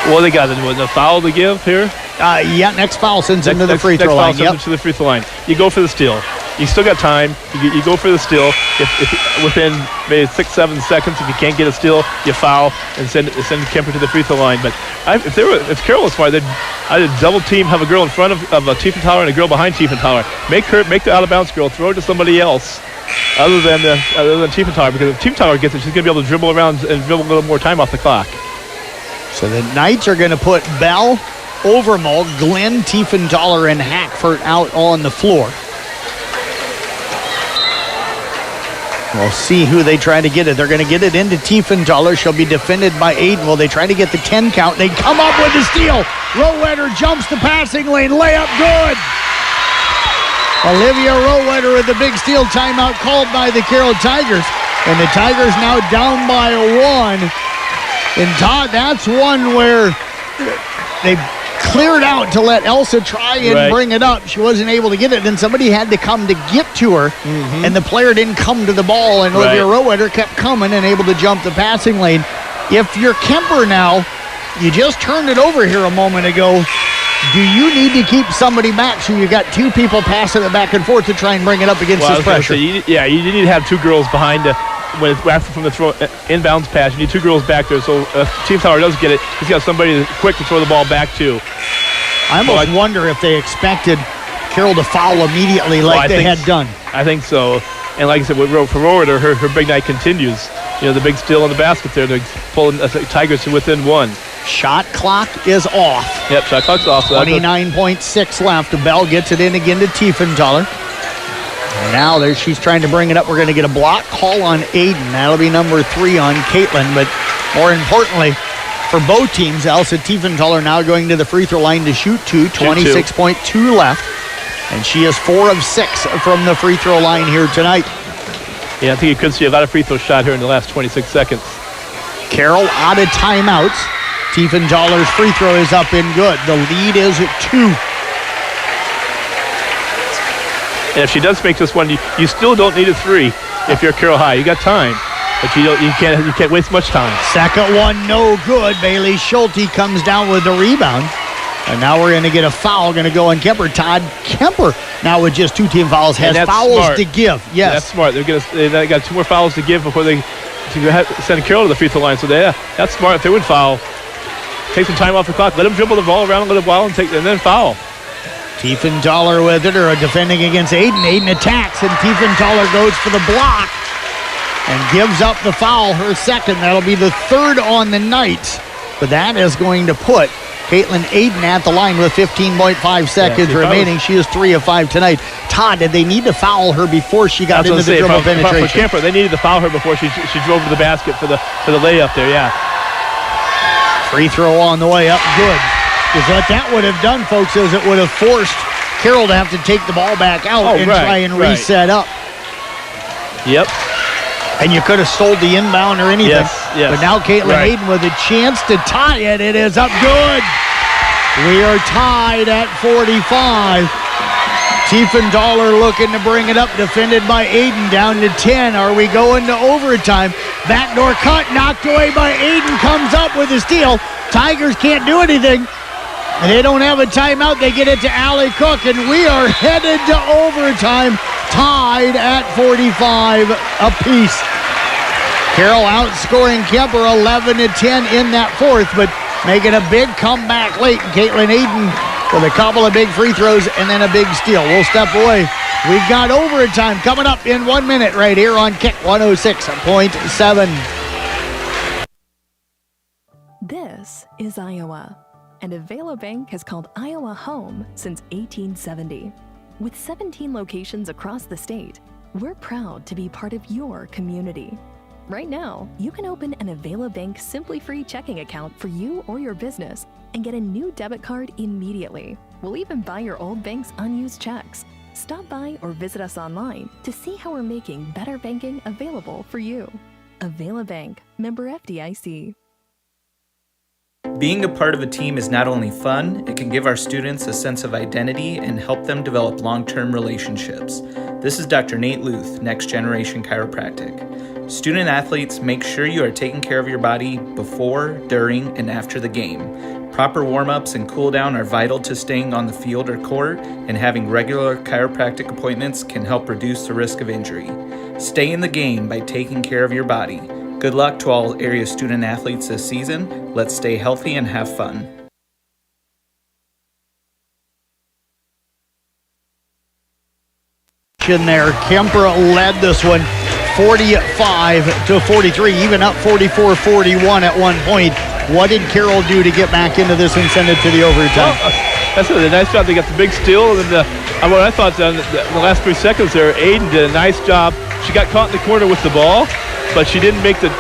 Well, they got a foul to give here. Next foul sends them to the free throw line. Next foul sends them to the free throw line. You go for the steal. You still got time. You go for the steal. If within maybe 6-7 seconds, if you can't get a steal, you foul and send Kuemper to the free throw line. But if Carroll was smart, I'd double team, have a girl in front of a Tiefenthaler and a girl behind Tiefenthaler. Make the out of bounds girl throw it to somebody else other than Tiefenthaler, because if Tiefenthaler gets it, she's going to be able to dribble around and dribble a little more time off the clock. So the Knights are going to put Bell, Overmall, Glenn, Tiefenthaler, and Hackford out on the floor. We'll see who they try to get it. They're going to get it into Tiefenthaler. She'll be defended by Aiden. Will they try to get the 10 count? They come up with the steal. Rowetter jumps the passing lane. Layup good. Olivia Rowetter with the big steal. Timeout called by the Carroll Tigers. And the Tigers now down by 1. And Todd, that's one where they cleared out to let Elsa try and bring it up. She wasn't able to get it. Then somebody had to come to get to her, and the player didn't come to the ball, and Olivia Rowetter kept coming and able to jump the passing lane. If you're Kuemper now, you just turned it over here a moment ago. Do you need to keep somebody back so you got 2 people passing it back and forth to try and bring it up against this pressure? You need to have 2 girls behind after from the inbounds pass. You need 2 girls back there, so if Tiefenthaler does get it, he's got somebody quick to throw the ball back to. I almost wonder if they expected Carroll to foul immediately they had done. I think so. And like I said, for Rowetter, her big night continues. The big steal in the basket there. They're pulling Tigers to within 1. Shot clock is off. Yep, shot clock's off. So 29.6 left. Bell gets it in again to Tiefenthaler. And now she's trying to bring it up. We're going to get a block call on Aiden. That'll be number 3 on Caitlin. But more importantly, for both teams, Elsa Tiefenthaler now going to the free throw line to shoot 2. 26.2 left. And she is 4 of 6 from the free throw line here tonight. Yeah, I think you could see a lot of free throw shot here in the last 26 seconds. Carroll out of timeouts. Tiefenthaler's free throw is up and good. The lead is at 2. And if she does make this one, you still don't need a 3 if you're Carroll High. You got time, but you can't waste much time. Second one, no good. Bailey Schulte comes down with the rebound. And now we're going to get a foul going to go on Kuemper. Todd Kuemper, now with just 2 team fouls, has fouls smart. to give. Yes. That's smart. They got 2 more fouls to give before they send Carroll to the free throw line. So that's smart. If they would foul, take some time off the clock. Let them dribble the ball around a little while and then foul. Tiefenthaler with it, or defending against Aiden. Aiden attacks, and Tiefenthaler goes for the block and gives up the foul, her second. That'll be the 3rd on the night. But that is going to put Caitlin Aiden at the line with 15.5 seconds remaining. She is 3 of 5 tonight. Todd, did they need to foul her before she got into the dribble penetration? For Kuemper, they needed to foul her before she drove to the basket for the layup there, yeah. Free throw on the way up, good. Because what that would have done, folks, is it would have forced Carroll to have to take the ball back out and try and reset up. Yep. And you could have stole the inbound or anything. Yes. But now Caitlin Hayden with a chance to tie it. It is up good. We are tied at 45. Tiefenthaler looking to bring it up, defended by Aiden, down to 10. Are we going to overtime? Backdoor cut, knocked away by Aiden, comes up with a steal. Tigers can't do anything. They don't have a timeout. They get it to Allie Cook, and we are headed to overtime, tied at 45 apiece. Carroll outscoring Kuemper 11-10 in that fourth, but making a big comeback late. Caitlin Hayden with a couple of big free throws and then a big steal. We'll step away. We've got overtime coming up in 1 minute right here on Kick 106.7. This is Iowa, and Avela Bank has called Iowa home since 1870. With 17 locations across the state, we're proud to be part of your community. Right now, you can open an Avela Bank Simply Free checking account for you or your business and get a new debit card immediately. We'll even buy your old bank's unused checks. Stop by or visit us online to see how we're making better banking available for you. Avela Bank, member FDIC. Being a part of a team is not only fun, it can give our students a sense of identity and help them develop long-term relationships. This is Dr. Nate Luth, Next Generation Chiropractic. Student athletes, make sure you are taking care of your body before, during, and after the game. Proper warm-ups and cool-down are vital to staying on the field or court, and having regular chiropractic appointments can help reduce the risk of injury. Stay in the game by taking care of your body. Good luck to all area student athletes this season. Let's stay healthy and have fun. In there, Kuemper led this one 45-43, even up 44-41 at one point. What did Carroll do to get back into this and send it to the overtime? Well, that's a nice job. They got the big steal, and what I thought in the last 3 seconds there, Aiden did a nice job. She got caught in the corner with the ball, but she didn't make the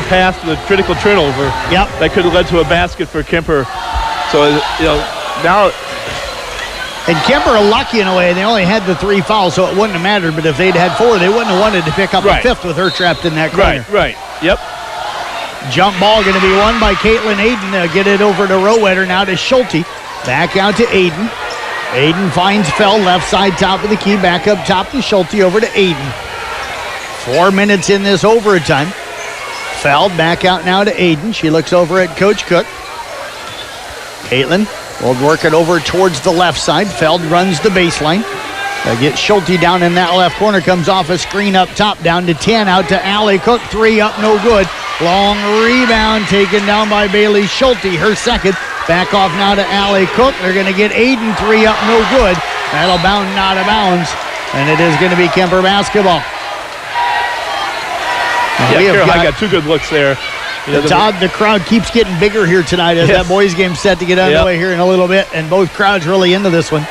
pass to the critical turnover. Yep. That could have led to a basket for Kuemper. So now. And Kuemper are lucky in a way. They only had the 3 fouls, so it wouldn't have mattered. But if they'd had 4, they wouldn't have wanted to pick up a fifth with her trapped in that corner. Right. Yep. Jump ball going to be won by Caitlin Aiden. Get it over to Rowetter, now to Schulte. Back out to Aiden. Aiden finds Feld, left side top of the key. Back up top to Schulte, over to Aiden. 4 minutes in this overtime. Feld back out now to Aiden. She looks over at Coach Cook. Caitlin will work it over towards the left side. Feld runs the baseline. They get Schulte down in that left corner. Comes off a screen up top, down to 10. Out to Allie Cook. 3 up, no good. Long rebound taken down by Bailey Schulte. Her second. Back off now to Allie Cook. They're going to get Aiden. 3 up, no good. That'll bound out of bounds. And it is going to be Kuemper basketball. Yeah, Carroll got 2 good looks there. The crowd keeps getting bigger here tonight as that boys game set to get underway here in a little bit, and both crowds really into this one.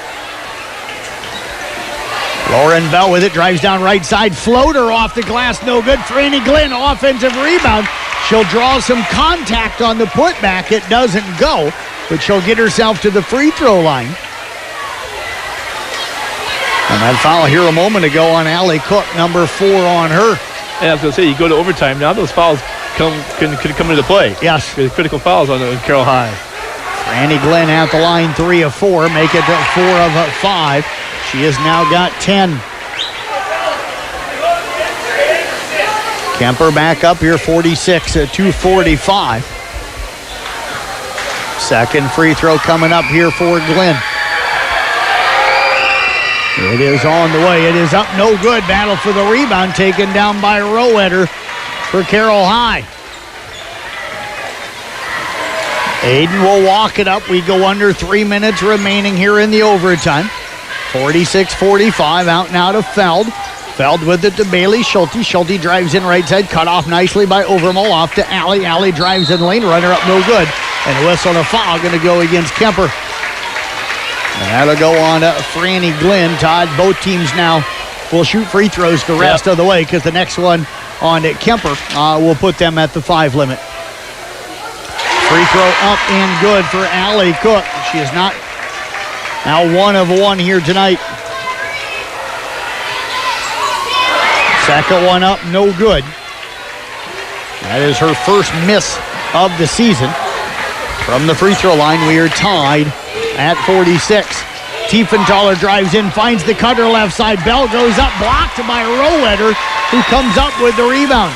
Lauren Bell with it, drives down right side, floater off the glass, no good. Franny Glenn, offensive rebound. She'll draw some contact on the putback. It doesn't go, but she'll get herself to the free throw line. And that foul here a moment ago on Allie Cook, number 4 on her. And I was going to say, you go to overtime, now those fouls can come into play. Yes. Critical fouls on Carroll High. Franny Glenn at the line, 3 of 4, make it 4 of 5. She has now got 10. Kuemper back up here, 46-45. Second free throw coming up here for Glenn. It is on the way. It is up, no good. Battle for the rebound taken down by Rowetter for Carroll High. Aiden will walk it up. We go under 3 minutes remaining here in the overtime. 46-45, out now to Feld. Feld with it to Bailey Schulte. Schulte drives in right side, cut off nicely by Overmole. Off to Allie. Allie drives in lane, runner up, no good. And a whistle and a foul going to go against Kuemper. And that'll go on to Franny Glenn. Todd, both teams now will shoot free throws the rest of the way, because the next one on Kuemper will put them at the 5 limit. Free throw up and good for Allie Cook. She is not now 1 of 1 here tonight. Second one up, no good. That is her first miss of the season. From the free throw line, we are tied at 46. Tiefenthaler drives in, finds the cutter left side. Bell goes up, blocked by Rowetter, who comes up with the rebound.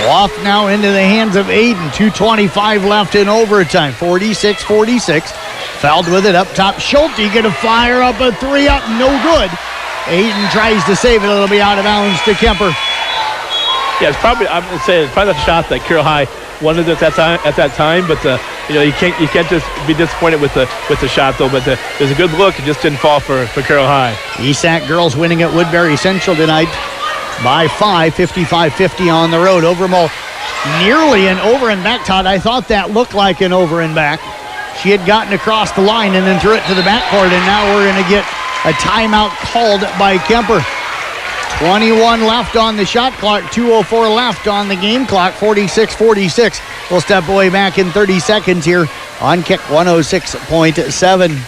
Off now into the hands of Aiden. 2:25 left in overtime. 46-46. Fouled with it up top. Schulte gonna fire up a three up, no good. Aiden tries to save it. It'll be out of bounds to Kuemper. Yeah, it's probably, I'm gonna say, it's probably the shot that Carroll High wanted at that time, but you can't just be disappointed with the shot though. But there's a good look. It just didn't fall for Carroll High. ESAC girls winning at Woodbury Central tonight by 5, 55-50 on the road. Overmall nearly an over and back, Todd. I thought that looked like an over and back. She had gotten across the line and then threw it to the backcourt, and now we're going to get a timeout called by Kuemper. 21 left on the shot clock, 2:04 left on the game clock, 46-46. We'll step away back in 30 seconds here on Kick 106.7.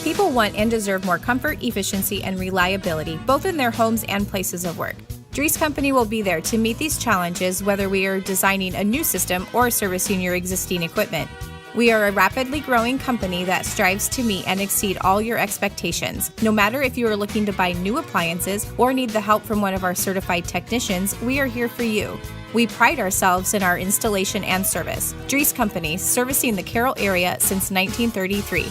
People want and deserve more comfort, efficiency, and reliability, both in their homes and places of work. Dries Company will be there to meet these challenges, whether we are designing a new system or servicing your existing equipment. We are a rapidly growing company that strives to meet and exceed all your expectations. No matter if you are looking to buy new appliances or need the help from one of our certified technicians, we are here for you. We pride ourselves in our installation and service. Dries Company, servicing the Carroll area since 1933.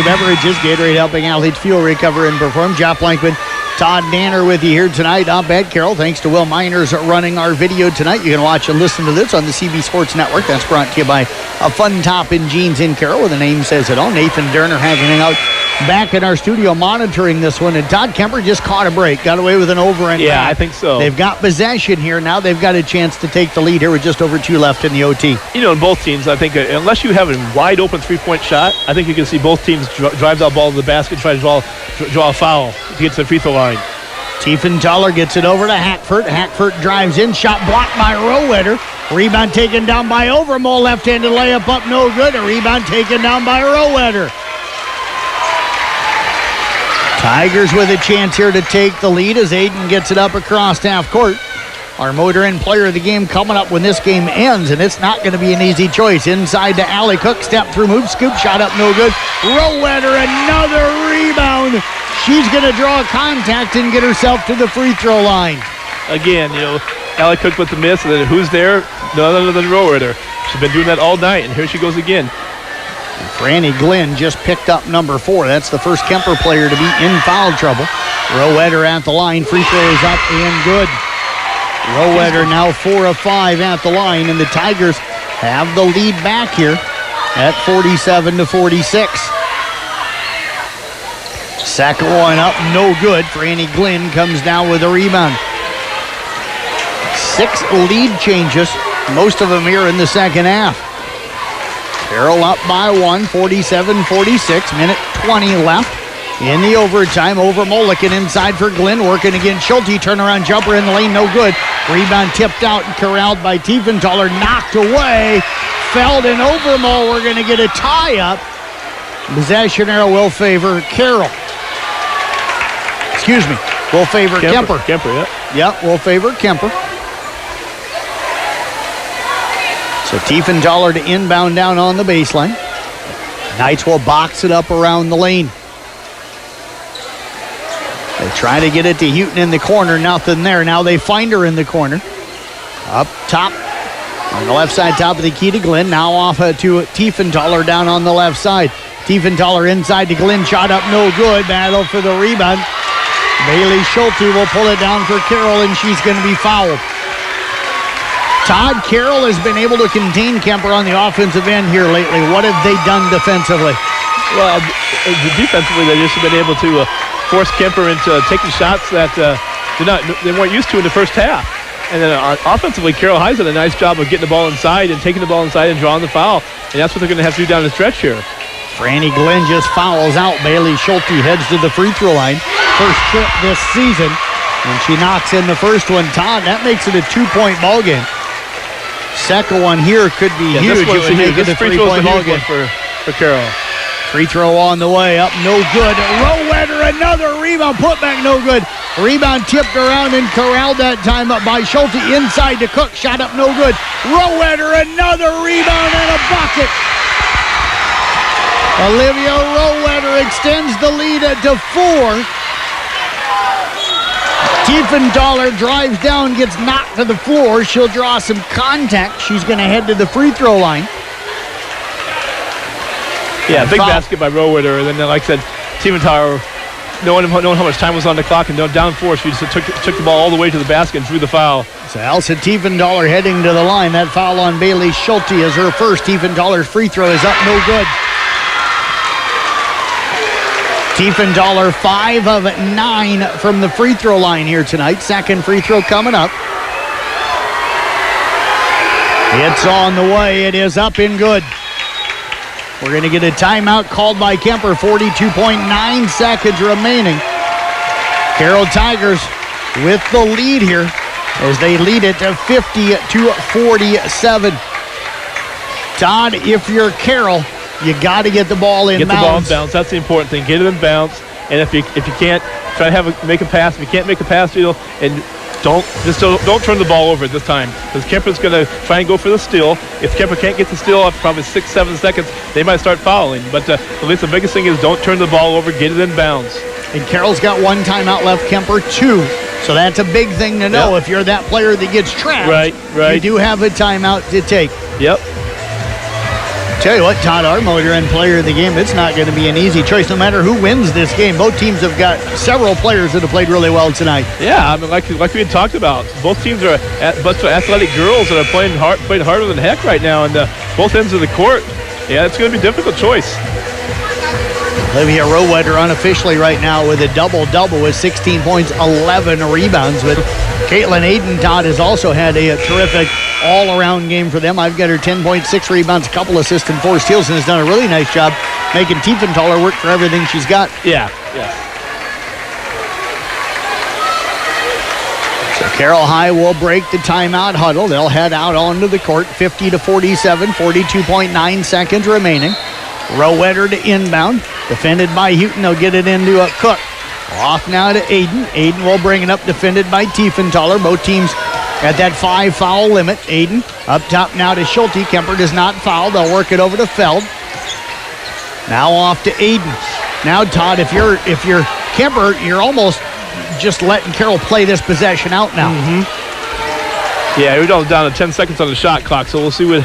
Beverages, Gatorade helping athletes fuel, recover, and perform. Jeff Blankman, Todd Danner with you here tonight up at Carroll. Thanks to Will Miners running our video tonight. You can watch and listen to this on the CB Sports Network. That's brought to you by a Fun Top in Jeans in Carroll, where the name says it all. Nathan Derner hanging out back in our studio monitoring this one. And Todd Kuemper just caught a break, got away with an over and yeah, back. I think so. They've got possession here. Now they've got a chance to take the lead here with just over 2 left in the OT. You know, in both teams, I think unless you have a wide open three-point shot, I think you can see both teams drive that ball to the basket, try to draw a foul to get to the free throw line. Tiefenthaler gets it over to Hackford. Hackford drives in, shot blocked by Rowetter. Rebound taken down by Overmall. Left-handed layup up, no good. A rebound taken down by Rowetter. Tigers with a chance here to take the lead as Aiden gets it up across half court. Our Motor Inn player of the game coming up when this game ends, and it's not going to be an easy choice. Inside to Allie Cook, step through, move, scoop, shot up, no good. Rowetter, another rebound. She's going to draw contact and get herself to the free throw line. Again, Allie Cook with the miss, and then who's there? None other than Rowetter. She's been doing that all night, and here she goes again. And Franny Glenn just picked up number 4. That's the first Kuemper player to be in foul trouble. Rowetter at the line, free throws up and good. Rowetter now 4 of 5 at the line, and the Tigers have the lead back here at 47-46. Second one up, no good. Franny Glenn comes down with a rebound. 6 lead changes, most of them here in the second half. Carroll up by 1, 47-46, minute 20 left. In the overtime, Overmall looking inside for Glenn, working against Schulte, turnaround jumper in the lane, no good. Rebound tipped out and corralled by Tiefenthaler, knocked away. Feld and Overmall, we're going to get a tie-up. Possession arrow will favor Carroll. Excuse me, will favor Kuemper. Kuemper, yeah. Yep, will favor Kuemper. So Tiefenthaler to inbound down on the baseline. Knights will box it up around the lane. They try to get it to Houghton in the corner. Nothing there. Now they find her in the corner. Up top. On the left side, top of the key to Glenn. Now off to Tiefenthaler down on the left side. Tiefenthaler inside to Glenn. Shot up, no good. Battle for the rebound. Bailey Schulte will pull it down for Carroll, and she's going to be fouled. Todd, Carroll has been able to contain Kuemper on the offensive end here lately. What have they done defensively? Well, defensively, they've just been able to force Kuemper into taking shots that they weren't used to in the first half. And then offensively, Carroll High's done a nice job of getting the ball inside and taking the ball inside and drawing the foul. And that's what they're going to have to do down the stretch here. Franny Glenn just fouls out. Bailey Schulte heads to the free throw line. First trip this season. And she knocks in the first one. Todd, that makes it a 2-point ball game. second one here could be huge if we make it a three-point ball game for Carroll. Free throw on the way, up no good. Rowetter, another rebound, put back no good. Rebound tipped around and corralled that time up by Schulte inside to Cook. Shot up no good. Rowetter, another rebound and a bucket. Olivia Rowetter extends the lead to 4. Tiefenthaler drives down, gets knocked to the floor. She'll draw some contact. She's going to head to the free throw line. Yeah, big basket by Rowetter. And then, like I said, Tiefenthaler, knowing how much time was on the clock and down 4, she just took the ball all the way to the basket and drew the foul. So Elsa Tiefenthaler heading to the line. That foul on Bailey Schulte is her first. Tiefenthaler's free throw is up, no good. Tiefenthaler 5 of 9 from the free throw line here tonight. Second free throw coming up. It's on the way. It is up and good. We're going to get a timeout called by Kuemper. 42.9 seconds remaining. Carroll Tigers with the lead here as they lead it to 50-47. Todd, if you're Carroll, you got to get the ball in bounds. Get the ball in bounds. That's the important thing. Get it in bounds. And if you can't, try to make a pass. If you can't make a pass, and don't turn the ball over at this time, because Kuemper's going to try and go for the steal. If Kuemper can't get the steal after probably 6-7 seconds, they might start fouling. But at least the biggest thing is don't turn the ball over. Get it in bounds. And Carroll's got 1 timeout left. Kuemper 2. So that's a big thing to know. Yep. If you're that player that gets trapped, right. You do have a timeout to take. Yep. Tell you what, Todd Armoder and player of the game, it's not going to be an easy choice no matter who wins this game. Both teams have got several players that have played really well tonight. Yeah, I mean, like we had talked about, both teams are bunch of athletic girls that are playing harder than heck right now, and both ends of the court. Yeah, it's going to be a difficult choice. Olivia Rowetter unofficially right now with a double-double with 16 points, 11 rebounds. But Caitlin Aiden, Todd, has also had a terrific all-around game for them. I've got her 10.6 rebounds, a couple assists, and 4 steals, and has done a really nice job making Tiefenthaler work for everything she's got. Yeah. So Carroll High will break the timeout huddle. They'll head out onto the court, 50-47, 42.9 seconds remaining. Rowetter to inbound, defended by Houghton. They'll get it into a Cook. Off now to Aiden. Aiden will bring it up, defended by Tiefenthaler. Both teams at that 5-foul limit. Aiden up top now to Schulte. Kuemper does not foul. They'll work it over to Feld. Now off to Aiden. Now, Todd, if you're Kuemper, you're almost just letting Carroll play this possession out now. Mm-hmm. Yeah, we're down to 10 seconds on the shot clock, so we'll see what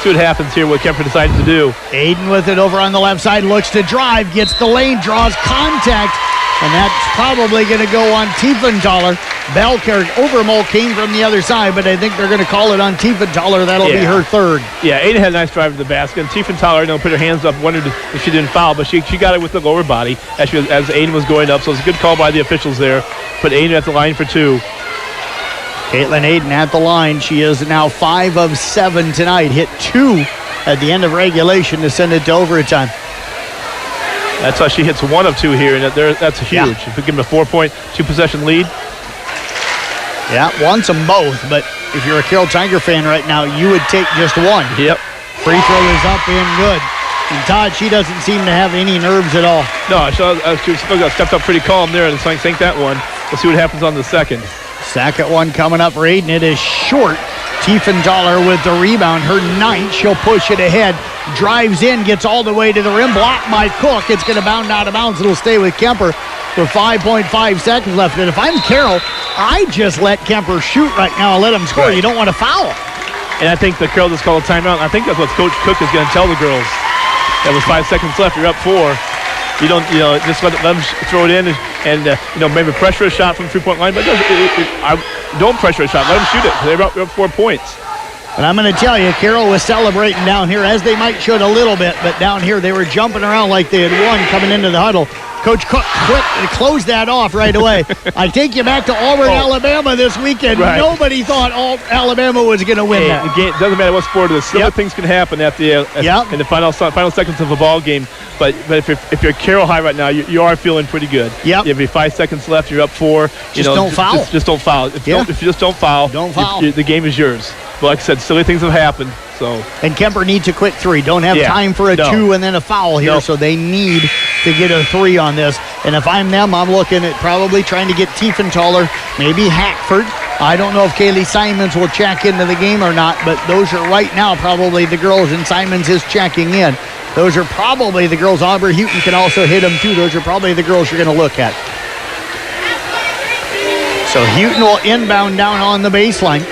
happens here, what Kuemper decides to do. Aiden with it over on the left side, looks to drive, gets the lane, draws contact, and that's probably going to go on Tiefenthaler. Overmole came from the other side, but I think they're going to call it on Tiefenthaler. That'll be her third. Yeah, Aiden had a nice drive to the basket, and Tiefenthaler put her hands up, wondered if she didn't foul, but she got it with the lower body as Aiden was going up, so it's a good call by the officials there. Put Aiden at the line for 2. Caitlin Aiden at the line. She is now 5 of 7 tonight. Hit 2 at the end of regulation to send it to overtime. That's how she hits 1 of 2 here, and that's huge. Yeah. If we give them a 4-point, 2-possession lead. Yeah, wants them both, but if you're a Carroll Tiger fan right now, you would take just 1. Yep. Free throw is up and good. And Todd, she doesn't seem to have any nerves at all. No, she stepped up pretty calm there and sank that one. We'll see what happens on the second. Second one coming up for Aiden. It is short. Tiefenthaler with the rebound. Her 9th. She'll push it ahead. Drives in. Gets all the way to the rim. Blocked by Cook. It's going to bound out of bounds. It'll stay with Kuemper with 5.5 seconds left. And if I'm Carroll, I just let Kuemper shoot right now and let him score. Right. You don't want to foul. And I think the Carroll just called a timeout. I think that's what Coach Cook is going to tell the girls. That was 5 seconds left. You're up 4. You don't, just let them throw it in and maybe pressure a shot from 3-point line, but don't pressure a shot. Let them shoot it. They're up 4 points. And I'm going to tell you, Carroll was celebrating down here, as they might should a little bit, but down here they were jumping around like they had won coming into the huddle. Coach Cook closed that off right away. I take you back to Auburn, Alabama this weekend. Right. Nobody thought Alabama was going to win that. It doesn't matter what sport it is. Things can happen in the final seconds of a ball game. But if you're Carroll High right now, you are feeling pretty good. Yep. You have 5 seconds left. You're up 4. Don't foul. Just don't foul. If you just don't foul, the game is yours. But like I said, silly things have happened. And Kuemper needs a quick 3. Don't have time for a 2 and then a foul here, so they need to get a 3 on this. And if I'm them, I'm looking at probably trying to get Tiefenthaler, maybe Hackford. I don't know if Kaylee Simons will check into the game or not, but those are right now probably the girls, and Simons is checking in. Those are probably the girls. Aubrey Houghton can also hit them too. Those are probably the girls you're going to look at. So Houghton will inbound down on the baseline.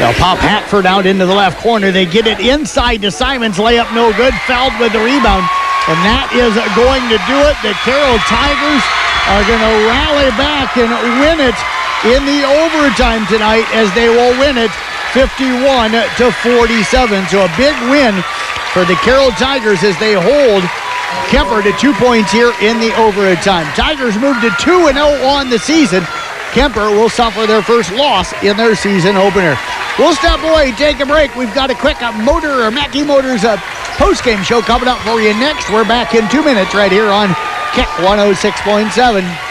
They'll pop Hackford out into the left corner. They get it inside to Simons. Layup no good. Fouled with the rebound. And that is going to do it. The Carroll Tigers are going to rally back and win it in the overtime tonight, as they will win it 51-47. So a big win for the Carroll Tigers as they hold Kuemper to 2 points here in the overtime. Tigers move to 2-0 on the season. Kuemper will suffer their first loss in their season opener. We'll step away, take a break. We've got a quick Mackey Motors post-game show coming up for you next. We're back in 2 minutes right here on Kick 106.7.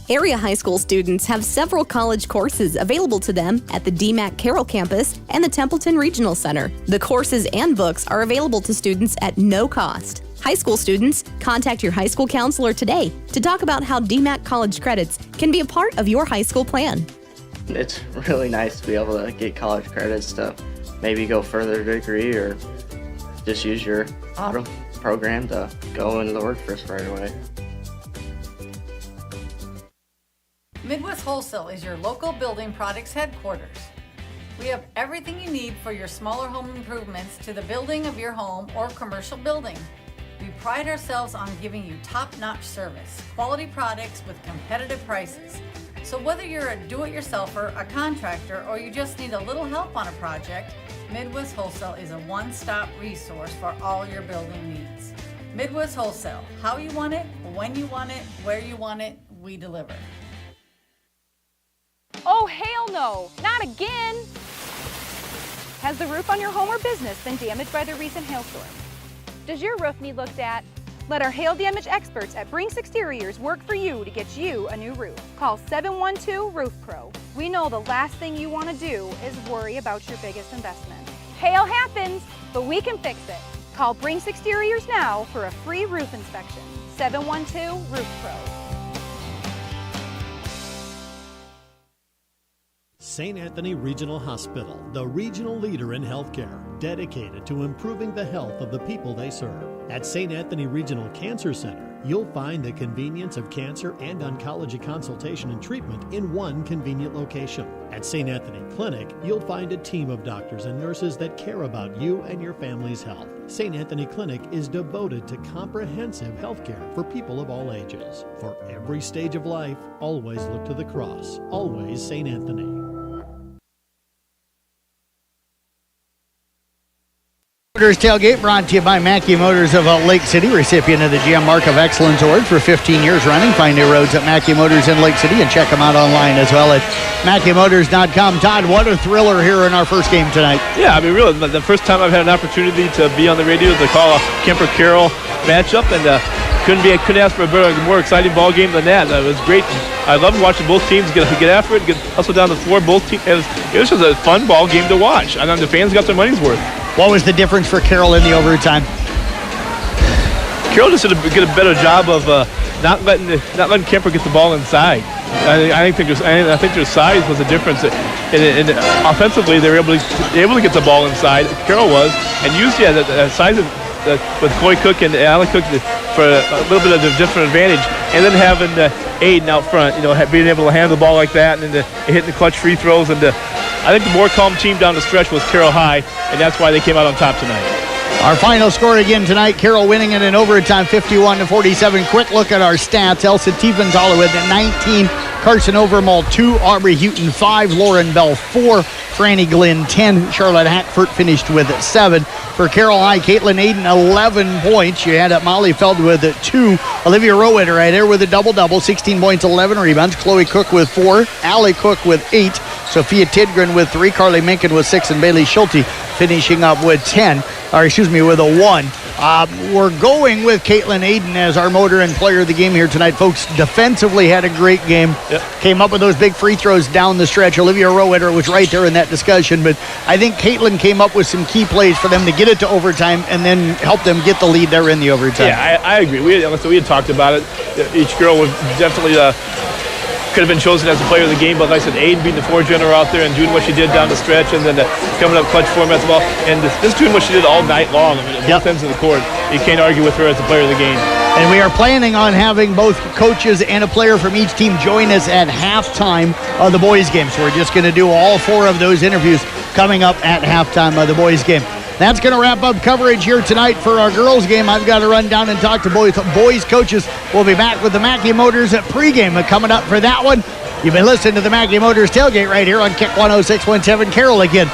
Area high school students have several college courses available to them at the DMAC Carroll campus and the Templeton Regional Center. The courses and books are available to students at no cost. High school students, contact your high school counselor today to talk about how DMAC college credits can be a part of your high school plan. It's really nice to be able to get college credits to maybe go further degree or just use your auto program to go into the workforce right away. Midwest Wholesale is your local building products headquarters. We have everything you need for your smaller home improvements to the building of your home or commercial building. We pride ourselves on giving you top-notch service, quality products with competitive prices. So whether you're a do-it-yourselfer, a contractor, or you just need a little help on a project, Midwest Wholesale is a one-stop resource for all your building needs. Midwest Wholesale, how you want it, when you want it, where you want it, we deliver. Oh, hell no, not again! Has the roof on your home or business been damaged by the recent hailstorm? Does your roof need looked at? Let our hail damage experts at Brinks Exteriors work for you to get you a new roof. Call 712-ROOF-PRO. We know the last thing you want to do is worry about your biggest investment. Hail happens, but we can fix it. Call Brinks Exteriors now for a free roof inspection. 712-ROOF-PRO. St. Anthony Regional Hospital, the regional leader in healthcare, dedicated to improving the health of the people they serve. At St. Anthony Regional Cancer Center, you'll find the convenience of cancer and oncology consultation and treatment in one convenient location. At St. Anthony Clinic, you'll find a team of doctors and nurses that care about you and your family's health. St. Anthony Clinic is devoted to comprehensive healthcare for people of all ages. For every stage of life, always look to the cross. Always St. Anthony. Motors Tailgate brought to you by Mackey Motors of Lake City, recipient of the GM Mark of Excellence Award for 15 years running. Find new roads at Mackey Motors in Lake City and check them out online as well at MackeyMotors.com. Todd, what a thriller here in our first game tonight. Yeah, I mean, really, the first time I've had an opportunity to be on the radio to call a Kuemper-Carroll matchup, and couldn't ask for a more exciting ball game than that. It was great. I loved watching both teams get after it, hustle down the floor. Both teams. It was just a fun ball game to watch, and the fans got their money's worth. What was the difference for Carroll in the overtime? Carroll just did a better job of not letting Kuemper get the ball inside. I think their size was the difference. And offensively, they were able to get the ball inside. Carroll was, and used the size of with Coy Cook and Alec Cook for a little bit of a different advantage, and then having Aiden out front, being able to handle the ball like that, and hitting the clutch free throws, and I think the more calm team down the stretch was Carroll High, and that's why they came out on top tonight. Our final score again tonight, Carroll winning it in overtime 51-47. Quick look at our stats. Elsa Tiefenthaler with 19, Carson Overmall 2, Aubrey Houghton 5, Lauren Bell 4, Franny Glenn 10, Charlotte Hackford finished with 7. For Carroll High, Caitlin Aiden 11 points. You had Molly Feld with 2, Olivia Rowitter right there with a double-double, 16 points, 11 rebounds, Chloe Cook with 4, Allie Cook with 8, Sophia Tidgren with 3, Carly Minkin with 6, and Bailey Schulte finishing up with 10. with a 1. We're going with Caitlin Aiden as our motor and player of the game here tonight. Folks, defensively had a great game. Yep. Came up with those big free throws down the stretch. Olivia Rowetter was right there in that discussion, but I think Caitlin came up with some key plays for them to get it to overtime and then help them get the lead there in the overtime. Yeah, I agree. We had talked about it. Each girl was definitely could have been chosen as the player of the game, but like I said, Aiden being the floor general out there and doing what she did down the stretch, and then coming up clutch form as well, and this doing what she did all night long. I mean, at both ends of the court. You can't argue with her as the player of the game. And we are planning on having both coaches and a player from each team join us at halftime of the boys' game. So we're just going to do all 4 of those interviews coming up at halftime of the boys' game. That's going to wrap up coverage here tonight for our girls' game. I've got to run down and talk to boys coaches. We'll be back with the Mackey Motors at pregame coming up for that one. You've been listening to the Mackey Motors Tailgate right here on Kick 106.7 Carroll again.